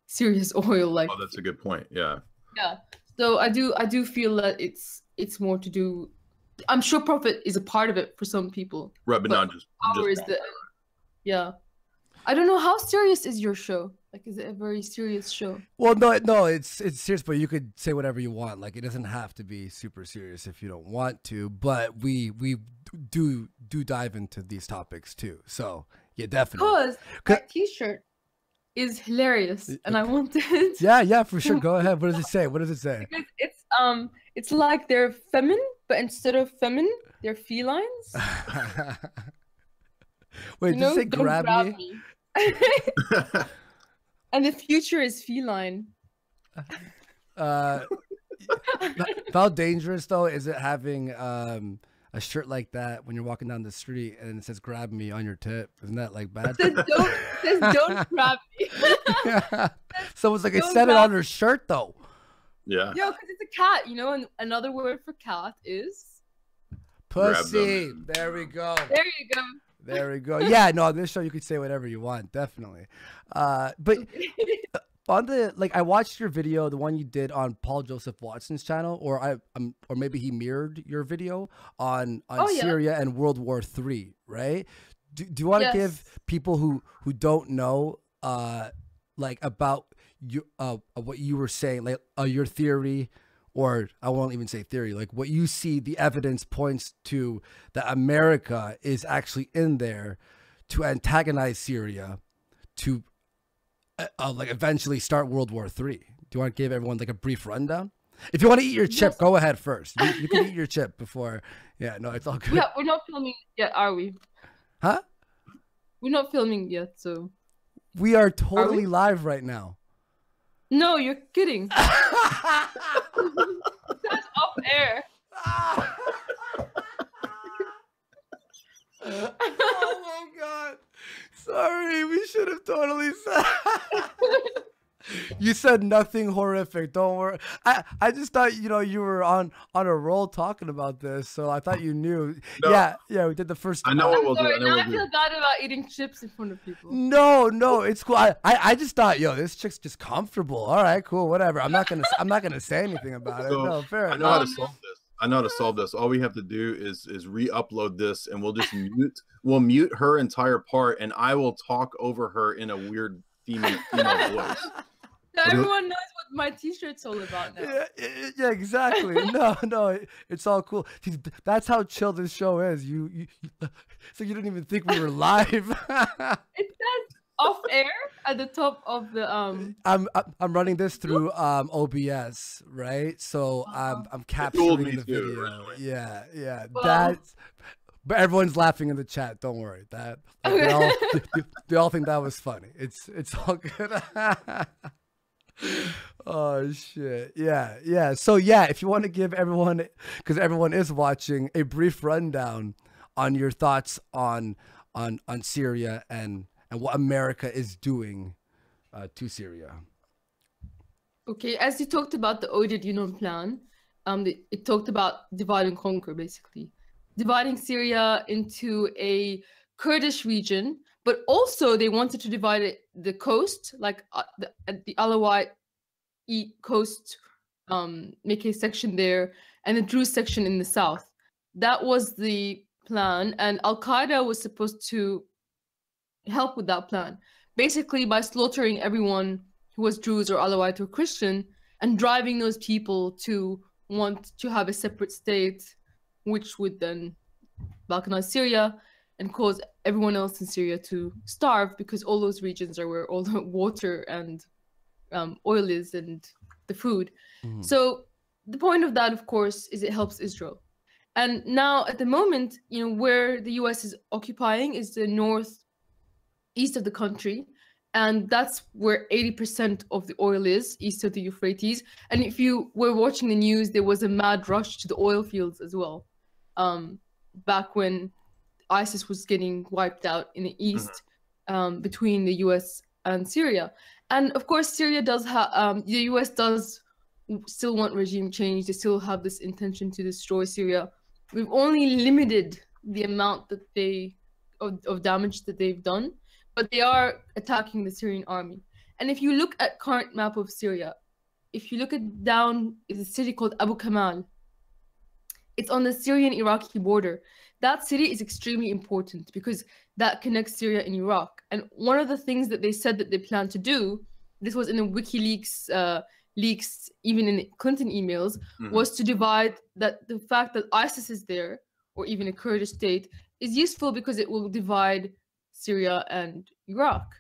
Syria's oil. Like, oh, that's a good point. Yeah. Yeah. So I do feel that it's more to do. I'm sure profit is a part of it for some people. Right, but not just power is the. Yeah. I don't know, how serious is your show? Like, is it a very serious show? Well, no, it's serious, but you could say whatever you want. Like, it doesn't have to be super serious if you don't want to. But we do dive into these topics too. So yeah, definitely. Because my T-shirt is hilarious, and I want it. Yeah, for sure. Go ahead. What does it say? Because it's like they're feminine, but instead of feminine, they're felines. Wait, did you say grab me? And the future is feline. How dangerous though is it having a shirt like that when you're walking down the street and it says "grab me" on your tip? Isn't that like bad? It says don't grab me. Yeah. So it's like it said it on her shirt though. Yeah. Yeah, because it's a cat, and another word for cat is pussy. There we go. There you go. There we go. Yeah, no, on this show you could say whatever you want, definitely. But on I watched your video, the one you did on Paul Joseph Watson's channel, or maybe he mirrored your video on Syria and World War III, right? Do you want to give people who don't know about you what you were saying, your theory? Or I won't even say theory, like what you see, the evidence points to that America is actually in there to antagonize Syria to eventually start World War III. Do you want to give everyone a brief rundown? If you want to eat your chip, go ahead first. You can eat your chip before. Yeah, no, it's all good. Yeah, we're not filming yet, are we? Huh? We're not filming yet, so. We are totally live right now. No, you're kidding. That's off air. Oh my God. Sorry, we should have totally said. You said nothing horrific. Don't worry. I just thought, you know, you were on a roll talking about this, so I thought you knew. No. Yeah, we did the first. I know what we'll do. Now I feel bad about eating chips in front of people. No, it's cool. I just thought, yo, this chick's just comfortable. All right, cool, whatever. I'm not gonna say anything about it. So, no, fair. I know how to solve this. I know how to solve this. All we have to do is re-upload this, and we'll just mute her entire part, and I will talk over her in a weird female voice. So everyone knows what my t-shirt's all about now. Yeah, exactly. No, it's all cool. That's how chill this show is. You so you didn't even think we were live. It says off air at the top of the I'm running this through OBS, right? So I'm capturing the video. Yeah. Well, but everyone's laughing in the chat. Don't worry. That they all think that was funny. It's all good. Oh shit. Yeah. So yeah, if you want to give everyone, because everyone is watching, a brief rundown on your thoughts on Syria and what America is doing to Syria. Okay, as you talked about the Union plan, it talked about divide and conquer, basically dividing Syria into a Kurdish region. But also they wanted to divide the coast, like the Alawite coast, make a section there, and the Druze section in the south. That was the plan, and Al-Qaeda was supposed to help with that plan, basically by slaughtering everyone who was Druze or Alawite or Christian, and driving those people to want to have a separate state, which would then balkanize Syria and cause everyone else in Syria to starve, because all those regions are where all the water and oil is and the food. Mm-hmm. So the point of that, of course, is it helps Israel. And now at the moment, you know, where the US is occupying is the northeast of the country. And that's where 80% of the oil is, east of the Euphrates. And if you were watching the news, there was a mad rush to the oil fields as well, back when ISIS was getting wiped out in the east, between the US and Syria. And of course, Syria does have, the US does still want regime change. They still have this intention to destroy Syria. We've only limited the amount that of damage that they've done, but they are attacking the Syrian army. And if you look at current map of Syria, if you look at down, is a city called Abu Kamal. It's on the Syrian-Iraqi border. That city is extremely important because that connects Syria and Iraq. And one of the things that they said that they plan to do, this was in the WikiLeaks leaks, even in Clinton emails, was to divide that. The fact that ISIS is there, or even a Kurdish state, is useful because it will divide Syria and Iraq.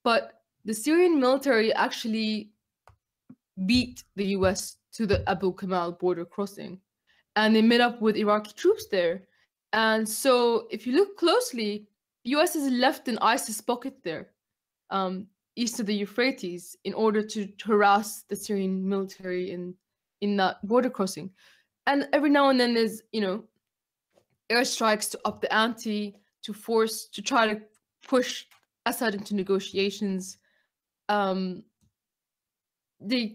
But the Syrian military actually beat the US to the Abu Kamal border crossing, and they met up with Iraqi troops there. And so if you look closely, the US has left an ISIS pocket there, east of the Euphrates, in order to harass the Syrian military in that border crossing. And every now and then there's, you know, airstrikes to up the ante, to try to push Assad into negotiations. The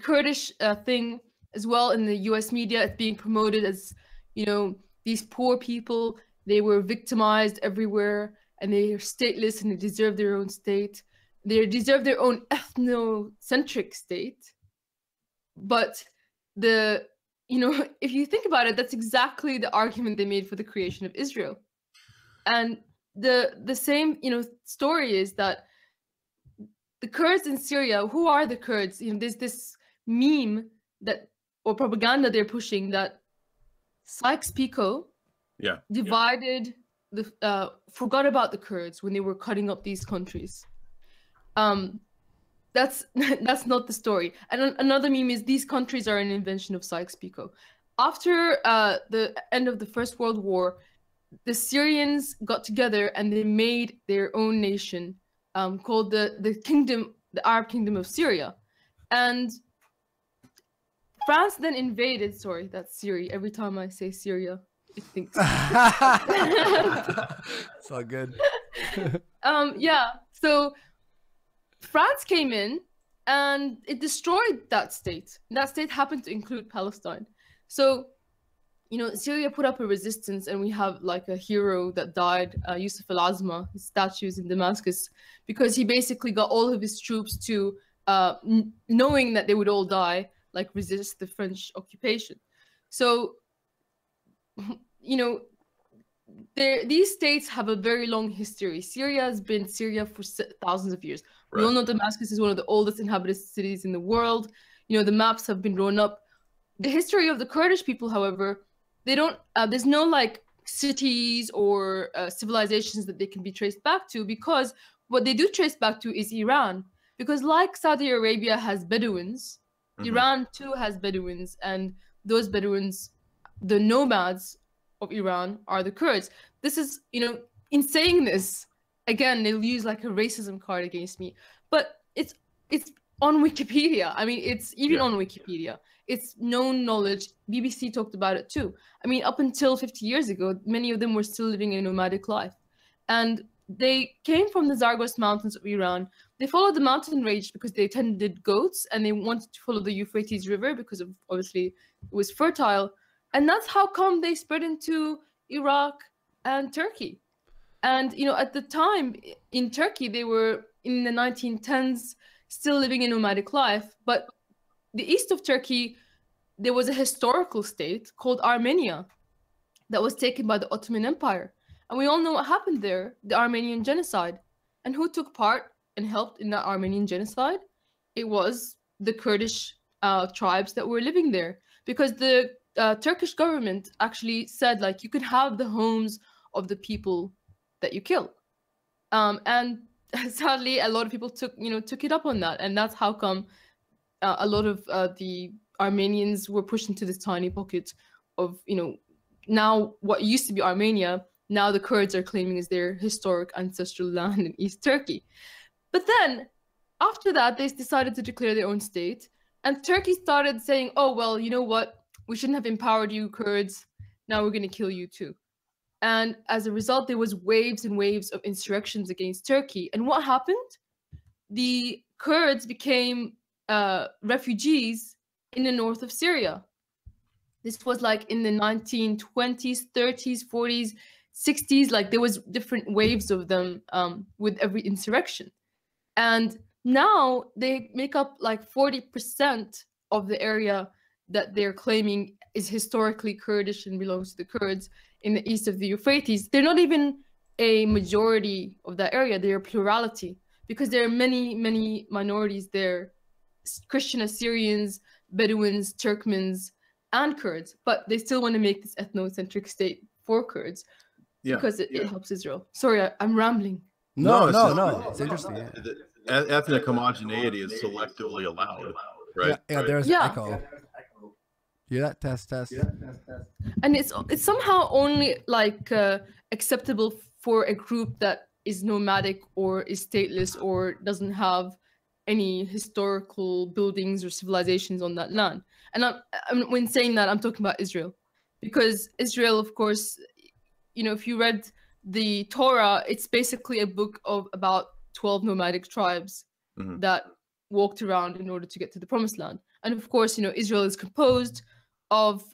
Kurdish thing as well in the US media, it's being promoted as, you know, these poor people, they were victimized everywhere and they are stateless and they deserve their own state. They deserve their own ethnocentric state. But you know, if you think about it, that's exactly the argument they made for the creation of Israel. And the same, you know, story is that the Kurds in Syria, who are the Kurds? You know, there's this meme that, or propaganda they're pushing, that Sykes-Picot divided forgot about the Kurds when they were cutting up these countries. that's that's not the story. And another meme is these countries are an invention of Sykes-Picot. After the end of the First World War, the Syrians got together and they made their own nation called the Arab Kingdom of Syria. And France then invaded, sorry, that's Syria. Every time I say Syria, it thinks. It's all good. Yeah, so France came in and it destroyed that state. That state happened to include Palestine. So, you know, Syria put up a resistance, and we have like a hero that died, Yusuf al-Azma, his statues in Damascus, because he basically got all of his troops to, knowing that they would all die, like resist the French occupation. So, you know, these states have a very long history. Syria has been Syria for thousands of years. Right. We all know Damascus is one of the oldest inhabited cities in the world. You know, the maps have been drawn up. The history of the Kurdish people, however, they don't, there's no like cities or civilizations that they can be traced back to, because what they do trace back to is Iran. Because like Saudi Arabia has Bedouins, Iran too has Bedouins, and those Bedouins, the nomads of Iran, are the Kurds. This is, you know, in saying this, again, they'll use like a racism card against me, but it's on Wikipedia. I mean, it's even on Wikipedia. It's known knowledge. BBC talked about it too. I mean, up until 50 years ago, many of them were still living a nomadic life. And they came from the Zagros Mountains of Iran. They followed the mountain range because they tended goats, and they wanted to follow the Euphrates River because of, obviously, it was fertile. And that's how come they spread into Iraq and Turkey. And, you know, at the time in Turkey, they were in the 1910s still living a nomadic life. But the east of Turkey, there was a historical state called Armenia that was taken by the Ottoman Empire. And we all know what happened there, the Armenian genocide. And who took part and helped in that Armenian genocide? It was the Kurdish tribes that were living there. Because the Turkish government actually said, like, you could have the homes of the people that you kill. And sadly, a lot of people took it up on that. And that's how come a lot of the Armenians were pushed into this tiny pocket of, you know, now what used to be Armenia, now the Kurds are claiming is their historic ancestral land in East Turkey. But then, after that, they decided to declare their own state. And Turkey started saying, oh, well, you know what? We shouldn't have empowered you, Kurds. Now we're going to kill you too. And as a result, there was waves and waves of insurrections against Turkey. And what happened? The Kurds became refugees in the north of Syria. This was like in the 1920s, 30s, 40s, 60s. Like there was different waves of them with every insurrection. And now they make up like 40% of the area that they're claiming is historically Kurdish and belongs to the Kurds in the east of the Euphrates. They're not even a majority of that area. They're a plurality because there are many, many minorities there. Christian Assyrians, Bedouins, Turkmens, and Kurds, but they still want to make this ethnocentric state for Kurds because it helps Israel. Sorry, I'm rambling. No, it's interesting. Yeah. Ethnic homogeneity is selectively allowed, right? Yeah, there's echo. Yeah, test. And it's somehow only like acceptable for a group that is nomadic or is stateless or doesn't have any historical buildings or civilizations on that land. And when saying that, I'm talking about Israel, because Israel, of course, you know, if you read the Torah, it's basically a book of about 12 nomadic tribes that walked around in order to get to the promised land. And of course, you know, Israel is composed of,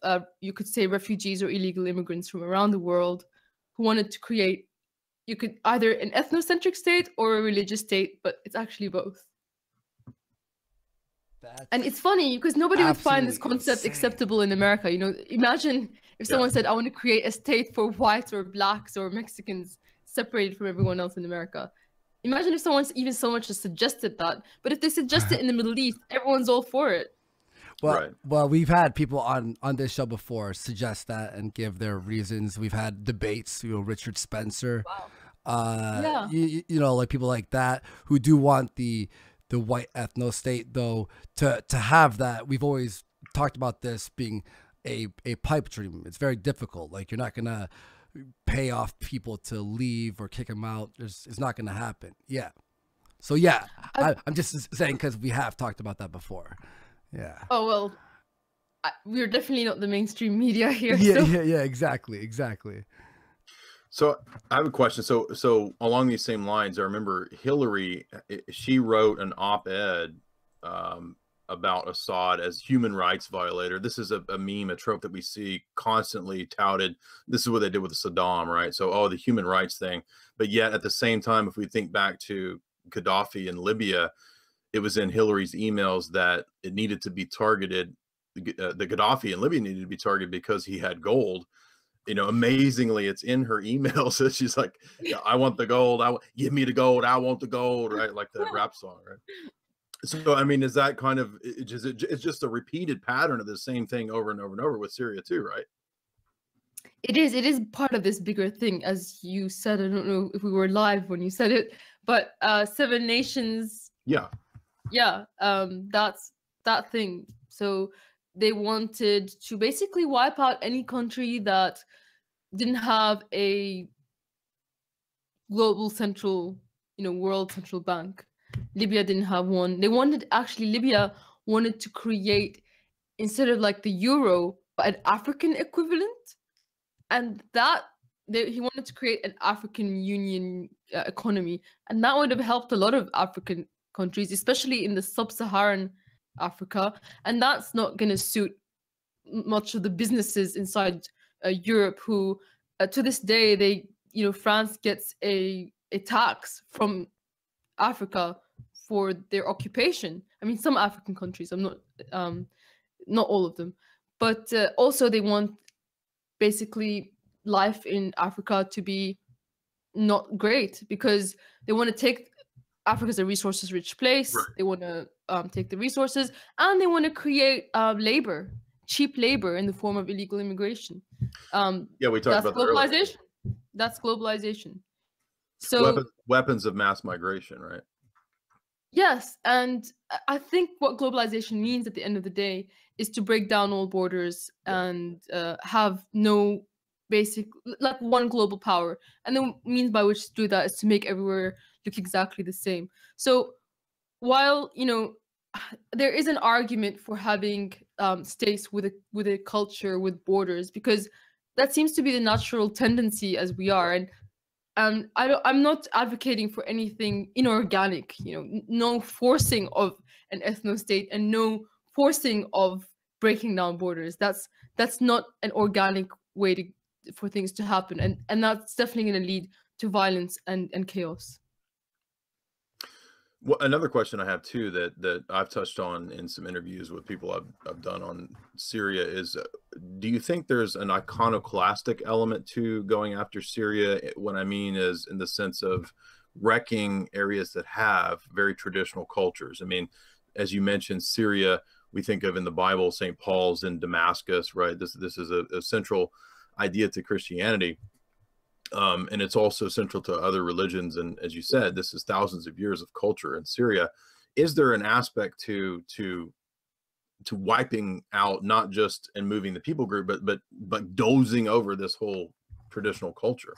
you could say, refugees or illegal immigrants from around the world who wanted to create, you could either an ethnocentric state or a religious state, but it's actually both. And it's funny because nobody would find this concept acceptable in America. You know, imagine if someone said, I want to create a state for whites or blacks or Mexicans separated from everyone else in America. Imagine if someone's even so much as suggested that. But if they suggest it in the Middle East, everyone's all for it. Well, we've had people on this show before suggest that and give their reasons. We've had debates, you know, Richard Spencer, you know, like people like that who do want the the white ethno state, though. To have that, we've always talked about this being a pipe dream. It's very difficult. Like, you're not gonna pay off people to leave or kick them out. It's not gonna happen. Yeah. So yeah, I'm just saying because we have talked about that before. Yeah. Oh well, we're definitely not the mainstream media here. Yeah, so. yeah, exactly. So I have a question. So along these same lines, I remember Hillary, she wrote an op-ed about Assad as human rights violator. This is a meme, a trope that we see constantly touted. This is what they did with Saddam, right? So, oh, the human rights thing. But yet at the same time, if we think back to Gaddafi in Libya, it was in Hillary's emails that it needed to be targeted. The Gaddafi in Libya needed to be targeted because he had gold. You know, amazingly, it's in her emails that she's like, yeah, I want the gold. Give me the gold. I want the gold, right? Like that rap song, right? So, I mean, is that kind of, it's just a repeated pattern of the same thing over and over and over with Syria too, right? It is part of this bigger thing, as you said. I don't know if we were live when you said it, but 7 nations. Yeah. Yeah, that's that thing. So they wanted to basically wipe out any country that didn't have a global central, world central bank. Libya didn't have one. Libya wanted to create, instead of like the euro, but an African equivalent. And he wanted to create an African Union economy. And that would have helped a lot of African countries, especially in the sub-Saharan Africa. And that's not going to suit much of the businesses inside Europe who, to this day, France gets a tax from Africa for their occupation. I mean, some African countries, I'm not all of them, but also they want basically life in Africa to be not great because they want to take Africa's a resources rich place. Right. They want to take the resources and they want to create cheap labor in the form of illegal immigration. Yeah, we talked about globalization. That's globalization. So weapons of mass migration, right? Yes, and I think what globalization means at the end of the day is to break down all borders and have no basic, like one global power. And the means by which to do that is to make everywhere look exactly the same. So while, there is an argument for having states with a culture, with borders, because that seems to be the natural tendency as we are. And I'm not advocating for anything inorganic, no forcing of an ethno-state and no forcing of breaking down borders. That's not an organic way for things to happen. And that's definitely going to lead to violence and chaos. Well, another question I have too that I've touched on in some interviews with people I've done on Syria is, do you think there's an iconoclastic element to going after Syria? What I mean is in the sense of wrecking areas that have very traditional cultures. I mean, as you mentioned, Syria, we think of in the Bible, St. Paul's in Damascus, right? This is a central idea to Christianity. And it's also central to other religions. And as you said, this is thousands of years of culture in Syria. Is there an aspect to wiping out, not just and moving the people group, but dozing over this whole traditional culture?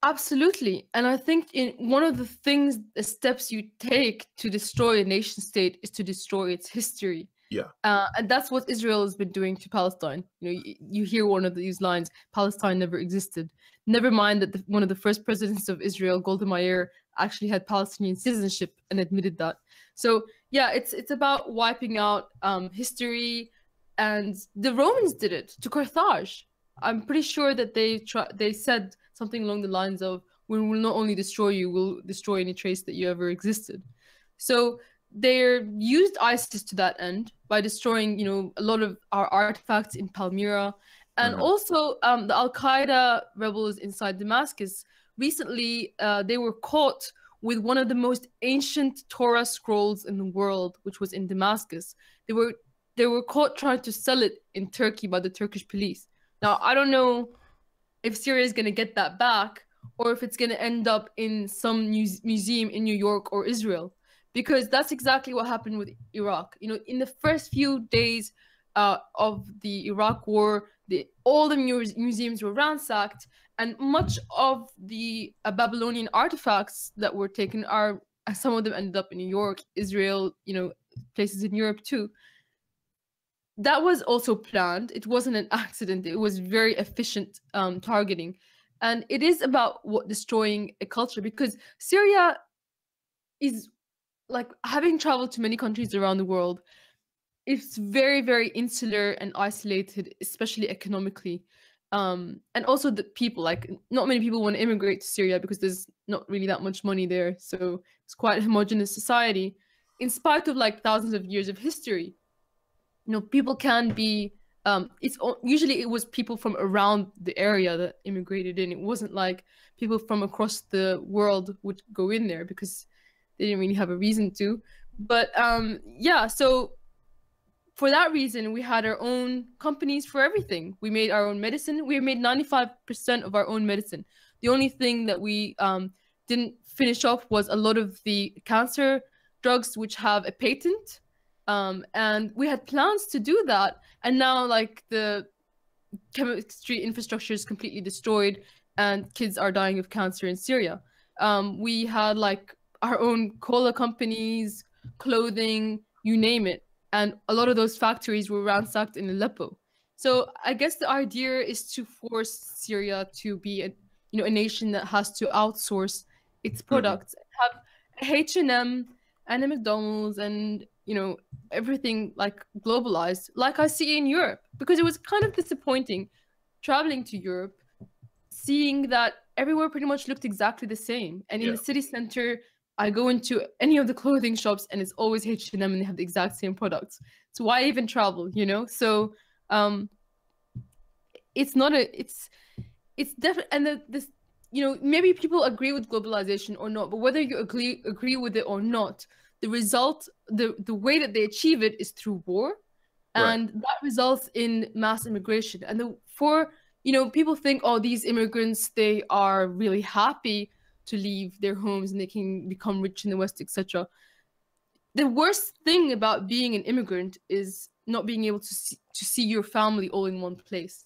Absolutely. And I think one of the steps you take to destroy a nation state is to destroy its history. Yeah. And that's what Israel has been doing to Palestine. You hear one of these lines, Palestine never existed. Never mind that one of the first presidents of Israel, Golda Meir, actually had Palestinian citizenship and admitted that. So yeah, it's about wiping out history, and the Romans did it to Carthage. I'm pretty sure that they said something along the lines of, "We will not only destroy you, we'll destroy any trace that you ever existed." So they used ISIS to that end by destroying, a lot of our artifacts in Palmyra. And also the Al-Qaeda rebels inside Damascus, recently they were caught with one of the most ancient Torah scrolls in the world, which was in Damascus. They were caught trying to sell it in Turkey by the Turkish police. Now, I don't know if Syria is going to get that back or if it's going to end up in some museum in New York or Israel. because that's exactly what happened with Iraq. You know, in the first few days of the Iraq war, all the museums were ransacked, and much of the Babylonian artifacts that were taken are, some of them ended up in New York, Israel, you know, places in Europe too. That was also planned. It wasn't an accident. It was very efficient targeting. And it is about destroying a culture, because Syria is, like, having traveled to many countries around the world, it's very, very insular and isolated, especially economically. And also the people, like, not many people want to immigrate to Syria because there's not really that much money there. So it's quite a homogenous society, in spite of like thousands of years of history. You know, people can be, usually it was people from around the area that immigrated in. It wasn't like people from across the world would go in there because they didn't really have a reason to. But yeah, so for that reason, we had our own companies for everything. We made our own medicine. We made 95% of our own medicine. The only thing that we didn't finish off was a lot of the cancer drugs, which have a patent. And we had plans to do that. And now, like, the chemistry infrastructure is completely destroyed and kids are dying of cancer in Syria. We had, like, our own cola companies, clothing, you name it. And a lot of those factories were ransacked in Aleppo. So I guess the idea is to force Syria to be a nation that has to outsource its products, have a H&M and a McDonald's and, everything, like, globalized, like I see in Europe. Because it was kind of disappointing traveling to Europe, seeing that everywhere pretty much looked exactly the same. And in the city center, I go into any of the clothing shops and it's always H&M and they have the exact same products. So why even travel, So it's not it's definitely, and this, maybe people agree with globalization or not, but whether you agree with it or not, the result, the way that they achieve it is through war. And that results in mass immigration. And people think, oh, these immigrants, they are really happy to leave their homes and they can become rich in the West, etc. The worst thing about being an immigrant is not being able to see your family all in one place.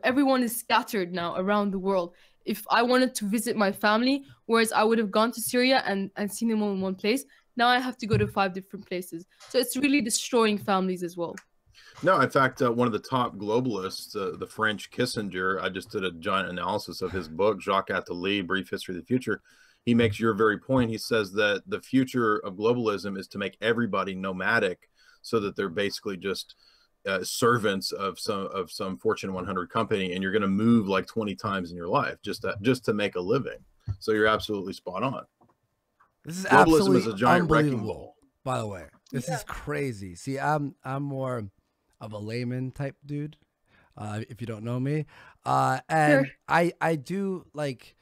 Everyone is scattered now around the world. If I wanted to visit my family, whereas I would have gone to Syria and seen them all in one place, now I have to go to 5 different places. So it's really destroying families as well. No, in fact, one of the top globalists, the French Kissinger, I just did a giant analysis of his book, Jacques Attali, Brief History of the Future. He makes your very point. He says that the future of globalism is to make everybody nomadic so that they're basically just servants of some Fortune 100 company, and you're going to move like 20 times in your life just to make a living. So you're absolutely spot on. This is globalism absolutely is a giant wrecking unbelievable, ball. by the way. This is crazy. See, I'm more of a layman type dude, if you don't know me, and Sure. I do like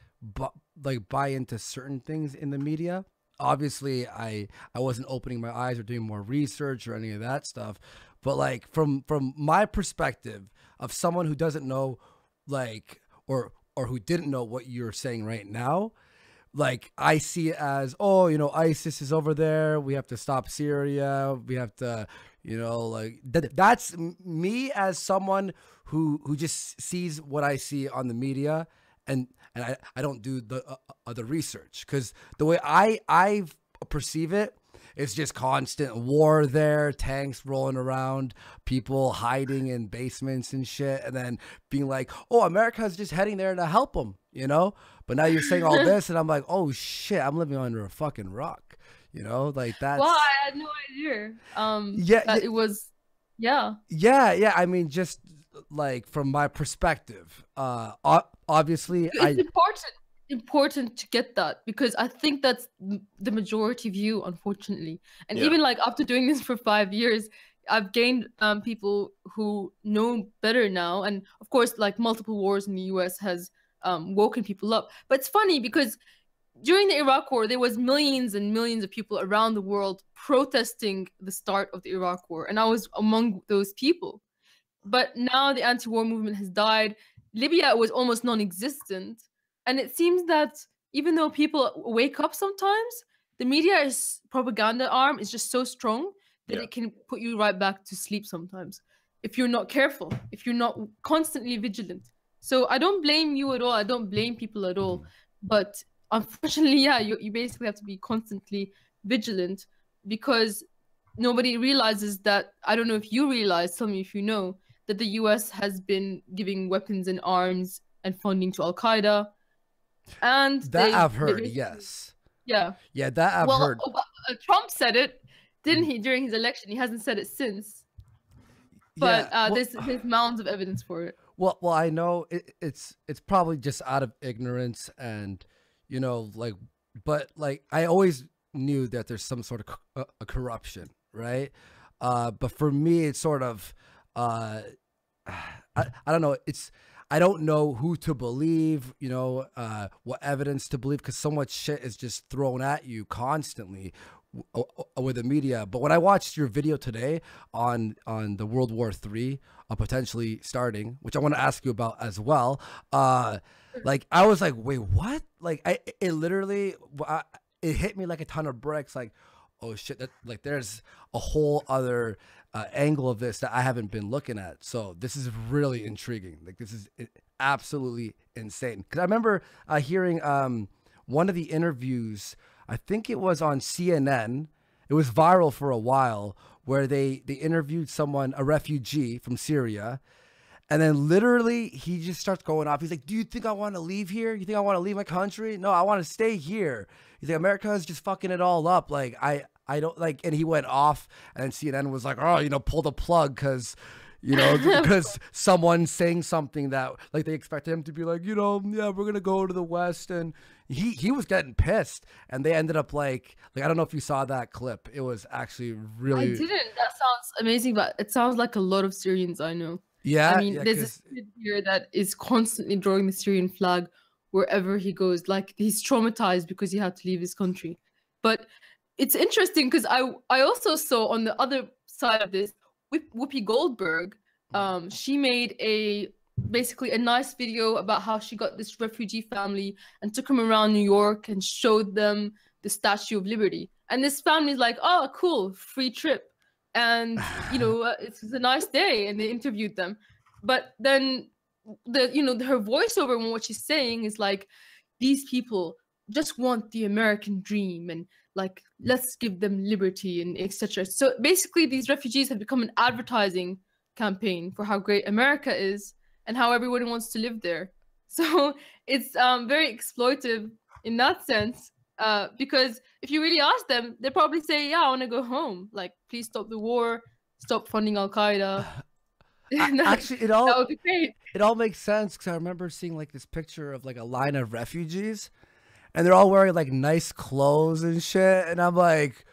buy into certain things in the media. Obviously, I wasn't opening my eyes or doing more research or any of that stuff, but like from my perspective of someone who doesn't know, like, or who didn't know what you're saying right now, like, I see it as, ISIS is over there. We have to stop Syria. We have to, like, that's me as someone who just sees what I see on the media, and I don't do the research, because the way I perceive it, it's just constant war there, tanks rolling around, people hiding in basements and shit, and then being like, oh, America's just heading there to help them, But now you're saying all this, and I'm like, oh shit, I'm living under a fucking rock, like that's. Well, I had no idea. It was, yeah. Yeah. I mean, just like from my perspective, obviously, it's important to get that, because I think that's the majority view, unfortunately. And even like after doing this for 5 years, I've gained people who know better now. And of course, like, multiple wars in the US has woken people up. But it's funny because during the Iraq war, there was millions and millions of people around the world protesting the start of the Iraq war. And I was among those people. But now the anti-war movement has died. Libya was almost non-existent. And it seems that even though people wake up sometimes, the media's propaganda arm is just so strong that Yeah. it can put you right back to sleep sometimes if you're not careful, if you're not constantly vigilant. So I don't blame you at all. I don't blame people at all. But unfortunately, yeah, you basically have to be constantly vigilant, because nobody realizes that. I don't know if you realize, tell me if you know, that the US has been giving weapons and arms and funding to Al-Qaeda. And That I've heard, yes. Yeah. Yeah, that I've heard. Trump said it, didn't he, during his election? He hasn't said it since. But Yeah, there's mounds of evidence for it. Well, I know it's probably just out of ignorance, and you know, like, but like I always knew that there's some sort of a corruption, right? But for me, it's sort of I don't know. I don't know who to believe, you know, what evidence to believe, because so much shit is just thrown at you constantly with the media. But when I watched your video today on the World War III potentially starting, which I want to ask you about as well, like I was like, wait, what? Like it literally it hit me like a ton of bricks. Like, oh shit, that, like there's a whole other angle of this that I haven't been looking at. So this is really intriguing. Like this is absolutely insane. Because I remember hearing one of the interviews, I think it was on CNN. It was viral for a while, where they interviewed someone, a refugee from Syria. And then literally he just starts going off. He's like, do you think I want to leave here? You think I want to leave my country? No, I want to stay here. He's like, America is just fucking it all up. Like, I don't like, and he went off, and then CNN was like, oh, you know, pull the plug because, you know, because someone's saying something that like they expected him to be like, you know, yeah, we're going to go to the West. And he was getting pissed, and they ended up like, I don't know if you saw that clip. It was actually really. I didn't. That sounds amazing, but it sounds like a lot of Syrians I know. Yeah. I mean, there's this kid here that is constantly drawing the Syrian flag wherever he goes. Like, he's traumatized because he had to leave his country. But it's interesting because I also saw on the other side of this, Whoopi Goldberg, she made basically a nice video about how she got this refugee family and took them around New York and showed them the Statue of Liberty. And this family's like, oh, cool, free trip. And, you know, it's a nice day. And they interviewed them. But then, her voiceover and what she's saying is like, these people just want the American dream and like, let's give them liberty and etc. So basically, these refugees have become an advertising campaign for how great America is and how everyone wants to live there. So it's very exploitive in that sense. Because if you really ask them, they probably say, yeah, I want to go home. Like, please stop the war, stop funding Al-Qaeda. Actually, that would be great. It all makes sense, because I remember seeing like this picture of like a line of refugees, and they're all wearing like nice clothes and shit. And I'm like,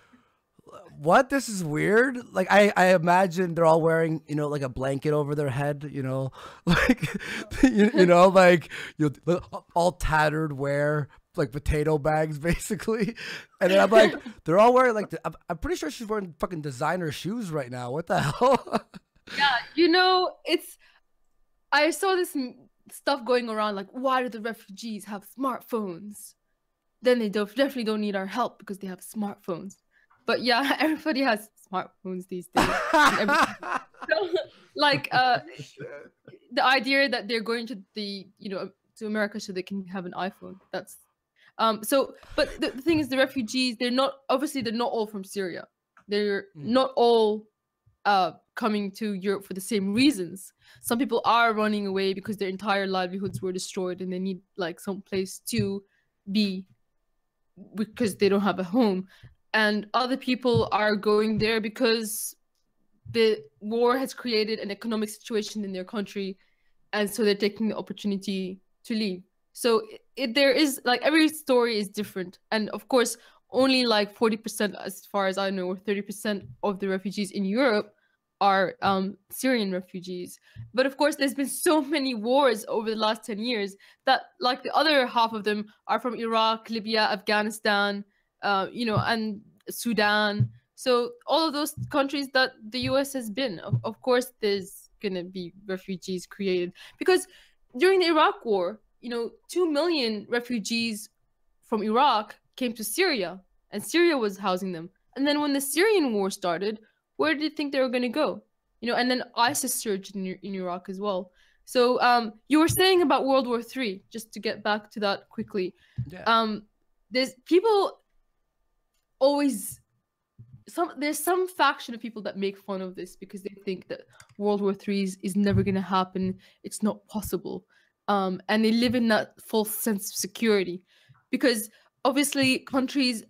what? This is weird. Like I imagine they're all wearing, you know, like a blanket over their head, you know, like, you know, like all tattered wear, like potato bags basically. And then I'm like, they're all wearing like, I'm pretty sure she's wearing fucking designer shoes right now. What the hell? Yeah, you know, I saw this stuff going around like, why do the refugees have smartphones? Then they definitely don't need our help because they have smartphones. But yeah, everybody has smartphones these days. So, like, the idea that they're going to to America so they can have an iPhone. That's but the thing is, the refugees, they're not all from Syria. They're not all coming to Europe for the same reasons. Some people are running away because their entire livelihoods were destroyed and they need like some place to be because they don't have a home. And other people are going there because the war has created an economic situation in their country, and so they're taking the opportunity to leave. So there is like, every story is different, and of course only like 40%, as far as I know, or 30% of the refugees in Europe are Syrian refugees. But of course, there's been so many wars over the last 10 years that like the other half of them are from Iraq, Libya, Afghanistan, and Sudan. So all of those countries that the US has been, of course, there's gonna be refugees created, because during the Iraq war, 2 million refugees from Iraq came to Syria, and Syria was housing them. And then when the Syrian war started, where did you think they were going to go? You know, and then ISIS surged in Iraq as well. So you were saying about World War III, just to get back to that quickly. Yeah. There's people always there's some faction of people that make fun of this because they think that World War III is never going to happen. It's not possible. And they live in that false sense of security because obviously countries,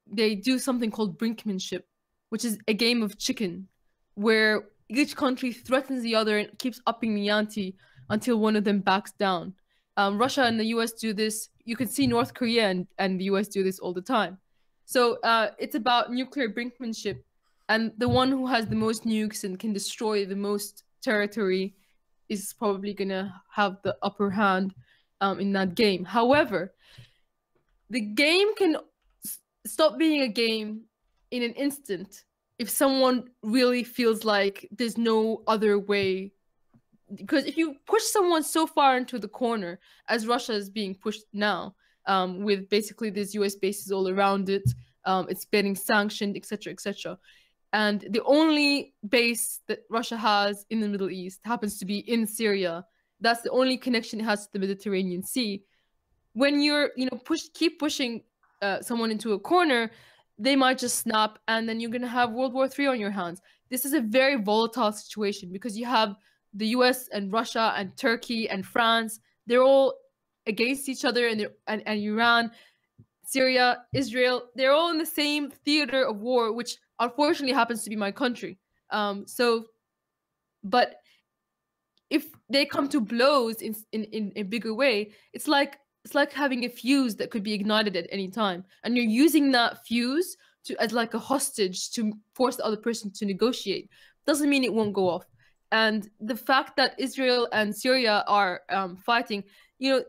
they do something called brinkmanship, which is a game of chicken where each country threatens the other and keeps upping the ante until one of them backs down. Russia and the US do this. You can see North Korea and the US do this all the time. So it's about nuclear brinkmanship, and the one who has the most nukes and can destroy the most territory is probably going to have the upper hand in that game. However, the game can stop being a game in an instant if someone really feels like there's no other way. Because if you push someone so far into the corner, as Russia is being pushed now, with basically these US bases all around it, it's getting sanctioned, etc., etc. And the only base that Russia has in the Middle East happens to be in Syria. That's the only connection it has to the Mediterranean Sea. When you're, keep pushing someone into a corner, they might just snap, and then you're going to have World War III on your hands. This is a very volatile situation because you have the US and Russia and Turkey and France. They're all against each other, and Iran, Syria, Israel, they're all in the same theater of war, which unfortunately happens to be my country. But if they come to blows in a bigger way, it's like having a fuse that could be ignited at any time, and you're using that fuse as like a hostage to force the other person to negotiate. Doesn't mean it won't go off. And the fact that Israel and Syria are fighting,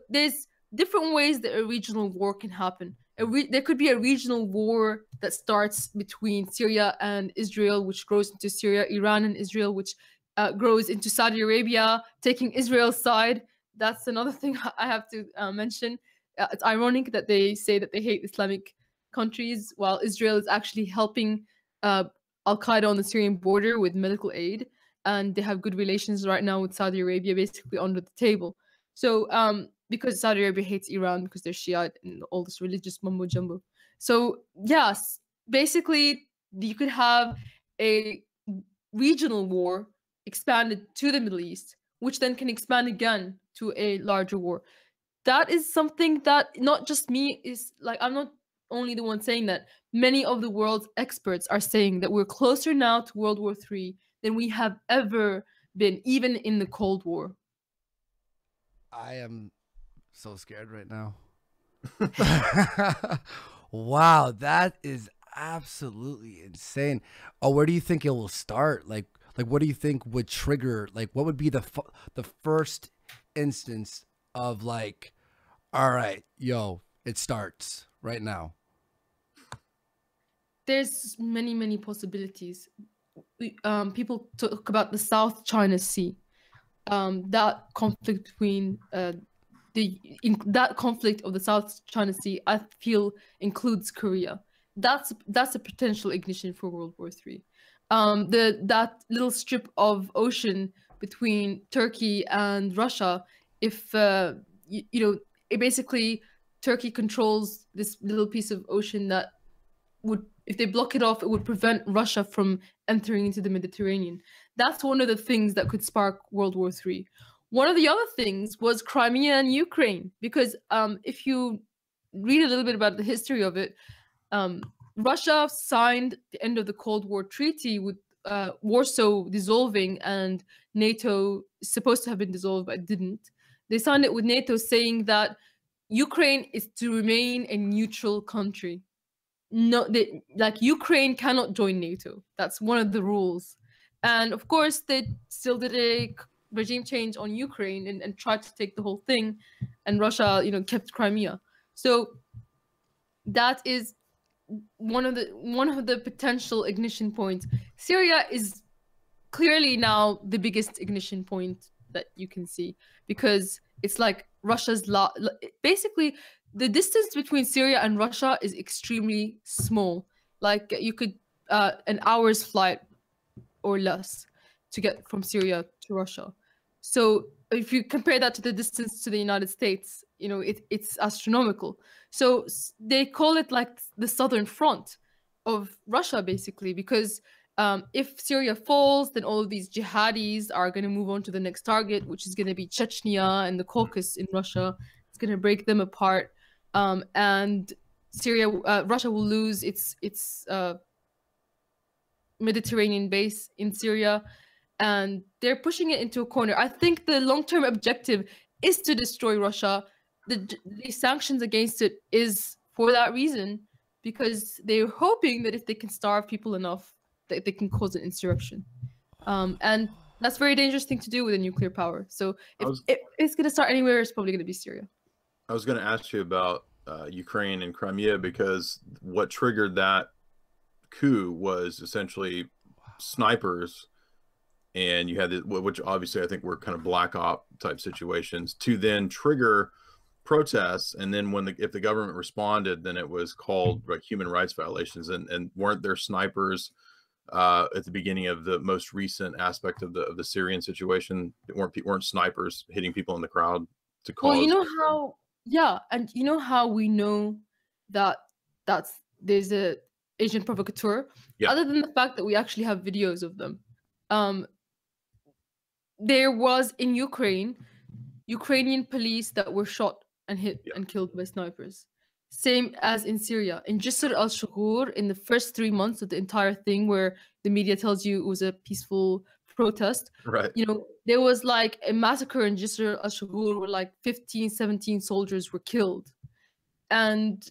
there's different ways that a regional war can happen. There could be a regional war that starts between Syria and Israel, which grows into Syria, Iran and Israel, which grows into Saudi Arabia, taking Israel's side. That's another thing I have to mention. It's ironic that they say that they hate Islamic countries while Israel is actually helping Al-Qaeda on the Syrian border with medical aid. And they have good relations right now with Saudi Arabia, basically under the table. So because Saudi Arabia hates Iran because they're Shiite and all this religious mumbo jumbo. So yes, basically you could have a regional war expanded to the Middle East, which then can expand again to a larger war. That is something that not just me is like, I'm not only the one saying that. Many of the world's experts are saying that we're closer now to World War III than we have ever been, even in the Cold War. I am so scared right now. Wow, that is absolutely insane. Oh, where do you think it will start? Like what do you think would trigger? Like, what would be the first instance of like, all right, yo, it starts right now? There's many possibilities. People talk about the South China Sea. That conflict between that conflict of the South China Sea, I feel, includes Korea. That's a potential ignition for World War III. That little strip of ocean between Turkey and Russia, if it basically Turkey controls this little piece of ocean that would, if they block it off, it would prevent Russia from entering into the Mediterranean. That's one of the things that could spark World War III. One of the other things was Crimea and Ukraine, because if you read a little bit about the history of it, Russia signed the end of the Cold War treaty with Warsaw dissolving, and NATO is supposed to have been dissolved, but it didn't. They signed it with NATO saying that Ukraine is to remain a neutral country. No, like Ukraine cannot join NATO. That's one of the rules. And of course, they still did a regime change on Ukraine and tried to take the whole thing, and Russia, kept Crimea. So that is one of the potential ignition points. Syria is clearly now the biggest ignition point that you can see, because it's like Russia's basically the distance between Syria and Russia is extremely small. Like you could an hour's flight or less to get from Syria to Russia. So if you compare that to the distance to the United States, you know, it's astronomical. So they call it like the southern front of Russia, basically, because if Syria falls, then all of these jihadis are going to move on to the next target, which is going to be Chechnya and the Caucasus in Russia. It's going to break them apart, and Russia will lose its Mediterranean base in Syria, and they're pushing it into a corner. I think the long-term objective is to destroy Russia. The sanctions against it is for that reason, because they're hoping that if they can starve people enough, that they can cause an insurrection. And that's a very dangerous thing to do with a nuclear power. So if it's going to start anywhere, it's probably going to be Syria. I was going to ask you about Ukraine and Crimea, because what triggered that coup was essentially snipers, and you had which obviously I think were kind of black op type situations, to then trigger protests. And then if the government responded, then it was called like human rights violations. And weren't there snipers at the beginning of the most recent aspect of the Syrian situation? Weren't snipers hitting people in the crowd to cause? Well, you know how, yeah, and you know how we know that there's a agent provocateur? Yeah. Other than the fact that we actually have videos of them. There was in Ukrainian police that were shot and hit and killed by snipers. Same as in Syria. In Jisr al-Shughur, in the first 3 months of the entire thing, where the media tells you it was a peaceful protest, right? You know, there was like a massacre in Jisr al-Shughur where like 15, 17 soldiers were killed. And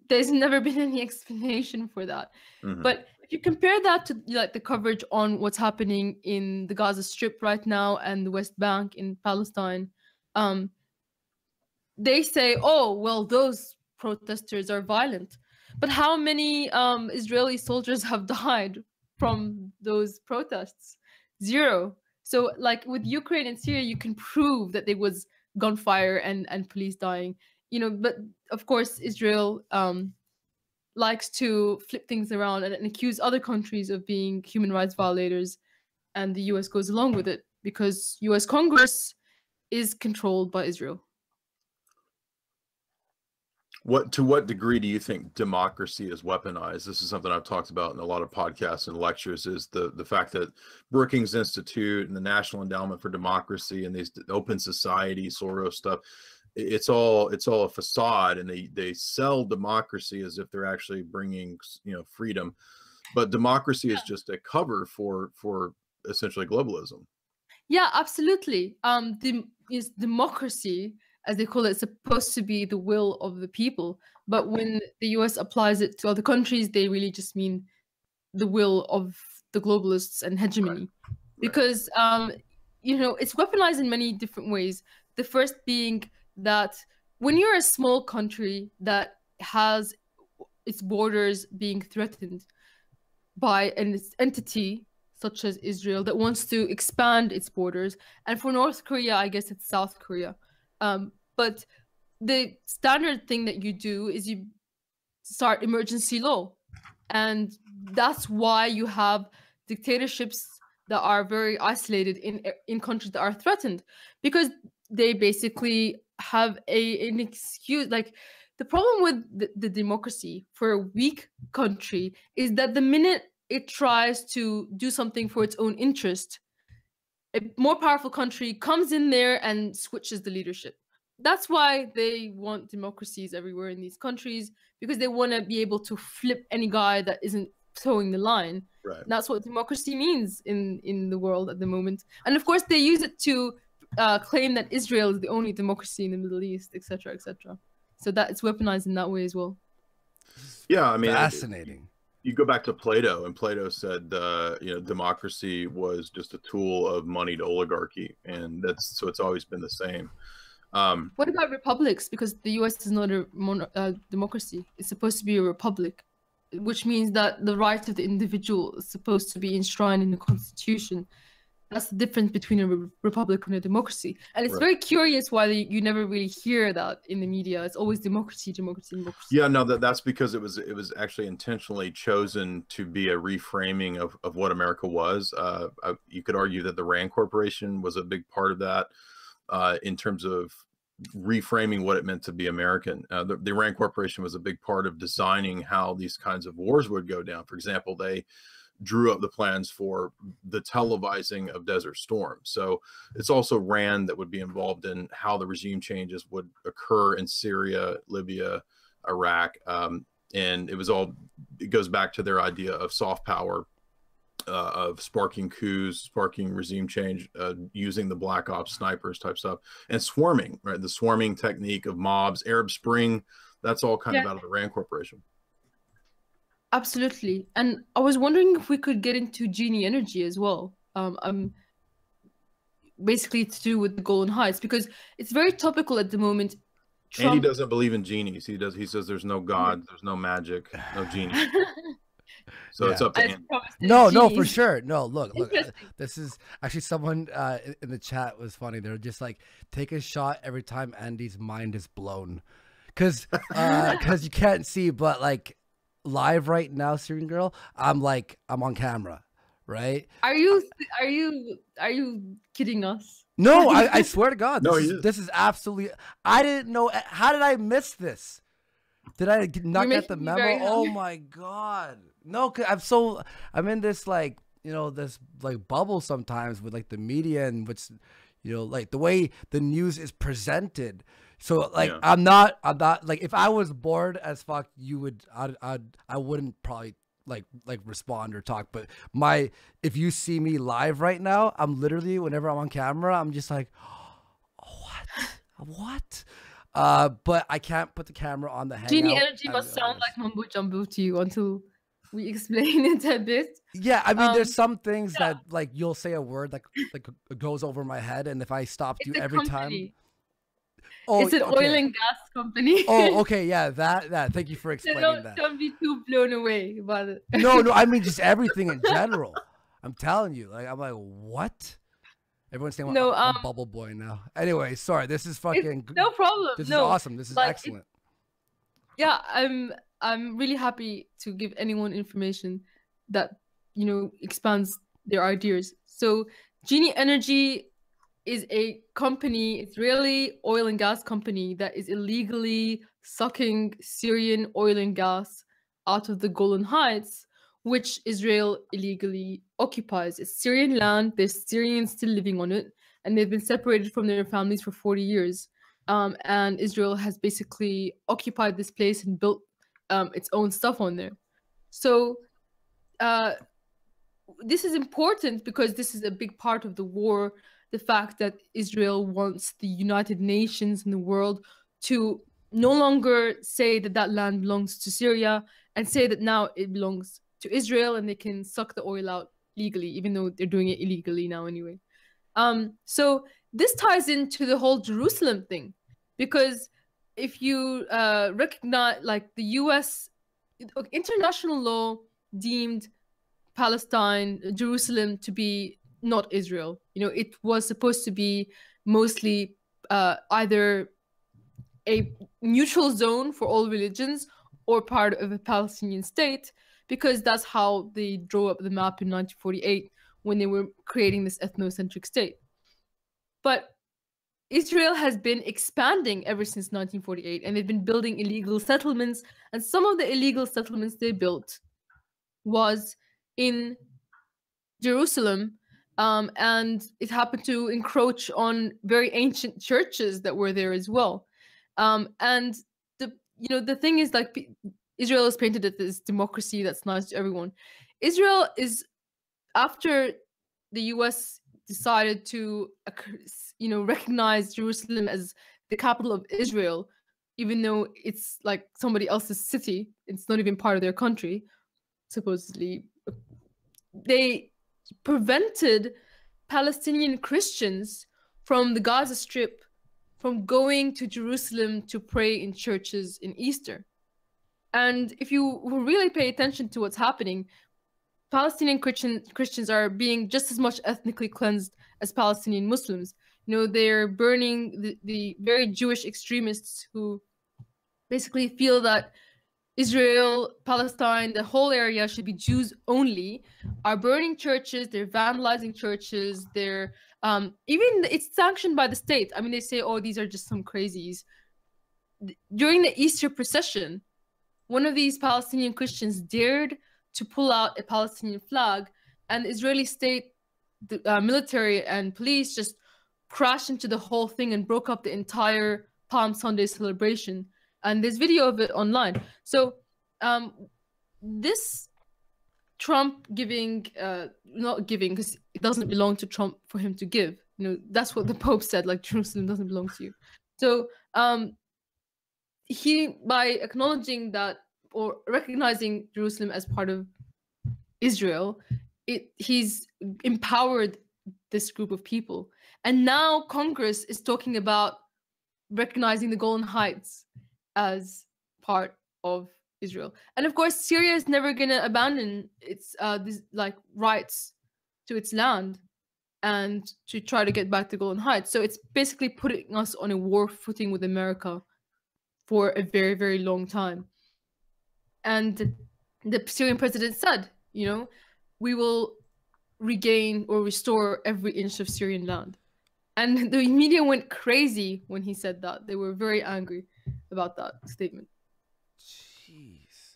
there's never been any explanation for that. Mm-hmm. But if you compare that to like the coverage on what's happening in the Gaza Strip right now and the West Bank in Palestine, they say, oh, well, those protesters are violent. But how many Israeli soldiers have died from those protests? 0. So like with Ukraine and Syria, you can prove that there was gunfire and police dying. You know, but of course, Israel likes to flip things around and accuse other countries of being human rights violators, and the US goes along with it because US Congress is controlled by Israel. To what degree do you think democracy is weaponized? This is something I've talked about in a lot of podcasts and lectures, is the fact that Brookings Institute and the National Endowment for Democracy and these open society, Soros stuff, it's all a facade, and they sell democracy as if they're actually bringing, you know, freedom, but democracy is just a cover for essentially globalism. Yeah, absolutely. Is democracy, as they call it, supposed to be the will of the people, but when the US applies it to other countries, they really just mean the will of the globalists and hegemony. Right. Because you know, it's weaponized in many different ways. The first being that when you're a small country that has its borders being threatened by an entity such as Israel that wants to expand its borders, and for North Korea, I guess it's South Korea, but the standard thing that you do is you start emergency law, and that's why you have dictatorships that are very isolated in countries that are threatened, because they basically have an excuse. Like, the problem with the democracy for a weak country is that the minute it tries to do something for its own interest, a more powerful country comes in there and switches the leadership. That's why they want democracies everywhere in these countries, because they want to be able to flip any guy that isn't towing the line. Right. And that's what democracy means in the world at the moment. And of course, they use it to claim that Israel is the only democracy in the Middle East, etc., etc. So that it's weaponized in that way as well. Yeah, I mean, fascinating. You go back to Plato, and Plato said, you know, democracy was just a tool of moneyed oligarchy, and so it's always been the same. What about republics? Because the US is not a democracy; it's supposed to be a republic, which means that the right of the individual is supposed to be enshrined in the constitution. That's the difference between a republic and a democracy. And it's Right. very curious why you never really hear that in the media. It's always democracy, democracy, democracy. Yeah, no, that's because it was actually intentionally chosen to be a reframing of what America was. You could argue that the Rand Corporation was a big part of that in terms of reframing what it meant to be American. The Rand Corporation was a big part of designing how these kinds of wars would go down. For example, they drew up the plans for the televising of Desert Storm. So it's also Rand that would be involved in how the regime changes would occur in Syria, Libya, Iraq. And it goes back to their idea of soft power, of sparking coups, sparking regime change, using the black ops snipers type stuff, and swarming, right? The swarming technique of mobs, Arab Spring, that's all kind of out of the Rand Corporation. Absolutely. And I was wondering if we could get into genie energy as well. Basically to do with the Golden Heights, because it's very topical at the moment. And he doesn't believe in genies. He says there's no God, there's no magic, no genie. So it's up to him. No, for sure. No, look, this is actually someone in the chat was funny. They're just like, take a shot every time Andy's mind is blown. Because you can't see, but like live right now, Syrian Girl, I'm on camera, right? Are you kidding us? No, I swear to God, No, this is absolutely. I didn't know. How did I miss this? Did I not get the memo? Oh my God, no! Cause I'm in this like this like bubble sometimes with like the media and what's like the way the news is presented. So like I'm not like if I was bored as fuck, I wouldn't probably like respond or talk. But if you see me live right now, I'm literally whenever I'm on camera, I'm just like, what? But I can't put the camera on the hangout. Genie energy must sound like mumbo jumbo to you until we explain it a bit. Yeah, I mean, there's some things that like you'll say a word like goes over my head, and if I stopped you every time. Oh, it's an oil and gas company. Oh, okay, yeah, that. Thank you for explaining that. Don't be too blown away about it. No, I mean just everything in general. I'm telling you, like I'm like, what? Everyone's saying, well, I'm Bubble Boy now. Anyway, sorry, this is fucking no problem. This is awesome. This is excellent. Yeah, I'm really happy to give anyone information that expands their ideas. So, Genie Energy is a company, Israeli oil and gas company that is illegally sucking Syrian oil and gas out of the Golan Heights, which Israel illegally occupies. It's Syrian land. There's Syrians still living on it, and they've been separated from their families for 40 years. And Israel has basically occupied this place and built its own stuff on there. So this is important because this is a big part of the war. The fact that Israel wants the United Nations and the world to no longer say that that land belongs to Syria and say that now it belongs to Israel and they can suck the oil out legally, even though they're doing it illegally now anyway. So this ties into the whole Jerusalem thing, because if you recognize, like the US, international law deemed Palestine, Jerusalem to be not Israel. It was supposed to be mostly either a neutral zone for all religions or part of a Palestinian state, because that's how they drew up the map in 1948 when they were creating this ethnocentric state. But Israel has been expanding ever since 1948, and they've been building illegal settlements, and some of the illegal settlements they built was in Jerusalem, and it happened to encroach on very ancient churches that were there as well. And the thing is, like, Israel is painted as this democracy that's nice to everyone. Israel is, after the US decided to recognize Jerusalem as the capital of Israel, even though it's like somebody else's city, it's not even part of their country, supposedly, they prevented Palestinian Christians from the Gaza Strip from going to Jerusalem to pray in churches in Easter. And if you really pay attention to what's happening, Palestinian Christians are being just as much ethnically cleansed as Palestinian Muslims. You know, they're burning the very Jewish extremists who basically feel that Israel, Palestine, the whole area should be Jews only, are burning churches, they're vandalizing churches, they're even it's sanctioned by the state. I mean, they say, oh, these are just some crazies. During the Easter procession, one of these Palestinian Christians dared to pull out a Palestinian flag, and the Israeli state, the military and police just crashed into the whole thing and broke up the entire Palm Sunday celebration. And there's video of it online. So this Trump giving, not giving, because it doesn't belong to Trump for him to give. You know, that's what the Pope said, like Jerusalem doesn't belong to you. So he, by acknowledging that or recognizing Jerusalem as part of Israel, he's empowered this group of people. And now Congress is talking about recognizing the Golan Heights as part of Israel. And of course, Syria is never going to abandon its rights to its land and to try to get back the Golan Heights. So it's basically putting us on a war footing with America for a very, very long time. And the Syrian president said, you know, we will regain or restore every inch of Syrian land. And the media went crazy when he said that. They were very angry about that statement. Jeez.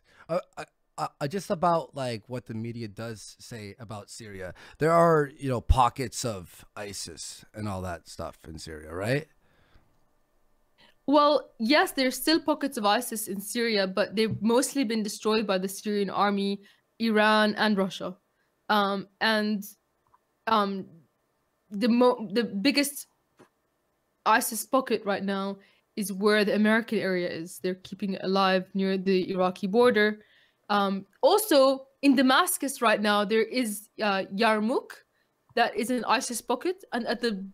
Just about like what the media does say about Syria. There are, you know, pockets of ISIS and all that stuff in Syria, right? Well, yes, there's still pockets of ISIS in Syria, but they've mostly been destroyed by the Syrian army, Iran, and Russia. The biggest ISIS pocket right now is where the American area is. They're keeping it alive near the Iraqi border. Also, in Damascus right now, there is Yarmouk, that is an ISIS pocket, and at the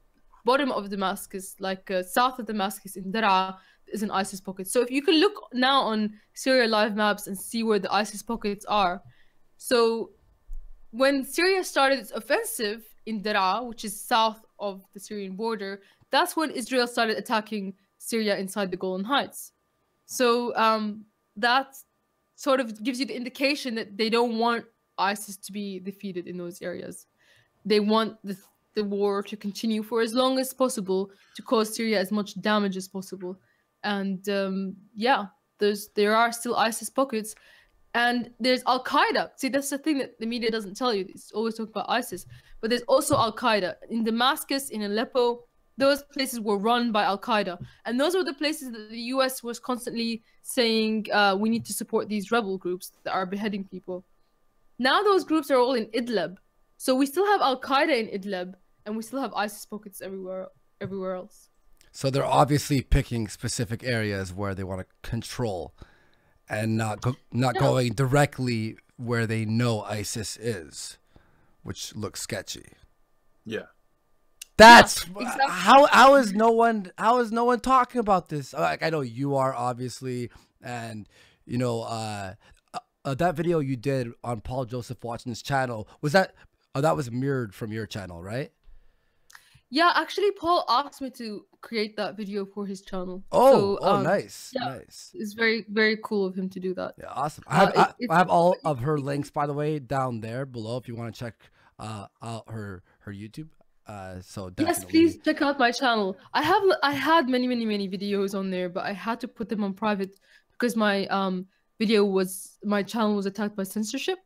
bottom of Damascus, like south of Damascus in Dara, is an ISIS pocket. So if you can look now on Syria live maps and see where the ISIS pockets are. So when Syria started its offensive in Dara, which is south of the Syrian border, that's when Israel started attacking Syria inside the Golan Heights. So that sort of gives you the indication that they don't want ISIS to be defeated in those areas. They want the war to continue for as long as possible to cause Syria as much damage as possible. And yeah, there are still ISIS pockets. And there's Al-Qaeda. See, that's the thing that the media doesn't tell you. It's always talk about ISIS. But there's also Al-Qaeda. In Damascus, in Aleppo, those places were run by Al-Qaeda. And those were the places that the US was constantly saying, we need to support these rebel groups that are beheading people. Now those groups are all in Idlib. So we still have Al-Qaeda in Idlib, and we still have ISIS pockets everywhere else. So they're obviously picking specific areas where they want to control, and not going directly where they know ISIS is, which looks sketchy. Yeah. That's exactly. how is no one talking about this? Like, I know you are, obviously, and you know that video you did on Paul Joseph Watson's channel, was that that was mirrored from your channel, right? Yeah, actually, Paul asked me to create that video for his channel. Oh, so, nice, yeah, nice. It's very, very cool of him to do that. Yeah, awesome. I have all of her links, by the way, down there below if you want to check out her YouTube. So definitely. Yes, please check out my channel. I had many videos on there, but I had to put them on private because my channel was attacked by censorship.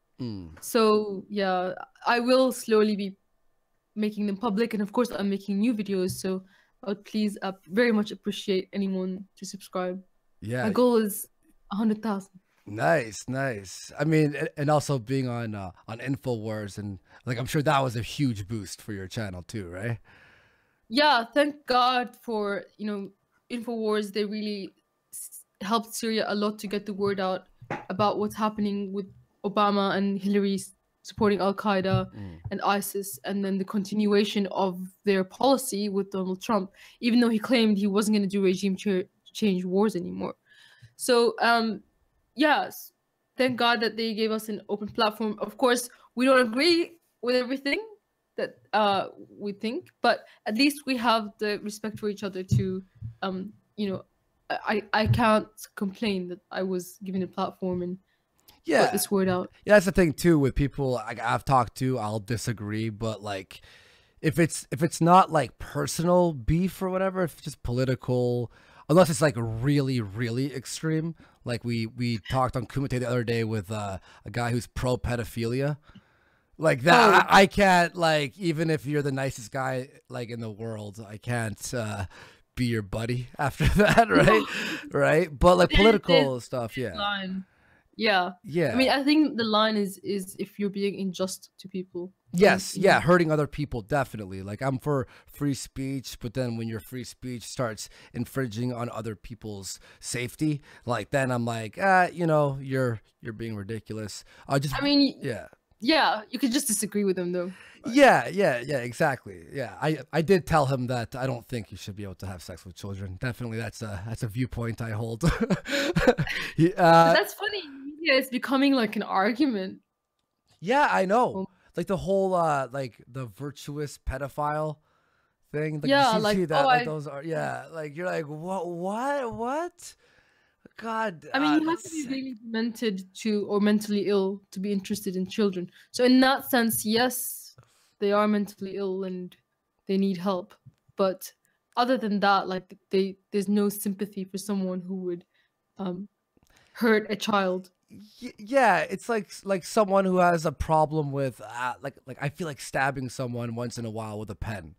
So yeah, I will slowly be making them public, and of course I'm making new videos, so I would please very much appreciate anyone to subscribe. Yeah, my goal is 100,000. Nice. I mean, and also being on InfoWars, and like I'm sure that was a huge boost for your channel too, right? Yeah, thank God for, you know, InfoWars. They really helped Syria a lot to get the word out about what's happening with Obama and Hillary supporting Al-Qaeda and ISIS, and then the continuation of their policy with Donald Trump, even though he claimed he wasn't going to do regime change wars anymore. So yes, thank God that they gave us an open platform. Of course, we don't agree with everything that we think, but at least we have the respect for each other to, you know, I can't complain that I was given a platform and got this word out. Yeah, that's the thing too with people I've talked to. I'll disagree, but like, if it's not like personal beef or whatever, if it's just political, unless it's like really, really extreme. Like we talked on Kumite the other day with a guy who's pro pedophilia. Like that, I can't, like, even if you're the nicest guy like in the world, I can't be your buddy after that, right? Right? But like political stuff, yeah. Line. Yeah. Yeah. I mean, I think the line is if you're being unjust to people. Yes, yeah, hurting other people, definitely. Like, I'm for free speech, but then when your free speech starts infringing on other people's safety, like, then I'm like, you know, you're being ridiculous. I mean, yeah, you could just disagree with them though. Yeah, exactly. Yeah, I did tell him that I don't think you should be able to have sex with children. Definitely, that's a viewpoint I hold. That's funny. Yeah, it's becoming like an argument. Yeah, I know. Like the whole like the virtuous pedophile thing. Like, yeah, you like see that, like those are like you're like what? God. I mean, you have to be really demented or mentally ill to be interested in children. So in that sense, yes, they are mentally ill and they need help. But other than that, like there's no sympathy for someone who would hurt a child. Yeah, it's like someone who has a problem with like I feel like stabbing someone once in a while with a pen.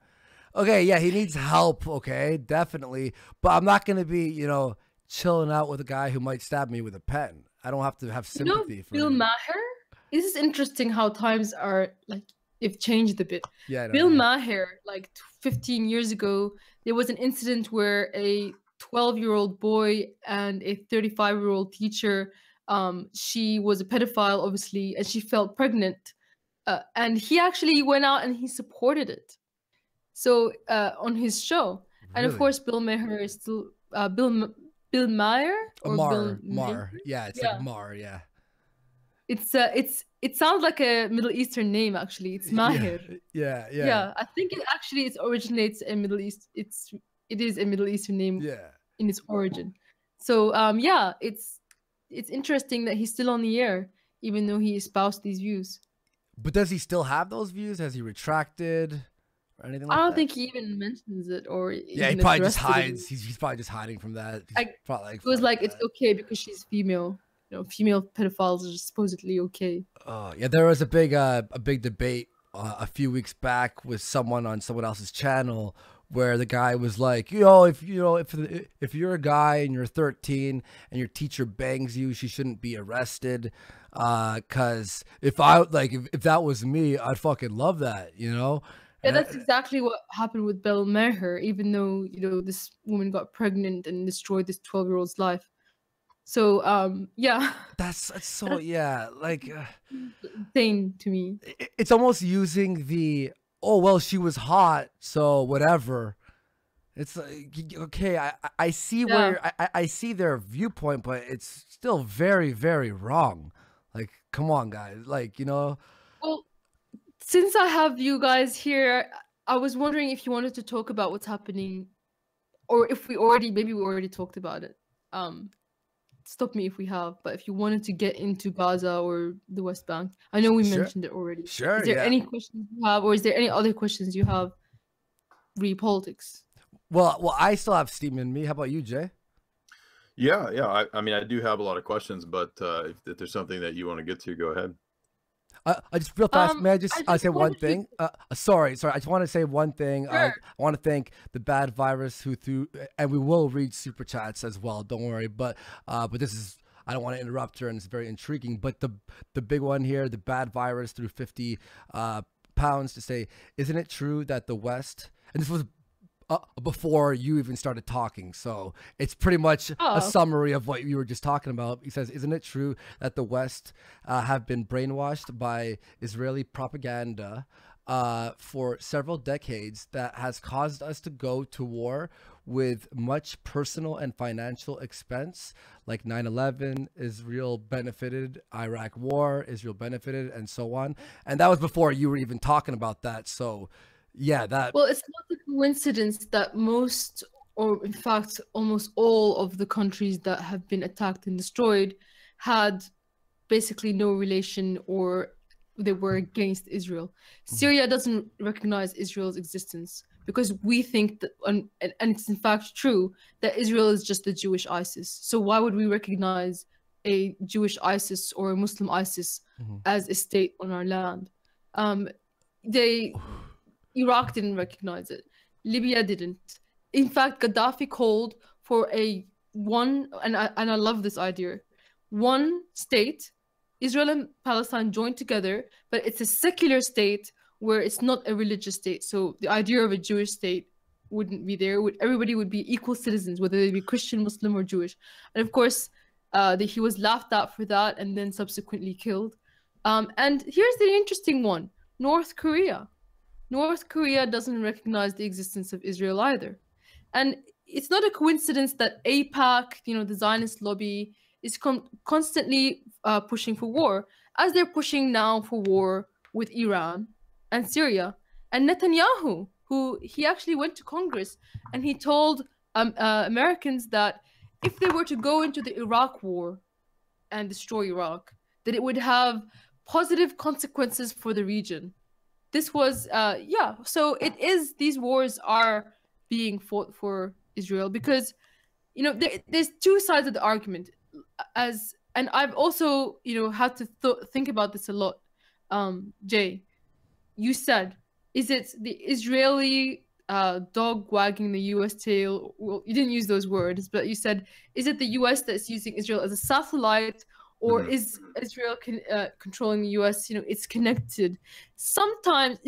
Okay, yeah, he needs help. Okay, definitely, but I'm not gonna be, you know, chilling out with a guy who might stab me with a pen. I don't have to have sympathy for Bill him. Maher. This is interesting how times are like they've changed a bit. Yeah, Bill Maher, like 15 years ago, there was an incident where a 12-year-old boy and a 35-year-old teacher. She was a pedophile, obviously, and she felt pregnant. And he actually went out and he supported it. So on his show, and of course, Bill Maher is still Bill Meyer or Mar. Yeah, it's like Mar. Yeah. It sounds like a Middle Eastern name actually. It's Maher. Yeah. Yeah, I think it originates in Middle East. It is a Middle Eastern name. Yeah. In its origin. So yeah, it's interesting that he's still on the air, even though he espoused these views. But does he still have those views? Has he retracted or anything like that? I don't think he even mentions it or yeah, he probably just hides. He's probably just hiding from that. It was like it's okay because she's female. You know, female pedophiles are supposedly okay. Oh yeah, there was a big debate a few weeks back with someone on someone else's channel where the guy was like, if you're a guy and you're 13 and your teacher bangs you, she shouldn't be arrested. Cause if that was me, I'd fucking love that, you know? Yeah, that's exactly what happened with Bill Maher, even though, you know, this woman got pregnant and destroyed this 12-year-old's life. So, yeah. That's so, yeah, like insane to me. It's almost using the, oh, well, she was hot, so whatever. It's like, okay, I see where I see their viewpoint, but it's still very, very wrong. Like, come on, guys. Like, you know. Well, since I have you guys here, I was wondering if you wanted to talk about what's happening, or if maybe we already talked about it. Stop me if we have, but if you wanted to get into Gaza or the West Bank, I know we mentioned it already. Sure. Is there any questions you have, or is there any other questions you have re politics? Well, I still have steam in me. How about you, Jay? Yeah. I mean, I do have a lot of questions, but if there's something that you want to get to, go ahead. I just real fast. May I say one thing? Sorry. I just want to say one thing. Sure. I want to thank the Bad Virus who threw, and we will read super chats as well. Don't worry. But this is, I don't want to interrupt her, and it's very intriguing. But the big one here, the Bad Virus threw 50 pounds to say, isn't it true that the West, and this was before you even started talking, so it's pretty much a summary of what you were just talking about. He says, isn't it true that the West have been brainwashed by Israeli propaganda for several decades that has caused us to go to war with much personal and financial expense, like 9/11, Israel benefited, Iraq war, Israel benefited, and so on. And that was before you were even talking about that. So yeah, that. Well, it's not a coincidence that most, or in fact, almost all of the countries that have been attacked and destroyed had basically no relation, or they were against Israel. Syria doesn't recognize Israel's existence because we think that, and it's in fact true, that Israel is just the Jewish ISIS. So why would we recognize a Jewish ISIS or a Muslim ISIS as a state on our land? Iraq didn't recognize it. Libya didn't. In fact, Gaddafi called for and I love this idea, one state, Israel and Palestine joined together, but it's a secular state where it's not a religious state. So the idea of a Jewish state wouldn't be there. Everybody would be equal citizens, whether they be Christian, Muslim, or Jewish. And of course, he was laughed at for that and then subsequently killed. And here's the interesting one. North Korea. North Korea doesn't recognize the existence of Israel either. And it's not a coincidence that AIPAC, the Zionist lobby, is constantly pushing for war, as they're pushing now for war with Iran and Syria. And Netanyahu, who he actually went to Congress and he told Americans that if they were to go into the Iraq war and destroy Iraq, that it would have positive consequences for the region. This was, so it is, these wars are being fought for Israel because, there's two sides of the argument. And I've also, had to think about this a lot. Jay, you said, is it the Israeli dog wagging the US tail? Well, you didn't use those words, but you said, is it the US that's using Israel as a satellite, or is Israel controlling the US? It's connected. Sometimes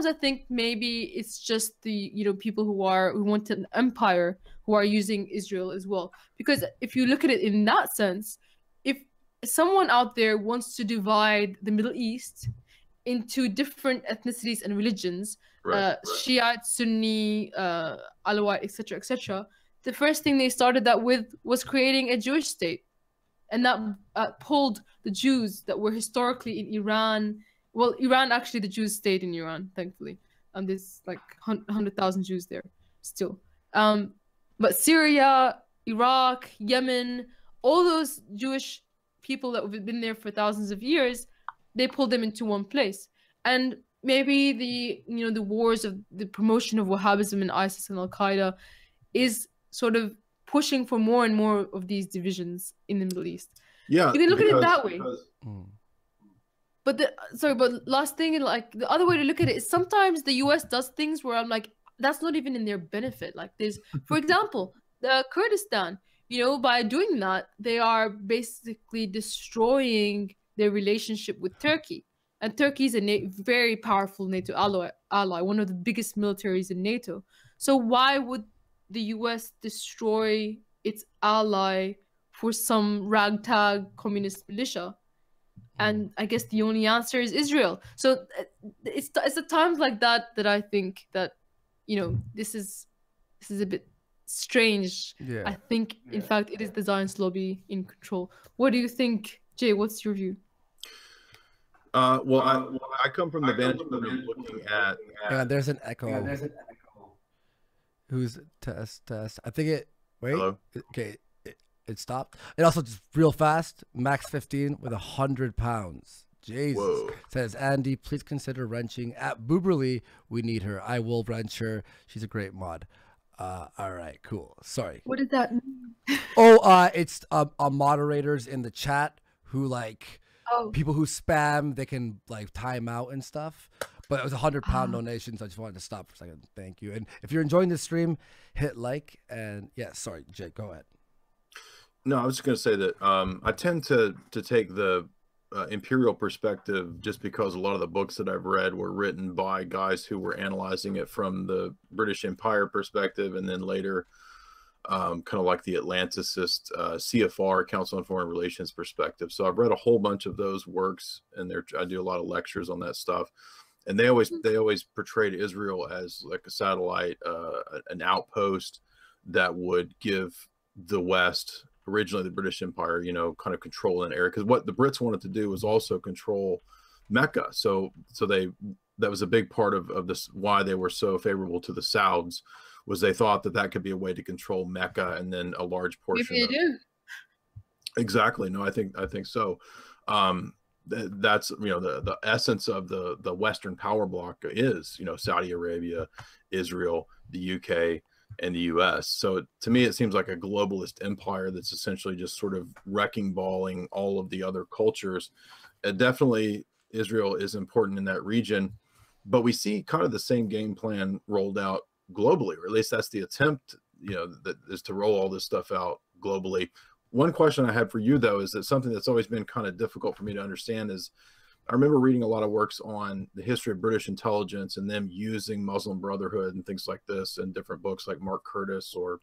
I think maybe it's just the people who want an empire who are using Israel as well. Because if you look at it in that sense, if someone out there wants to divide the Middle East into different ethnicities and religions, Shiite, Sunni, Alawite, etc., the first thing they started that with was creating a Jewish state. And that pulled the Jews that were historically in Iran. Well, Iran, actually, the Jews stayed in Iran, thankfully. There's like 100,000 Jews there still. But Syria, Iraq, Yemen, all those Jewish people that have been there for thousands of years, they pulled them into one place. And maybe the wars of the promotion of Wahhabism and ISIS and Al-Qaeda is sort of pushing for more and more of these divisions in the Middle East. Yeah, you can look at it that way. But last thing, like the other way to look at it is sometimes the US does things where I'm like, that's not even in their benefit. Like this, for example, the Kurdistan, by doing that, they are basically destroying their relationship with Turkey. And Turkey is a very powerful NATO ally, one of the biggest militaries in NATO. So why would the US destroy its ally for some ragtag communist militia? And I guess the only answer is Israel. So it's at times like that I think that this is a bit strange. Yeah. I think in fact it is the Zionist lobby in control. What do you think, Jay? What's your view? Well, I come from the vantage point of looking at. Yeah, there's an echo. Who's test? I think it. Wait. Hello? Okay. It stopped. It also just real fast. Max 15 with 100 pounds. Jesus. Whoa. Says Andy, please consider wrenching at Booberly. We need her. I will wrench her. She's a great mod. All right, cool. Sorry. What does that mean? It's moderators in the chat who people who spam. They can time out and stuff. But it was 100-pound donation, so I just wanted to stop for a second. Thank you. And if you're enjoying this stream, hit like. And yeah, sorry, Jake, go ahead. No, I was just going to say that I tend to take the imperial perspective just because a lot of the books that I've read were written by guys who were analyzing it from the British Empire perspective, and then later kind of like the Atlanticist CFR, Council on Foreign Relations perspective. So I've read a whole bunch of those works, and I do a lot of lectures on that stuff. And they always portrayed Israel as like a satellite, an outpost that would give the West, originally the British Empire, you know, kind of control an area. Because what the Brits wanted to do was also control Mecca. So that was a big part of this, why they were so favorable to the Sauds, was they thought that that could be a way to control Mecca, and then a large portion. Maybe they do. Exactly. No, I think so. That's, you know, the essence of the Western power bloc is, you know, Saudi Arabia, Israel, the UK, and the US. So to me, it seems like a globalist empire that's essentially just sort of wrecking balling all of the other cultures. Definitely Israel is important in that region, but we see kind of the same game plan rolled out globally, or at least that's the attempt, you know, that is to roll all this stuff out globally. One question I had for you, though, is that something that's always been kind of difficult for me to understand is, I remember reading a lot of works on the history of British intelligence and them using Muslim Brotherhood and things like this, and different books like Mark Curtis or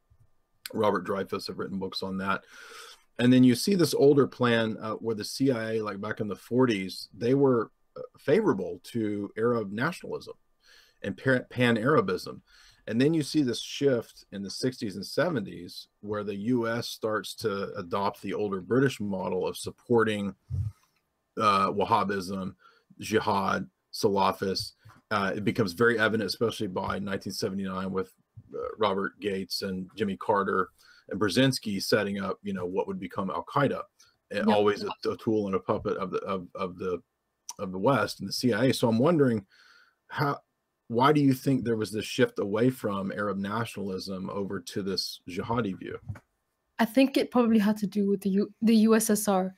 Robert Dreyfuss have written books on that. And then you see this older plan where the CIA, like back in the 40s, they were favorable to Arab nationalism and pan-Arabism. And then you see this shift in the 60s and 70s where the US starts to adopt the older British model of supporting Wahhabism, jihad, Salafists. It becomes very evident, especially by 1979 with Robert Gates and Jimmy Carter and Brzezinski setting up, you know, what would become Al-Qaeda, yep. Always a tool and a puppet of the West and the CIA. So I'm wondering, why do you think there was this shift away from Arab nationalism over to this jihadi view? I think it probably had to do with the USSR.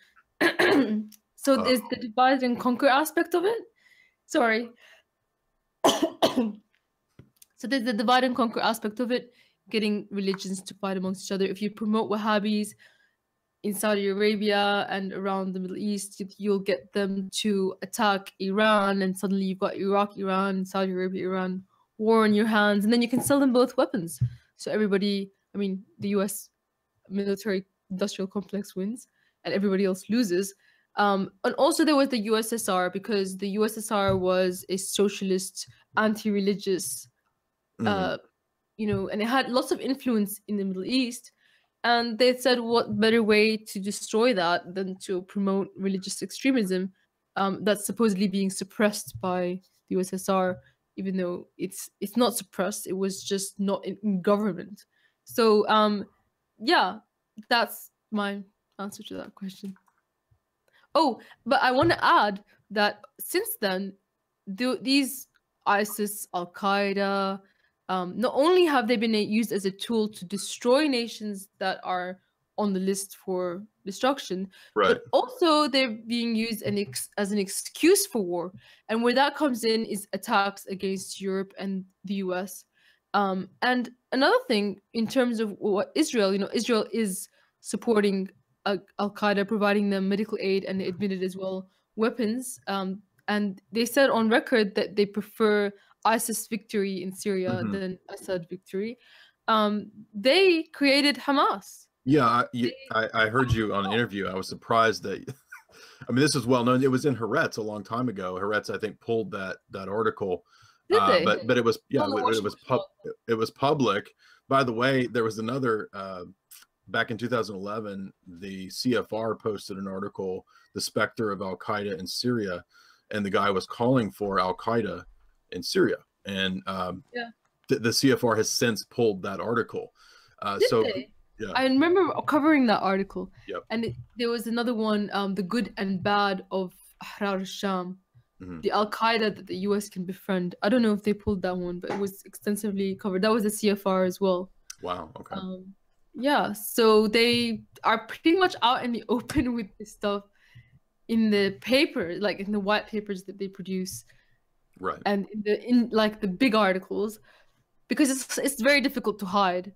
So there's the divide and conquer aspect of it. Sorry. So there's the divide and conquer aspect of it, getting religions to fight amongst each other. If you promote Wahhabis in Saudi Arabia and around the Middle East, you'll get them to attack Iran, and suddenly you've got Iraq, Iran, Saudi Arabia, Iran war on your hands, and then you can sell them both weapons. So everybody, I mean, the US military industrial complex wins and everybody else loses. And also there was the USSR, because the USSR was a socialist, anti-religious, you know, and it had lots of influence in the Middle East. And they said, what better way to destroy that than to promote religious extremism that's supposedly being suppressed by the USSR, even though it's not suppressed, it was just not in government. So yeah, that's my answer to that question. Oh, but I want to add that since then, these ISIS, Al-Qaeda, not only have they been used as a tool to destroy nations that are on the list for destruction, right, but also they're being used as an excuse for war. And where that comes in is attacks against Europe and the US. And another thing, in terms of what Israel, you know, Israel is supporting Al-Qaeda, providing them medical aid, and admitted as well weapons. And they said on record that they prefer ISIS victory in Syria than Assad victory. They created Hamas. Yeah, I heard you on an interview. I was surprised that, I mean, this is well known. It was in Haaretz a long time ago. Haaretz, I think, pulled that article. Did they? But it was, yeah, it was public. By the way, there was another. Back in 2011, the CFR posted an article, "The Specter of Al Qaeda in Syria," and the guy was calling for Al Qaeda in Syria. And the CFR has since pulled that article. So yeah, I remember covering that article. Yep. And there was another one, "The Good and Bad of Ahrar al-Sham," the Al Qaeda that the US can befriend. I don't know if they pulled that one, but it was extensively covered. That was the CFR as well. Wow. Okay. Yeah, so they are pretty much out in the open with this stuff in the paper, like in the white papers that they produce, right? And in like the big articles, because it's very difficult to hide.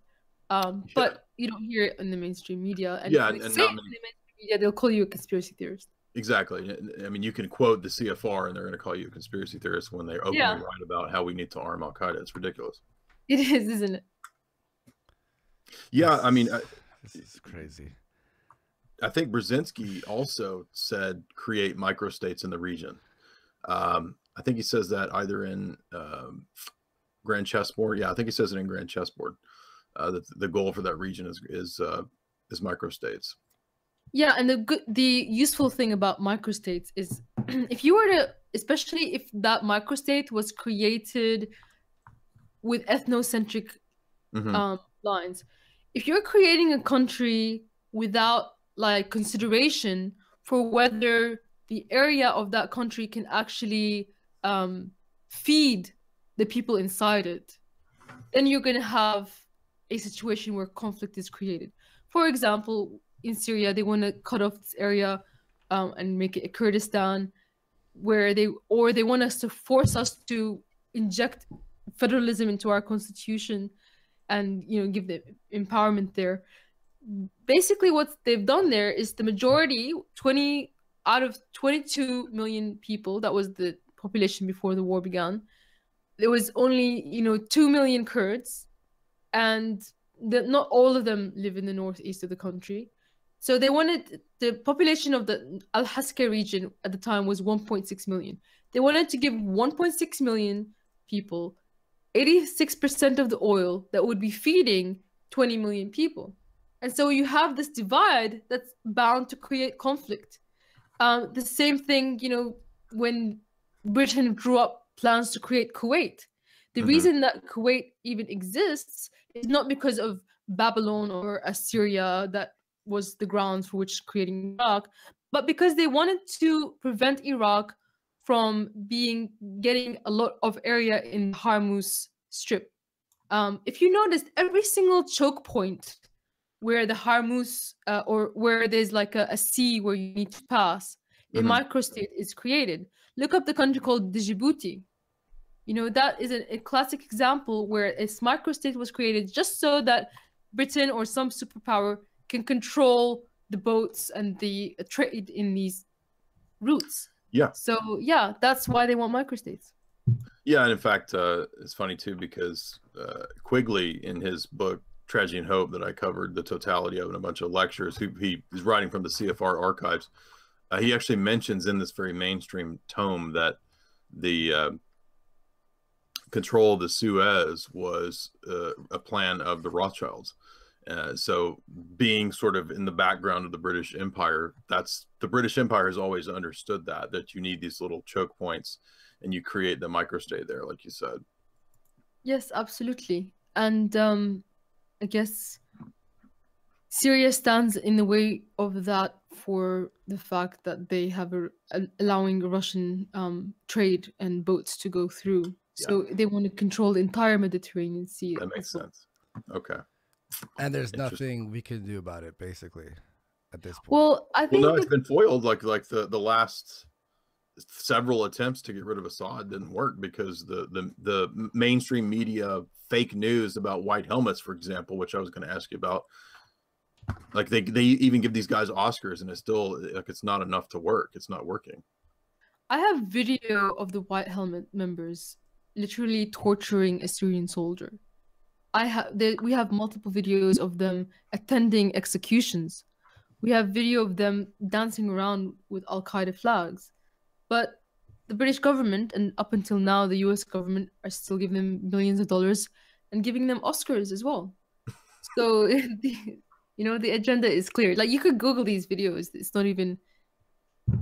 But you don't hear it in the mainstream media, and yeah, and in the mainstream media, they'll call you a conspiracy theorist. Exactly. I mean, you can quote the CFR, and they're going to call you a conspiracy theorist when they openly write about how we need to arm Al Qaeda. It's ridiculous. It is, isn't it? Yeah, I mean, this is crazy. I think Brzezinski also said create microstates in the region. I think he says that either in Grand Chessboard. Yeah, I think he says it in Grand Chessboard. That the goal for that region is microstates. Yeah, and the useful thing about microstates is if you were to, especially if that microstate was created with ethnocentric lines, if you're creating a country without like consideration for whether the area of that country can actually feed the people inside it, then you're going to have a situation where conflict is created. For example, in Syria, they want to cut off this area and make it a Kurdistan, where they want us to force us to inject federalism into our constitution and, you know, give the empowerment there. Basically, what they've done there is the majority, 20 out of 22 million people, that was the population before the war began, there was only, you know, 2 million Kurds, and not all of them live in the northeast of the country. So they wanted, the population of the Al-Haska region at the time was 1.6 million. They wanted to give 1.6 million people 86% of the oil that would be feeding 20 million people. And so you have this divide that's bound to create conflict. The same thing, you know, when Britain drew up plans to create Kuwait. The reason that Kuwait even exists is not because of Babylon or Assyria, that was the grounds for which creating Iraq, but because they wanted to prevent Iraq from getting a lot of area in the Hormuz Strip. If you noticed, every single choke point where the Hormuz or where there's like a sea where you need to pass, a microstate is created. Look up the country called Djibouti. You know, that is a classic example where a microstate was created just so that Britain or some superpower can control the boats and the trade in these routes. Yeah. So yeah, that's why they want microstates. Yeah, and in fact, it's funny too, because Quigley, in his book Tragedy and Hope, that I covered the totality of in a bunch of lectures, he is writing from the CFR archives. He actually mentions in this very mainstream tome that the control of the Suez was a plan of the Rothschilds. So being sort of in the background of the British Empire, the British Empire has always understood that you need these little choke points, and you create the microstate there, like you said. Yes, absolutely. And I guess Syria stands in the way of that for the fact that they have allowing Russian trade and boats to go through. So they want to control the entire Mediterranean Sea. That makes sense. Okay. And there's nothing we can do about it, basically, at this point. Well, I think it's been foiled. Like the last several attempts to get rid of Assad didn't work because the mainstream media fake news about white helmets, for example, which I was going to ask you about. Like they even give these guys Oscars, and it's still like it's not enough to work. It's not working. I have video of the white helmet members literally torturing a Syrian soldier. We have multiple videos of them attending executions. We have video of them dancing around with Al-Qaeda flags. But the British government, and up until now the US government, are still giving them millions of dollars and giving them Oscars as well. So the agenda is clear. Like, you could Google these videos. It's not even,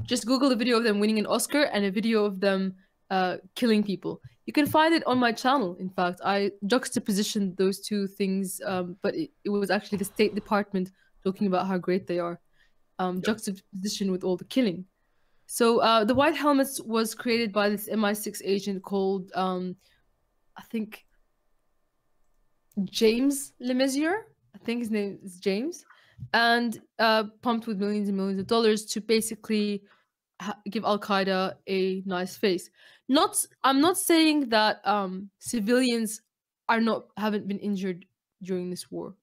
just Google the video of them winning an Oscar and a video of them killing people. You can find it on my channel. In fact, I juxtapositioned those two things, but it was actually the State Department talking about how great they are, juxtaposition with all the killing. So the White Helmets was created by this MI6 agent called, I think, James Lemessier. I think his name is James, and pumped with millions and millions of dollars to basically give Al-Qaeda a nice face. I'm not saying that civilians haven't been injured during this war,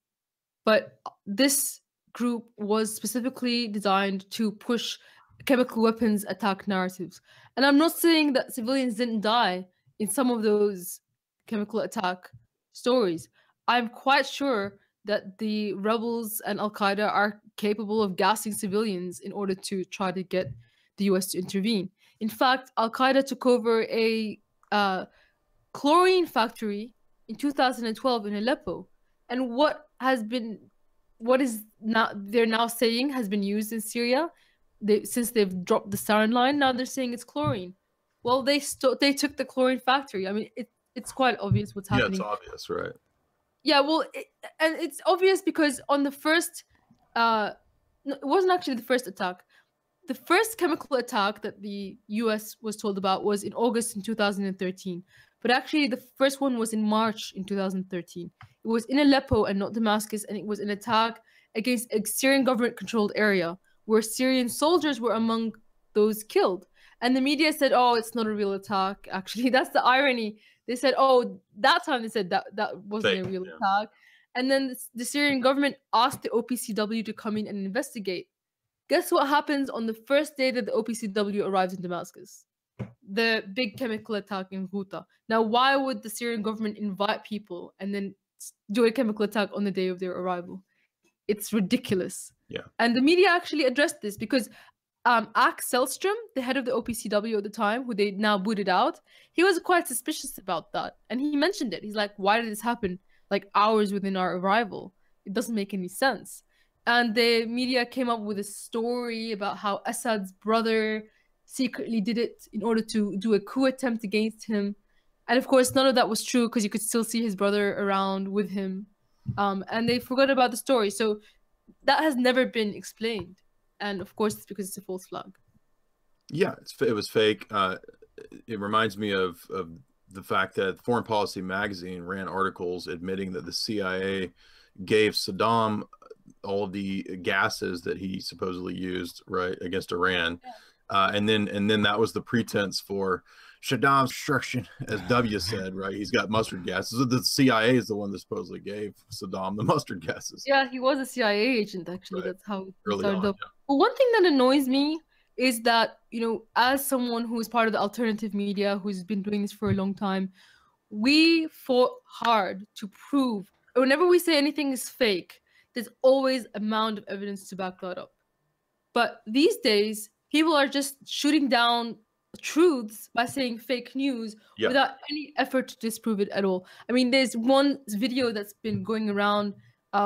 but this group was specifically designed to push chemical weapons attack narratives. And I'm not saying that civilians didn't die in some of those chemical attack stories. I'm quite sure that the rebels and Al-Qaeda are capable of gassing civilians in order to try to get the US to intervene. In fact, Al-Qaeda took over a chlorine factory in 2012 in Aleppo. And what is now they're now saying has been used in Syria, since they've dropped the sarin line, now they're saying it's chlorine. Well, they took the chlorine factory. I mean, it's quite obvious what's happening. Yeah, it's obvious, right? Yeah, well, and it's obvious because on the first, no, it wasn't actually the first attack. The first chemical attack that the US was told about was in August in 2013. But actually, the first one was in March in 2013. It was in Aleppo and not Damascus, and it was an attack against a Syrian government-controlled area where Syrian soldiers were among those killed. And the media said, oh, it's not a real attack. Actually, that's the irony. They said, oh, that time they said that wasn't a real attack. And then the Syrian government asked the OPCW to come in and investigate. Guess what happens on the first day that the OPCW arrives in Damascus? The big chemical attack in Ghouta. Now, why would the Syrian government invite people and then do a chemical attack on the day of their arrival? It's ridiculous. Yeah. And the media actually addressed this because Ak Selstrom, the head of the OPCW at the time, who they now booted out, he was quite suspicious about that. And he mentioned it. He's like, why did this happen like hours within our arrival? It doesn't make any sense. And the media came up with a story about how Assad's brother secretly did it in order to do a coup attempt against him. And of course, none of that was true because you could still see his brother around with him. And they forgot about the story. So that has never been explained. And of course, it's because it's a false flag. Yeah, it was fake. It reminds me of the fact that Foreign Policy magazine ran articles admitting that the CIA gave Saddam all of the gases that he supposedly used against Iran. Yeah. And then that was the pretense for Saddam's destruction, as W said, right? He's got mustard gases. The CIA is the one that supposedly gave Saddam the mustard gases. Yeah, he was a CIA agent, actually. Right. That's how it started up. Yeah. But one thing that annoys me is that, as someone who is part of the alternative media, who's been doing this for a long time, we fought hard to prove, whenever we say anything is fake, there's always a mound of evidence to back that up. But these days, people are just shooting down truths by saying fake news without any effort to disprove it at all. I mean, there's one video that's been going around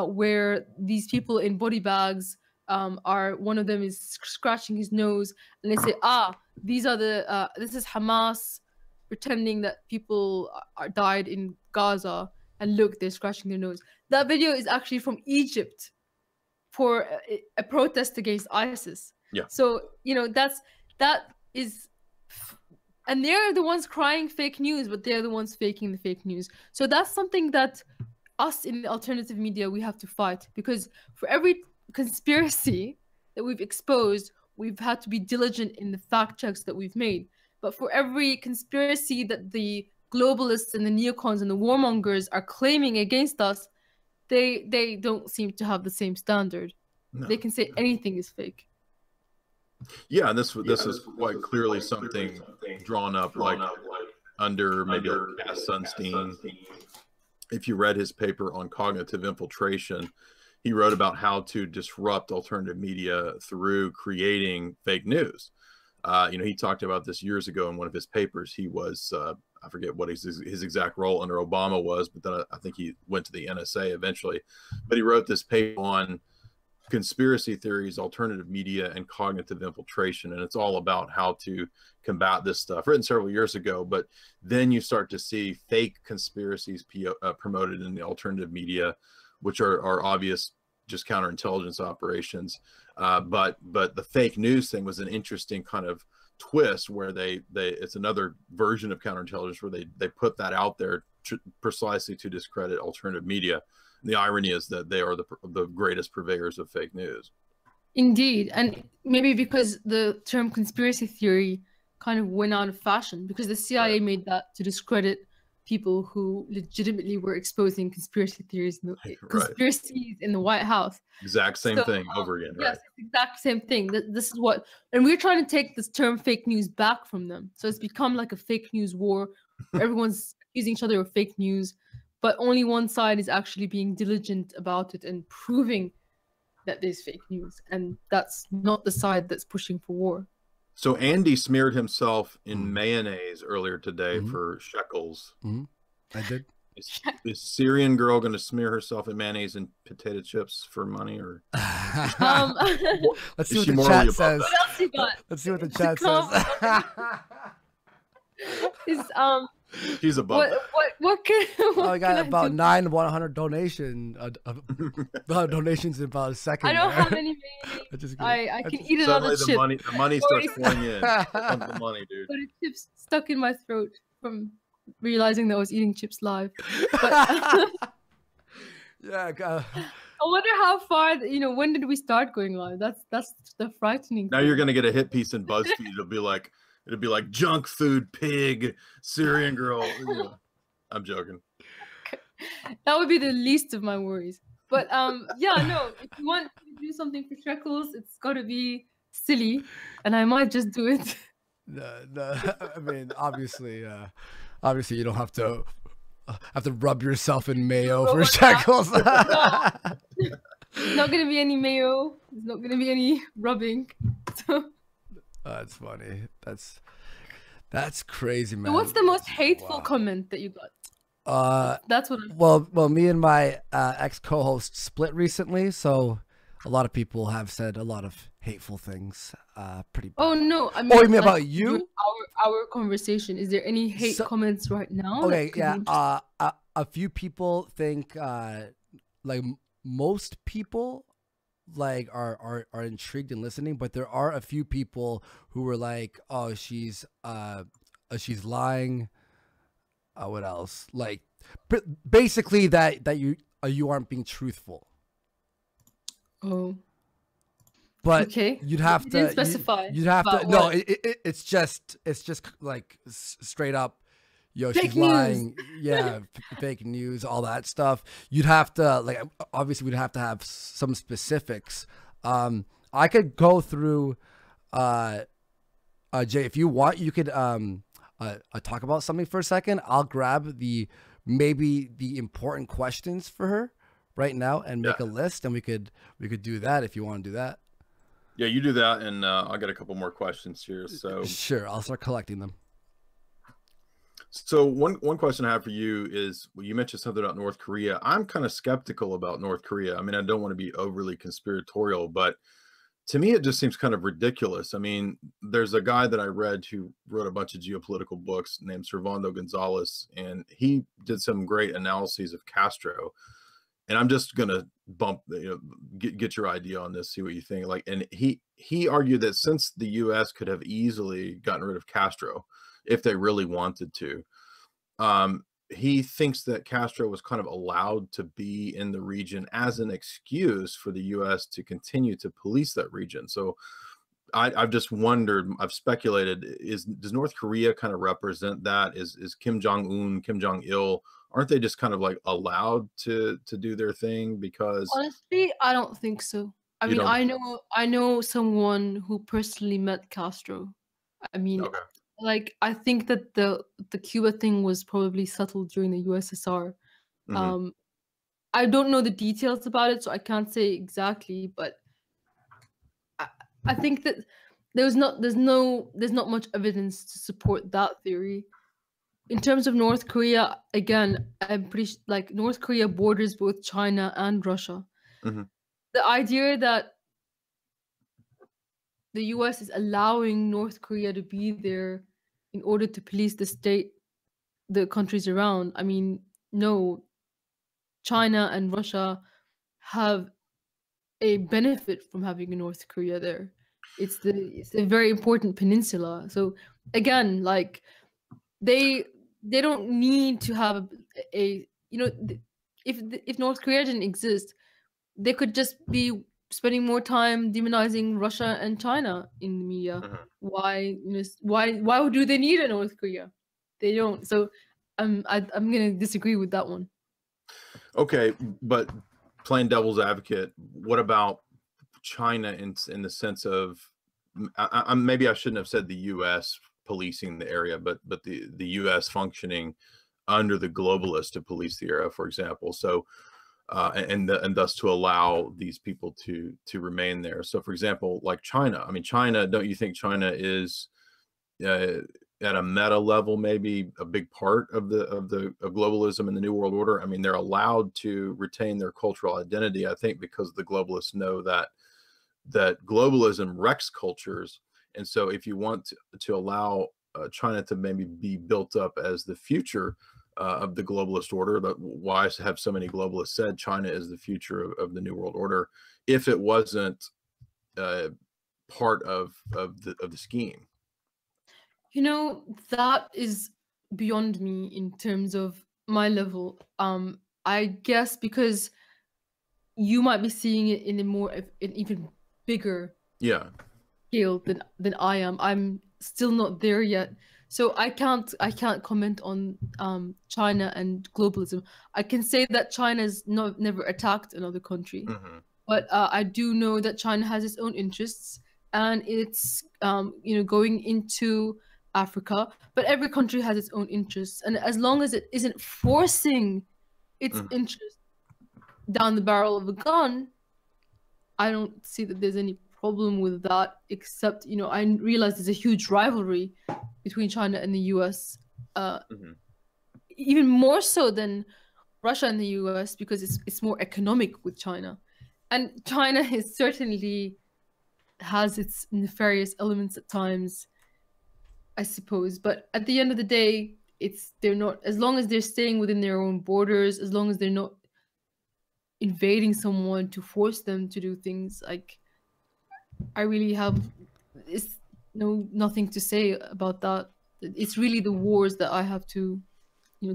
where these people in body bags one of them is scratching his nose, and they say, these are this is Hamas pretending that people died in Gaza, and look, they're scratching their nose. That video is actually from Egypt for a protest against ISIS. Yeah. So, that is, and they're the ones crying fake news, but they're the ones faking the fake news. So that's something that us in the alternative media, we have to fight, because for every conspiracy that we've exposed, we've had to be diligent in the fact checks that we've made. But for every conspiracy that the globalists and the neocons and the warmongers are claiming against us, they don't seem to have the same standard. No. They can say anything is fake. Yeah, and this is quite clearly something drawn up like under maybe like Cass Sunstein. If you read his paper on cognitive infiltration, he wrote about how to disrupt alternative media through creating fake news. He talked about this years ago in one of his papers. He was, I forget what his exact role under Obama was, but then I think he went to the NSA eventually. But he wrote this paper on conspiracy theories, alternative media, and cognitive infiltration. And it's all about how to combat this stuff, written several years ago. But then you start to see fake conspiracies promoted in the alternative media, which are obvious, just counterintelligence operations. But the fake news thing was an interesting kind of twist where it's another version of counterintelligence where they put that out there precisely to discredit alternative media. And the irony is that they are the greatest purveyors of fake news. Indeed. And maybe because the term conspiracy theory kind of went out of fashion, because the CIA made that to discredit people who legitimately were exposing conspiracy theories, conspiracies in the White House. Exact same thing over again. Yes, exact same thing. This is what, and we're trying to take this term fake news back from them. So it's become like a fake news war. Everyone's accusing each other of fake news, but only one side is actually being diligent about it and proving that there's fake news. And that's not the side that's pushing for war. So Andy smeared himself in mayonnaise earlier today for shekels. I did. Is Syrian girl going to smear herself in mayonnaise and potato chips for money, or let's see is what she the chat morally above says. that? What else you got? Let's see what the chat says. Is She's above that. what can what I got can about I do? 100 donations in about a second. I don't there. have any mayonnaise. I can eat Suddenly another chip. the money starts pouring in. Here comes the money, dude. But a chip's stuck in my throat from realizing that I was eating chips live. But Yeah. I wonder how far, when did we start going live? That's the frightening Now thing. you're gonna get a hit piece in BuzzFeed. It'll be like junk food pig Syrian girl. Yeah. I'm joking. That would be the least of my worries. But yeah, no, if you want to do something for shekels, it's got to be silly, and I might just do it. No, I mean, obviously, you don't have to rub yourself in mayo for shekels. There's not gonna be any mayo. There's not gonna be any rubbing. So, That's funny. That's crazy, man. what's the most hateful comment that you got? That's what. Well, me and my ex co-host split recently, so a lot of people have said a lot of hateful things. Pretty bad. Oh no! I mean, Oh, you mean about you? Our conversation. Is there any hate comments right now? Okay, yeah. A few people think like most people like are intrigued and listening, but there are a few people who were like, oh, she's lying. What else? Like basically that you aren't being truthful. Oh. But okay. you'd have You to didn't specify. You'd have to. About No, what? it's just like straight up. Yo, Fake she's news. lying. Yeah, fake news, all that stuff. You'd have to like. Obviously, we'd have to have some specifics. I could go through. Jay, if you want, you could talk about something for a second. I'll grab maybe the important questions for her right now and make a list, and we could do that if you want to do that. Yeah, you do that, and I got a couple more questions here. So sure, I'll start collecting them. So one question I have for you is, well, you mentioned something about North Korea. I'm kind of skeptical about North Korea. I mean, I don't want to be overly conspiratorial, but to me, it just seems kind of ridiculous. I mean, there's a guy that I read who wrote a bunch of geopolitical books named Servando Gonzalez, and he did some great analyses of Castro. And I'm just gonna get your idea on this, see what you think. Like, and he argued that since the U.S. could have easily gotten rid of Castro if they really wanted to, he thinks that Castro was kind of allowed to be in the region as an excuse for the U.S. to continue to police that region. So I've just wondered, I've speculated, does North Korea kind of represent that? Is Kim Jong-un, Kim Jong-il, aren't they just kind of like allowed to do their thing? Because honestly, I don't think so. I mean, I know someone who personally met Castro. I mean, okay. like, I think that the Cuba thing was probably settled during the USSR. Mm-hmm. I don't know the details about it, so I can't say exactly, but I think that there's not much evidence to support that theory. In terms of North Korea, again, I'm pretty like North Korea borders both China and Russia. Mm-hmm. The idea that the US is allowing North Korea to be there in order to police the countries around. I mean, no, China and Russia have a benefit from having a North Korea there. It's a very important peninsula. So again, like they don't need to have if North Korea didn't exist, they could just be spending more time demonizing Russia and China in the media. Mm-hmm. Why do they need a North Korea? They don't. So I'm gonna disagree with that one. Okay, but playing devil's advocate, what about China in the sense of, maybe I shouldn't have said the U.S. policing the area, but the U.S. functioning under the globalists to police the area, for example. So and thus to allow these people to remain there. So, for example, like China. I mean, China. Don't you think China is at a meta level maybe a big part of globalism and the New World Order? I mean, they're allowed to retain their cultural identity, I think, because the globalists know that globalism wrecks cultures. And so if you want to allow China to maybe be built up as the future of the globalist order, that why have so many globalists said China is the future of the New World Order, if it wasn't part of the scheme? You know, that is beyond me in terms of my level. I guess because you might be seeing it in an even bigger scale than I am. I'm still not there yet, so I can't comment on China and globalism. I can say that China's never attacked another country, but I do know that China has its own interests, and it's going into Africa. But every country has its own interests, and as long as it isn't forcing its interest down the barrel of a gun, I don't see that there's any problem with that, except, I realize there's a huge rivalry between China and the US, even more so than Russia and the US, because it's more economic with China. And China is certainly has its nefarious elements at times, I suppose. But at the end of the day, they're not, as long as they're staying within their own borders, as long as they're not invading someone to force them to do things, like, I really have nothing to say about that. It's really the wars that I have to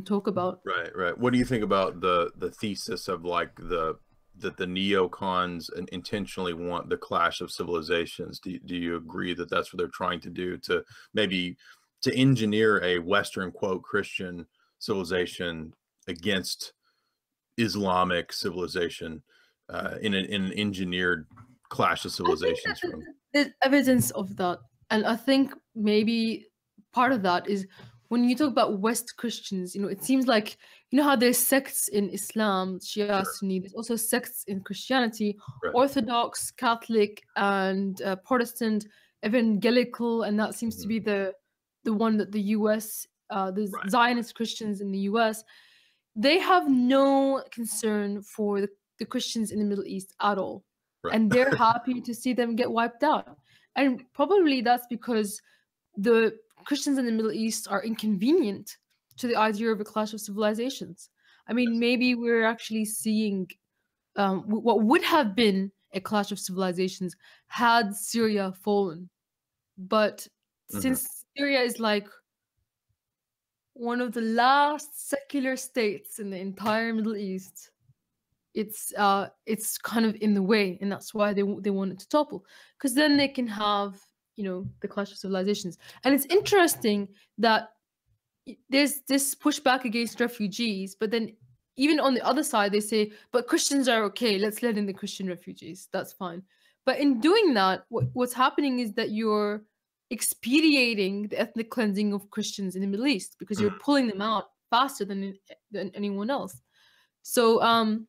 talk about. Right. What do you think about the thesis of like that the neocons intentionally want the clash of civilizations? Do you agree that that's what they're trying to do, to maybe to engineer a Western, quote, Christian civilization against Islamic civilization in an engineered clash of civilizations? There's evidence of that, and I think maybe part of that is when you talk about West Christians. It seems like, how there's sects in Islam, Shia, Sunni. There's also sects in Christianity, Orthodox, Catholic, and Protestant, Evangelical, and that seems to be the one that the US, the Zionist Christians in the US, they have no concern for the Christians in the Middle East at all. And they're happy to see them get wiped out. And probably that's because the Christians in the Middle East are inconvenient to the idea of a clash of civilizations. I mean, maybe we're actually seeing what would have been a clash of civilizations had Syria fallen. But since Syria is like one of the last secular states in the entire Middle East, it's kind of in the way, and that's why they want it to topple, because then they can have the clash of civilizations. And it's interesting that there's this pushback against refugees, but then even on the other side they say, but Christians are okay, let's let in the Christian refugees, that's fine. But in doing that, what's happening is that you're expediting the ethnic cleansing of Christians in the Middle East, because you're pulling them out faster than anyone else. So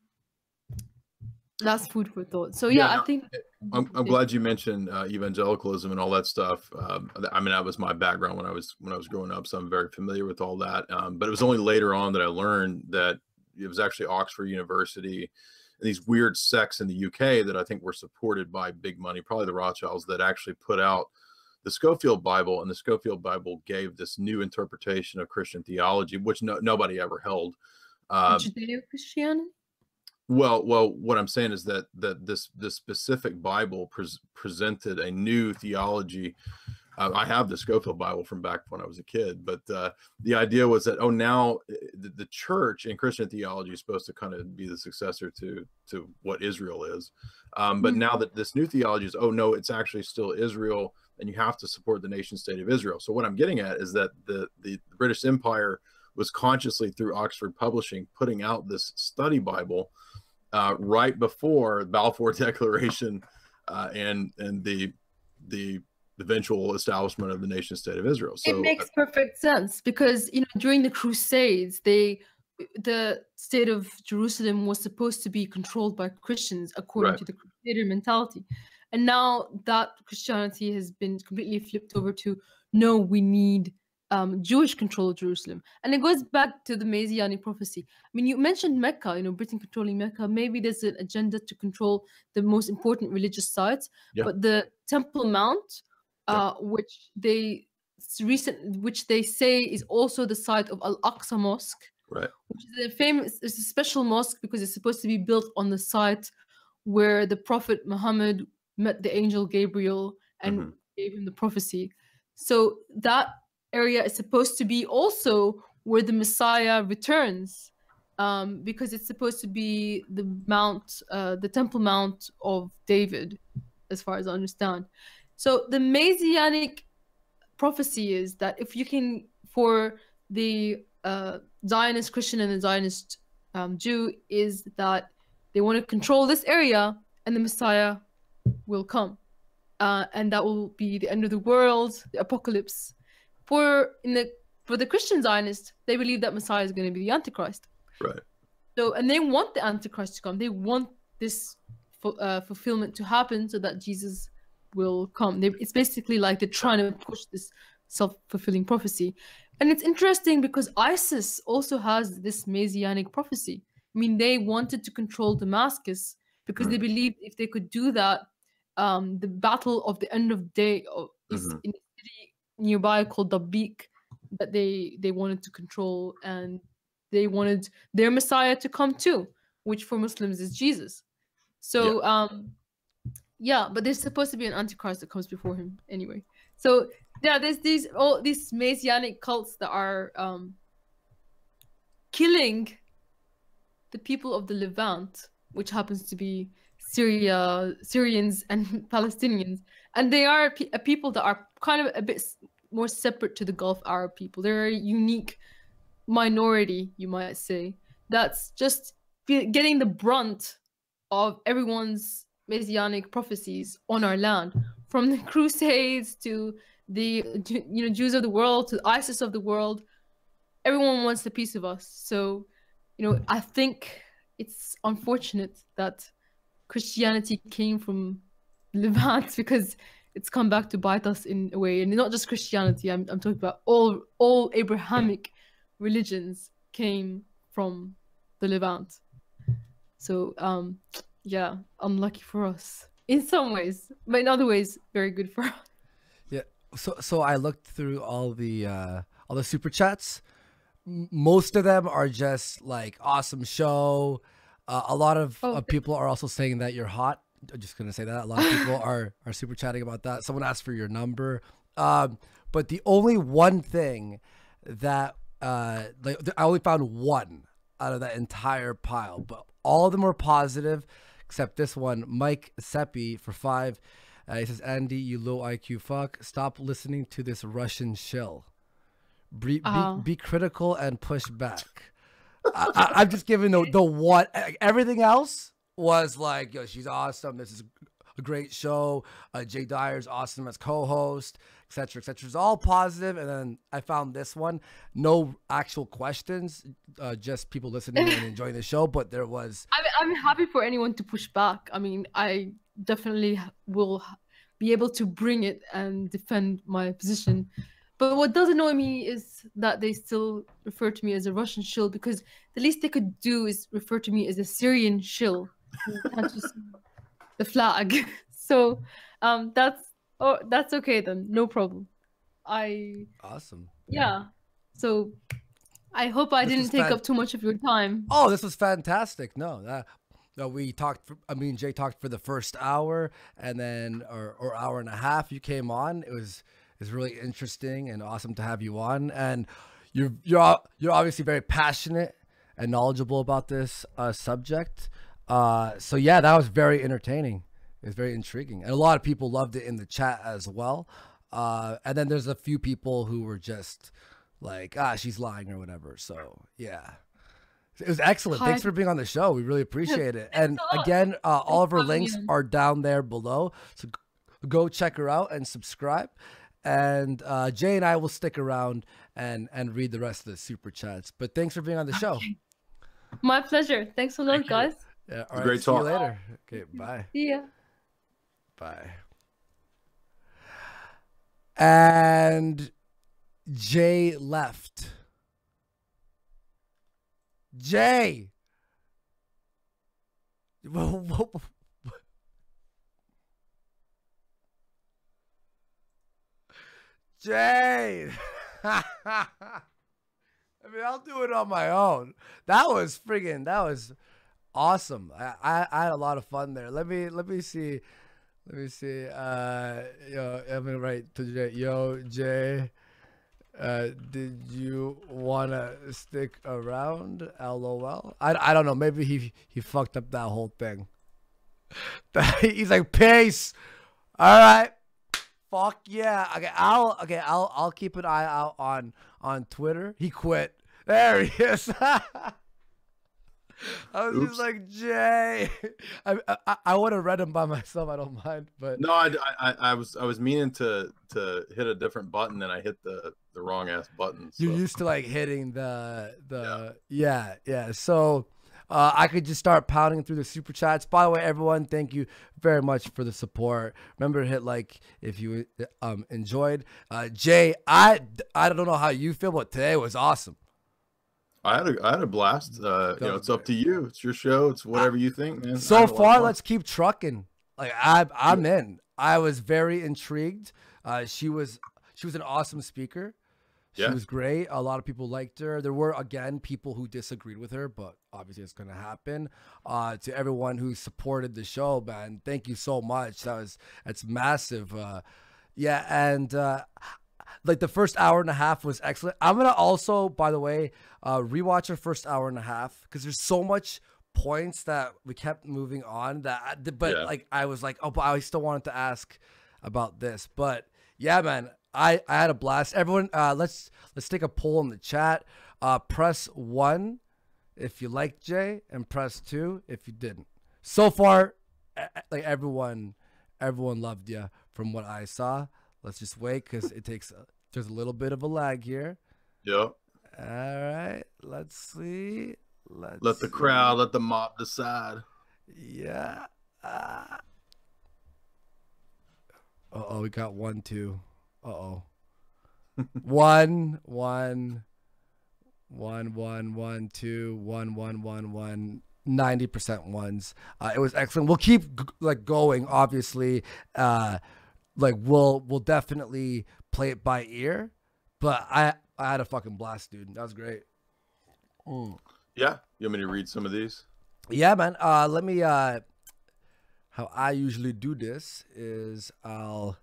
that's food for thought. So I think I'm glad you mentioned evangelicalism and all that stuff. I mean, that was my background when I was growing up, so I'm very familiar with all that. But it was only later on that I learned that it was actually Oxford University and these weird sects in the UK that I think were supported by big money, probably the Rothschilds, that actually put out the Scofield Bible. And the Scofield Bible gave this new interpretation of Christian theology, which nobody ever held. Judeo-Christianity? Well, what I'm saying is that this specific Bible presented a new theology. I have the Scofield Bible from back when I was a kid, but the idea was that, now the church in Christian theology is supposed to kind of be the successor to what Israel is. But now that this new theology is, no, it's actually still Israel, and you have to support the nation state of Israel. So what I'm getting at is that the British Empire was consciously, through Oxford Publishing, putting out this study Bible right before the Balfour Declaration and the eventual establishment of the nation state of Israel. So it makes perfect sense, because during the Crusades, the state of Jerusalem was supposed to be controlled by Christians according to the Crusader mentality. And now that Christianity has been completely flipped over to, no, we need Jewish control of Jerusalem. And it goes back to the Messianic prophecy. I mean, you mentioned Mecca, Britain controlling Mecca. Maybe there's an agenda to control the most important religious sites. But the Temple Mount, which they say is also the site of Al-Aqsa Mosque, which is it's a special mosque because it's supposed to be built on the site where the Prophet Muhammad met the angel Gabriel and gave him the prophecy. So that area is supposed to be also where the Messiah returns, because it's supposed to be the mount, the Temple Mount of David, as far as I understand. So the Messianic prophecy is that if you can, for the Zionist Christian and the Zionist Jew, is that they want to control this area and the Messiah will come. And that will be the end of the world, the apocalypse. For the Christian Zionists, they believe that Messiah is going to be the Antichrist. So, and they want the Antichrist to come. They want this fulfillment to happen so that Jesus will come. It's basically like they're trying to push this self-fulfilling prophecy. And it's interesting because ISIS also has this Messianic prophecy. I mean, they wanted to control Damascus because they believed if they could do that, the battle of the end of day is in a city nearby called Dabiq that they wanted to control, and they wanted their Messiah to come too, which for Muslims is Jesus. So but there's supposed to be an Antichrist that comes before him anyway. So yeah, there's all these Messianic cults that are killing the people of the Levant, which happens to be Syrians and Palestinians, and they are a people that are kind of a bit more separate to the Gulf Arab people. They're a unique minority, you might say, that's just getting the brunt of everyone's Messianic prophecies on our land, from the Crusades to the Jews of the world to ISIS of the world. Everyone wants a piece of us. So I think it's unfortunate that Christianity came from Levant, because it's come back to bite us in a way. And not just Christianity, I'm talking about all Abrahamic religions came from the Levant. So yeah, unlucky for us in some ways, but in other ways very good for us. Yeah. So I looked through all the super chats. Most of them are just like awesome show. A lot of people are also saying that you're hot. I'm just gonna say that a lot of people are super chatting about that. Someone asked for your number, but the only one thing that I only found one out of that entire pile, but all of them were positive except this one. Mike Seppi for 5. He says, Andy, you low IQ fuck, stop listening to this Russian shill. Be critical and push back. I'm just giving the one. Everything else was like, yo, she's awesome. This is a great show. Jay Dyer's awesome as co-host, etc., etc. It's all positive. And then I found this one. No actual questions, just people listening and enjoying the show. But there was. I'm happy for anyone to push back. I mean, I definitely will be able to bring it and defend my position. But what does annoy me is that they still refer to me as a Russian shill, because the least they could do is refer to me as a Syrian shill. That's just the flag. So that's okay then, no problem. Awesome. Yeah. So I hope I didn't take up too much of your time. Oh, this was fantastic. No, we talked. Jay talked for the first hour, and then or hour and a half. You came on. It's really interesting and awesome to have you on, and you're obviously very passionate and knowledgeable about this subject. So yeah, that was very entertaining. It was very intriguing, and a lot of people loved it in the chat as well. And then there's a few people who were just like, she's lying or whatever. So yeah, it was excellent. Thanks for being on the show. We really appreciate it. And again, all of her links are down there below, so go check her out and subscribe. And Jay and I will stick around and read the rest of the super chats. But thanks for being on the show. My pleasure. Thanks a lot, Thank you. guys. Yeah, all right. Great See you talk. later. Okay, bye. See ya. Bye. And Jay left. Jay. Jay. I mean, I'll do it on my own. That was awesome. I had a lot of fun there. Let me see. Let me see. Yo, I'm gonna write to Jay. Yo, Jay, did you wanna stick around? LOL. I don't know. Maybe he fucked up that whole thing. He's like, peace. All right. Fuck yeah. I'll keep an eye out on Twitter. He quit. There he is. I was just like, Jay. I would have read him by myself. I don't mind, but no, I was meaning to hit a different button and I hit the wrong ass button. So. You're used to like hitting the yeah. So I could just start pounding through the super chats. By the way, everyone, thank you very much for the support. Remember to hit like if you enjoyed. Jay, I don't know how you feel, but today was awesome. I had a blast. It's up to you. It's your show. It's whatever you think, man. So far, let's keep trucking. Like I'm in. I was very intrigued. She was an awesome speaker. She was great. A lot of people liked her. There were, again, people who disagreed with her, but obviously it's going to happen. To everyone who supported the show, man, thank you so much. That's massive. And like the first hour and a half was excellent. I'm going to also, by the way, rewatch the first hour and a half because there's so much points that we kept moving on like I was like, oh, but I still wanted to ask about this. But yeah, man, I had a blast. Everyone, let's take a poll in the chat. Press 1 if you liked Jay, and press 2 if you didn't. So far, like everyone loved you from what I saw. Let's just wait because there's a little bit of a lag here. Yep. All right, let's see. Let the crowd, let the mob decide. Yeah. We got 1, 2. One, 2, 1. 90% ones. It was excellent. We'll keep going. Obviously, we'll definitely play it by ear. But I had a fucking blast, dude. That was great. Yeah, you want me to read some of these? Yeah, man. Let me. How I usually do this is I'll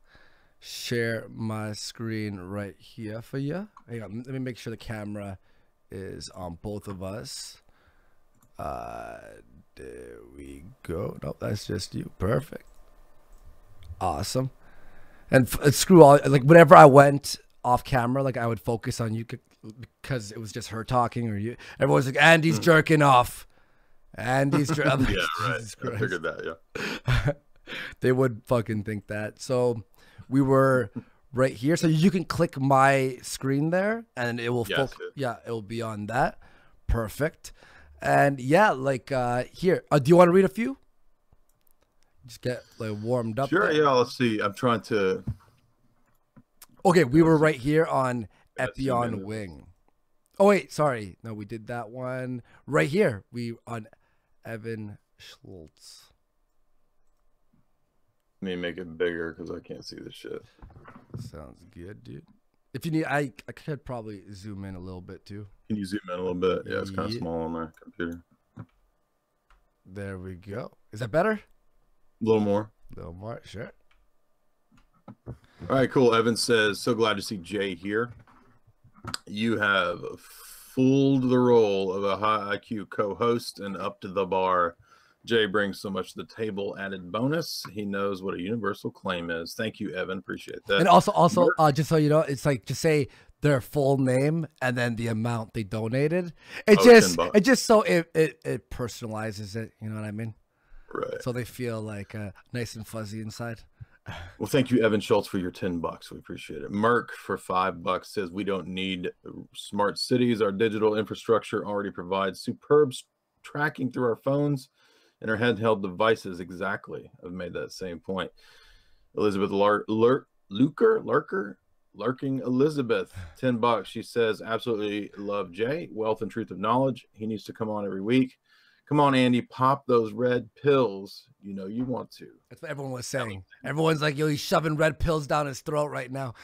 share my screen right here for you. Hang on, let me make sure the camera is on both of us. There we go. Nope, that's just you. Perfect. Awesome. And screw all. Like whenever I went off camera, like I would focus on you because it was just her talking or you. Everyone's like, Andy's jerking off. Andy's jerking. Yeah, right. I figured that. Yeah. They would fucking think that. So we were right here. So you can click my screen there and it will it will be on that. Perfect. And yeah, like here. Do you want to read a few? Just get like warmed up. Sure, there. yeah, let's see. I'm trying to Okay, we were right here on Epion Wing. Oh wait, sorry. No, we did that one right here. We on Evan Schultz. Let me make it bigger because I can't see this shit. Sounds good, dude. If you need, I could probably zoom in a little bit too. Can you zoom in a little bit? Yeah, it's kind of small on my computer. There we go. Is that better? A little more. A little more, sure. All right, cool. Evan says, so glad to see Jay here. You have fooled the role of a high IQ co-host and up to the bar. Jay brings so much to the table. Added bonus, he knows what a universal claim is. Thank you, Evan. Appreciate that. And also, just so you know, it's like just say their full name and then the amount they donated. It just so it personalizes it. You know what I mean? Right. So they feel like nice and fuzzy inside. Well, thank you, Evan Schultz, for your $10. We appreciate it. Merck for $5 says we don't need smart cities. Our digital infrastructure already provides superb tracking through our phones and our handheld devices. Exactly. I've made that same point. Elizabeth Lurking Elizabeth, $10. She says, absolutely love Jay. Wealth and truth of knowledge. He needs to come on every week. Come on, Andy, pop those red pills. You know you want to. That's what everyone was saying. Everyone's like, yo, he's shoving red pills down his throat right now.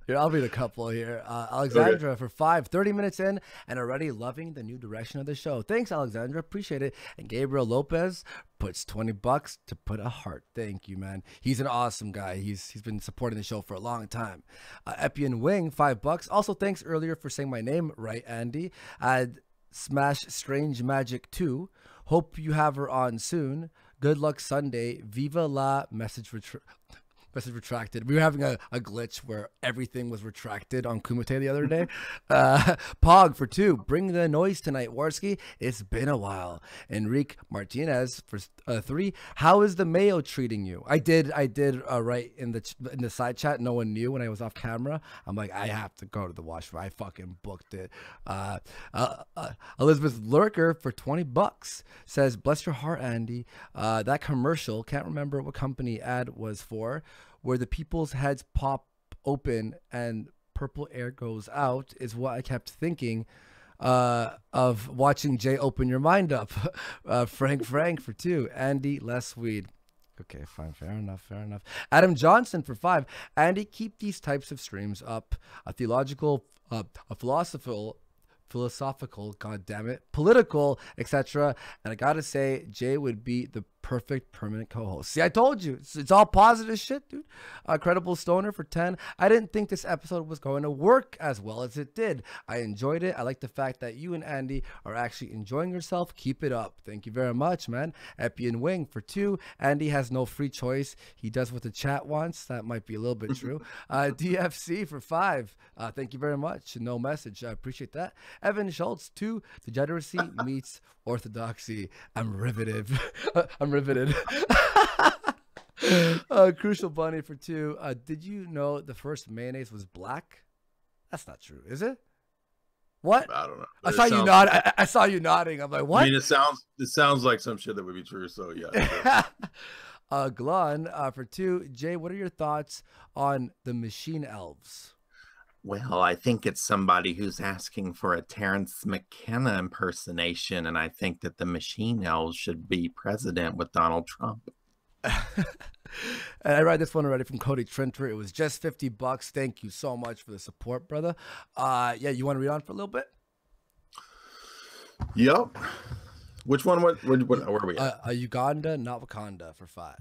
Here, I'll read a couple here. Alexandra for 5, 30 minutes in and already loving the new direction of the show. Thanks, Alexandra. Appreciate it. And Gabriel Lopez puts $20 to put a heart. Thank you, man. He's an awesome guy. He's been supporting the show for a long time. Epian Wing, $5. Also, thanks earlier for saying my name right, Andy. Smash Strange Magic 2. Hope you have her on soon. Good luck Sunday. Viva la message retracted. We were having a glitch where everything was retracted on Kumite the other day. Pog for 2. Bring the noise tonight, Warski. It's been a while. Enrique Martinez for 3. How is the Mayo treating you? I did write in the side chat. No one knew when I was off camera. I'm like, I have to go to the washroom. I fucking booked it. Elizabeth Lurker for $20 says, bless your heart, Andy. That commercial, can't remember what company ad was for, where the people's heads pop open and purple air goes out, is what I kept thinking of watching Jay open your mind up. Frank for 2. Andy, less weed. Okay, fine, fair enough. Adam Johnson for 5. Andy, keep these types of streams up. A philosophical, god damn it, political, etc. And I gotta say, Jay would be the perfect permanent co-host. See, I told you, it's all positive shit, dude. Credible Stoner for 10. I didn't think this episode was going to work as well as it did. I enjoyed it. I like the fact that you and Andy are actually enjoying yourself. Keep it up. Thank you very much, man. Epian Wing for 2. Andy has no free choice. He does what the chat wants. That might be a little bit true. DFC for 5. Thank you very much. No message. I appreciate that. Evan Schultz 2. Degeneracy meets orthodoxy. I'm riveted. Crucial Bunny for 2. Did you know the first mayonnaise was black? That's not true, is it? What? I don't know. I saw you nod. I saw you nodding. I'm like, what? I mean, it sounds like some shit that would be true. So yeah. Glon for 2. Jay, what are your thoughts on the machine elves? Well, I think it's somebody who's asking for a Terrence McKenna impersonation, and I think that the machine elves should be president with Donald Trump. And I read this one already from Cody Trinter. It was just $50. Thank you so much for the support, brother. Yeah, you want to read on for a little bit? Yep. Which one? Where are we at? Uganda, not Wakanda for 5.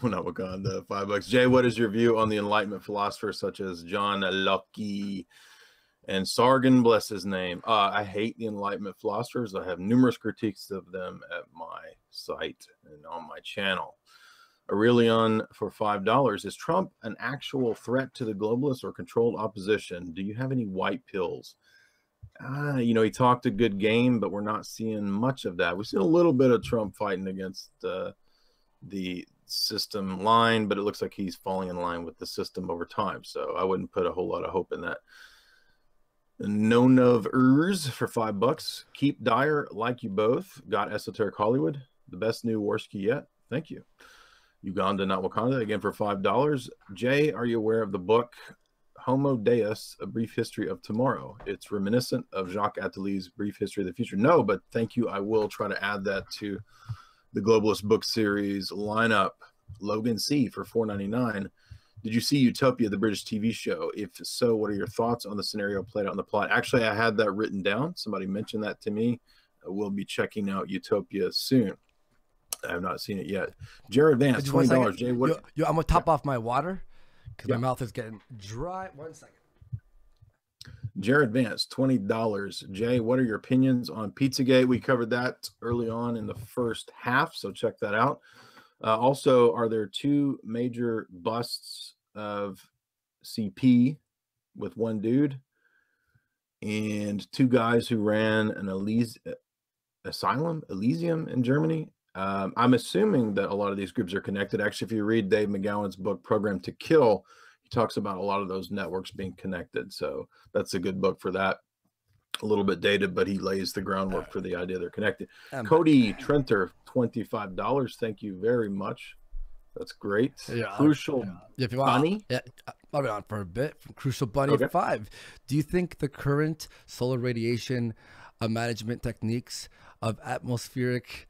Not Wakanda, $5. Jay, what is your view on the Enlightenment philosophers such as John Locke and Sargon, bless his name? I hate the Enlightenment philosophers. I have numerous critiques of them at my site and on my channel. Aurelian for $5. Is Trump an actual threat to the globalists or controlled opposition? Do you have any white pills? You know, he talked a good game, but we're not seeing much of that. We've seen a little bit of Trump fighting against the system line, but it looks like he's falling in line with the system over time. So I wouldn't put a whole lot of hope in that. None of Urs for $5. Keep Dyer, like you both. Got Esoteric Hollywood, the best new Warski yet. Thank you. Uganda, not Wakanda, again for $5. Jay, are you aware of the book Homo Deus, A Brief History of Tomorrow? It's reminiscent of Jacques Attali's Brief History of the Future. No, but thank you. I will try to add that to the Globalist book series lineup. Logan C for $4.99. Did you see Utopia, the British TV show? If so, what are your thoughts on the scenario played out in the plot? Actually, I had that written down. Somebody mentioned that to me. We'll be checking out Utopia soon. I have not seen it yet. Jared Vance, $20. Jay, what? I'm gonna top off my water because my mouth is getting dry. 1 second. Jared Vance, $20. Jay, what are your opinions on Pizzagate? We covered that early on in the first half, so check that out. Also, are there 2 major busts of CP with one dude and 2 guys who ran an Elysium in Germany? I'm assuming that a lot of these groups are connected. Actually, if you read Dave McGowan's book, Program to Kill, he talks about a lot of those networks being connected. So that's a good book for that. a little bit dated, but he lays the groundwork for the idea they're connected. I'm Cody Trenter, $25. Thank you very much. That's great. Yeah, Crucial if you want, Bunny. yeah, I'll be on for a bit. From Crucial Bunny Okay. 5. Do you think the current solar radiation management techniques of atmospheric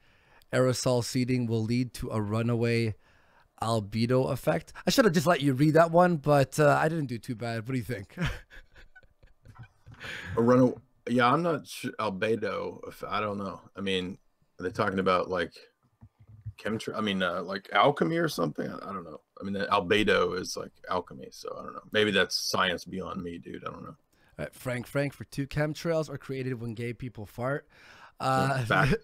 aerosol seeding will lead to a runaway albedo effect? I should have just let you read that one, but I didn't do too bad. What do you think? A runaway. Yeah, I'm not sure. Albedo. I don't know. I mean, are they talking about like chemistry? I mean, like alchemy or something? I don't know. I mean, the albedo is like alchemy, so I don't know. Maybe that's science beyond me, dude. I don't know. Frank for 2. Chemtrails are created when gay people fart. Fact.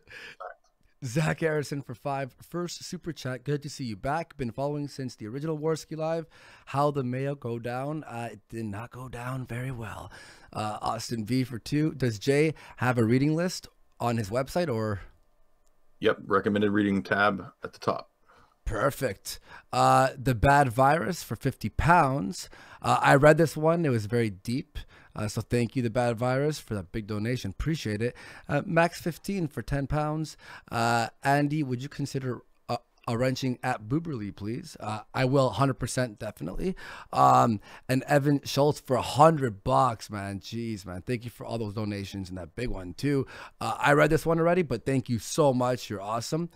Zach Harrison for 5. First super chat. Good to see you back. Been following since the original Warski live. How the Mayo go down? It did not go down very well. Austin V for 2. Does Jay have a reading list on his website or? Yep. Recommended reading tab at the top. Perfect. The Bad Virus for 50 pounds. I read this one. It was very deep. So thank you, The Bad Virus, for that big donation. Appreciate it. Max 15 for 10 pounds. Andy, would you consider a wrenching at Booberly, please? I will, 100% definitely. And Evan Schultz for $100, man. Jeez, man. Thank you for all those donations and that big one too. I read this one already, but thank you so much. You're awesome.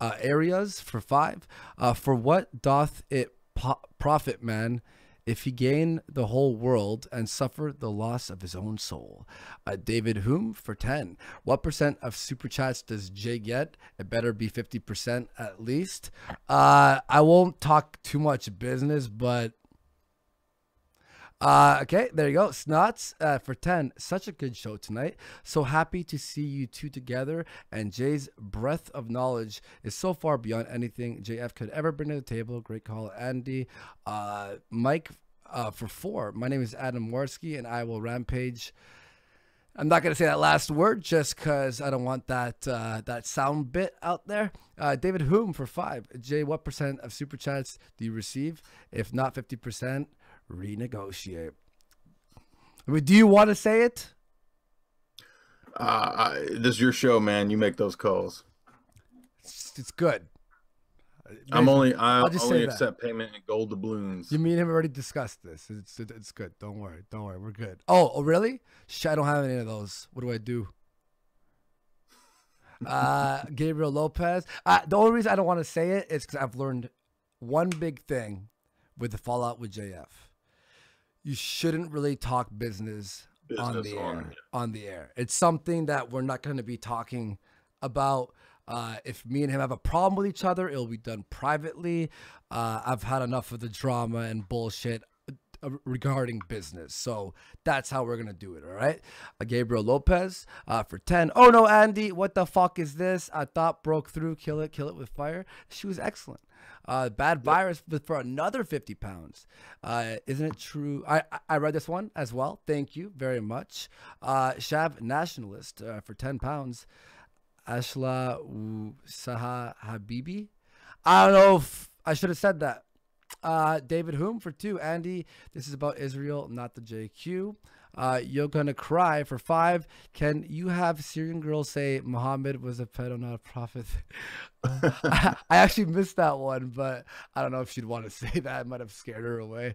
Areas for 5. For what doth it profit man if he gain the whole world and suffer the loss of his own soul? David Hume for 10. What percent of super chats does Jay get? It better be 50% at least. I won't talk too much business, but okay, there you go. Snots for 10. Such a good show tonight. So happy to see you two together. And Jay's breadth of knowledge is so far beyond anything JF could ever bring to the table. Great call, Andy. Mike for 4. My name is Adam Warski, and I will rampage. I'm not going to say that last word just because I don't want that sound bit out there. David Hume for 5. Jay, what percent of super chats do you receive? If not 50%, renegotiate. I mean, do you want to say it? This is your show, man. You make those calls. It's good. I only say accept payment in gold doubloons. You mean him already discussed this. It's good. Don't worry. We're good. Oh, really? I don't have any of those. What do I do? Gabriel Lopez. The only reason I don't want to say it is because I've learned one big thing with the fallout with JF. You shouldn't really talk business on the air. It's something that we're not going to be talking about. If me and him have a problem with each other, it'll be done privately. I've had enough of the drama and bullshit regarding business. So that's how we're going to do it. All right. Gabriel Lopez for 10. Oh no, Andy, what the fuck is this? I thought broke through. Kill it with fire. She was excellent. Bad Virus for another 50 pounds. Isn't it true? I read this one as well. Thank you very much. Shav Nationalist for 10 pounds. Ashla Saha Habibi. I don't know if I should have said that. David Hume for 2. Andy, this is about Israel, not the JQ. You're gonna cry for 5. Can you have Syrian girl say Muhammad was a pedo, not a prophet? I actually missed that one, but I don't know if she'd want to say that. I might have scared her away.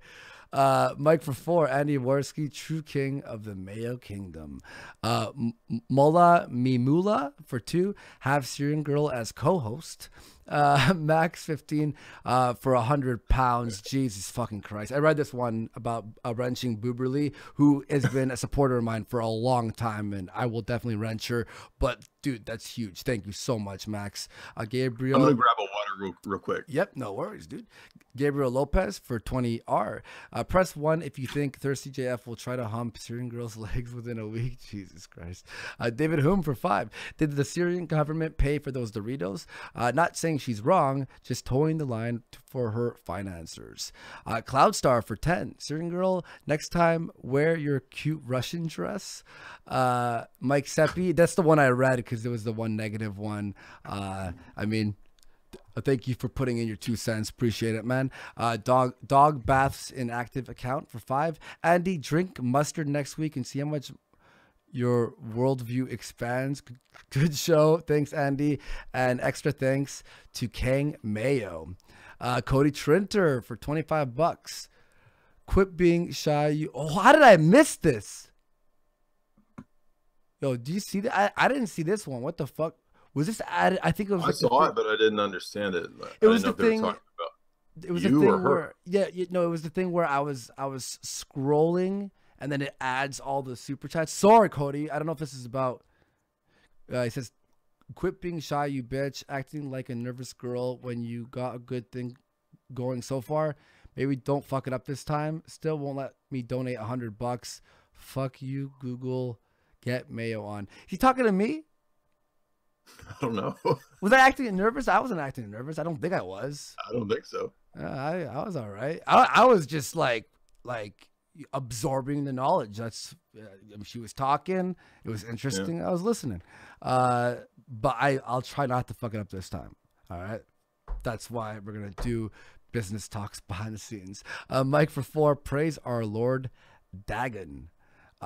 Mike for 4. Andy Warski, true king of the Mayo Kingdom. Mullah Mimula for 2. Have Syrian girl as co-host. Max 15 for 100 pounds. Jesus fucking Christ. I read this one about wrenching Booberly, who has been a supporter of mine for a long time, and I will definitely wrench her. But dude, that's huge. Thank you so much, Max. Gabriel. I'm gonna grab a water real quick. Yep, no worries, dude. Gabriel Lopez for 20R. Press 1 if you think Thirsty JF will try to hump Syrian girl's legs within a week. Jesus Christ. David Hume for 5. Did the Syrian government pay for those Doritos? Not saying she's wrong, just towing the line for her financiers. Cloudstar for 10. Syrian girl, next time wear your cute Russian dress. Mike Seppi, that's the one I read because it was the one negative one. I mean, thank you for putting in your 2 cents. Appreciate it, man. Dog baths inactive account for 5. Andy, drink mustard next week and see how much Your worldview expands. Good show. Thanks, Andy. And extra thanks to Kang Mayo. Cody Trinter for 25 bucks. Quit being shy. How did I miss this? Yo, do you see that? I didn't see this one. What the fuck? Was this added? I think it was. I saw it, but I didn't understand it. It was the thing. It was the thing where, it was the thing where I was scrolling, and then it adds all the super chats. Sorry, Cody. I don't know if this is about. It says, "Quit being shy, you bitch. Acting like a nervous girl when you got a good thing going so far. Maybe don't fuck it up this time. Still won't let me donate $100. Fuck you, Google. Get Mayo on." He talking to me? I don't know. Was I acting nervous? I wasn't acting nervous. I don't think I was. I don't think so. I was all right. I was just like absorbing the knowledge. That's she was talking. It was interesting. Yeah. I was listening. But I'll try not to fuck it up this time. All right. That's why we're gonna do business talks behind the scenes. Mike for 4. Praise our Lord Dagon.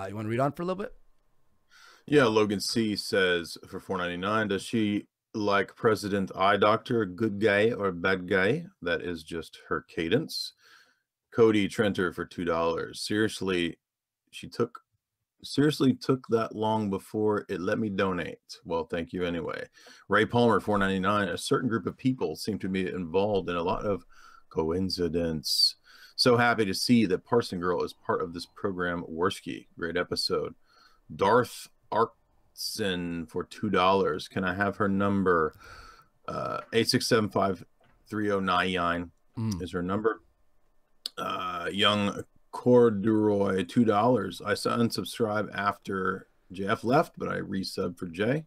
You want to read on for a little bit? Yeah, Logan C says for $4.99, does she like President Eye Doctor, good guy or bad guy? That is just her cadence. Cody Trenter for $2. Seriously took that long before it let me donate. Well, thank you anyway. Ray Palmer, $4.99. A certain group of people seem to be involved in a lot of coincidence. So happy to see that Parson Girl is part of this program. Warski, great episode. Darth Arkson for $2. Can I have her number? 8675309 is her number. Young Corduroy, $2. I unsubscribe after JF left, but I resubbed for Jay.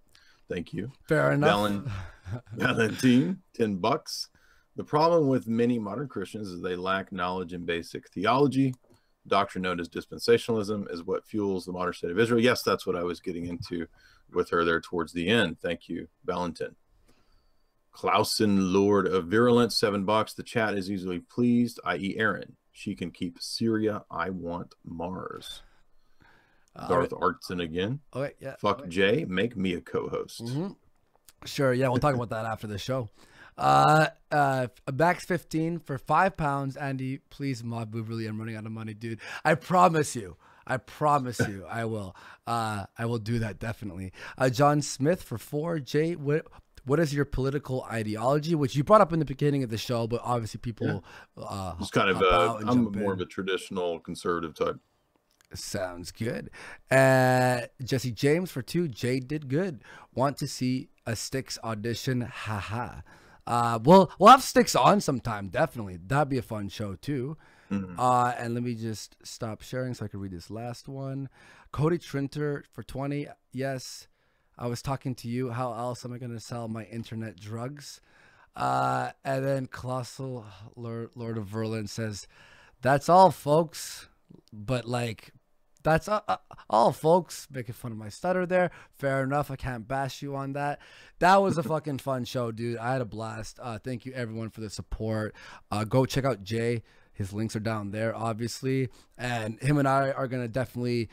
Thank you. Fair enough. Valentine, $10. The problem with many modern Christians is they lack knowledge in basic theology. Doctrine known as dispensationalism is what fuels the modern state of Israel. Yes, that's what I was getting into with her there towards the end. Thank you, Valentin. Clausen, Lord of Virulence, $7. The chat is easily pleased, i.e. Aaron. She can keep Syria. I want Mars. Darth Artson again. Okay, yeah. Fuck Jay. Make me a co-host. Sure, yeah. We'll talk about that after the show. Max 15 for £5. Andy, please mod Booberly. I'm running out of money, dude. I promise you I will. I will do that definitely. John Smith for 4. Jay, what is your political ideology? Which you brought up in the beginning of the show, but obviously people it's kind of I'm more of a traditional conservative type. Sounds good. Jesse James for 2. Jay did good. Want to see a Styx audition? Haha. We'll have Styx on sometime, definitely. That'd be a fun show too. And let me just stop sharing so I can read this last one. Cody Trinter for 20. Yes, I was talking to you. How else am I going to sell my internet drugs? And then Colossal Lord of Verlin says, that's all, folks. But like, that's all, folks. Making fun of my stutter there. Fair enough. I can't bash you on that. That was a fucking fun show, dude. I had a blast. Thank you, everyone, for the support. Go check out Jay. His links are down there, obviously. And him and I are going to definitely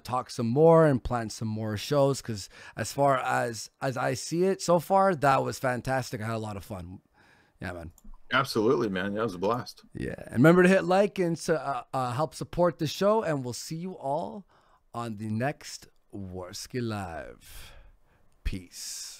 talk some more and plan some more shows. Because as far as I see it so far, that was fantastic. I had a lot of fun. Yeah, man. Absolutely, man. Yeah, it was a blast. Yeah. And remember to hit like and help support the show. And we'll see you all on the next Warski Live. Peace.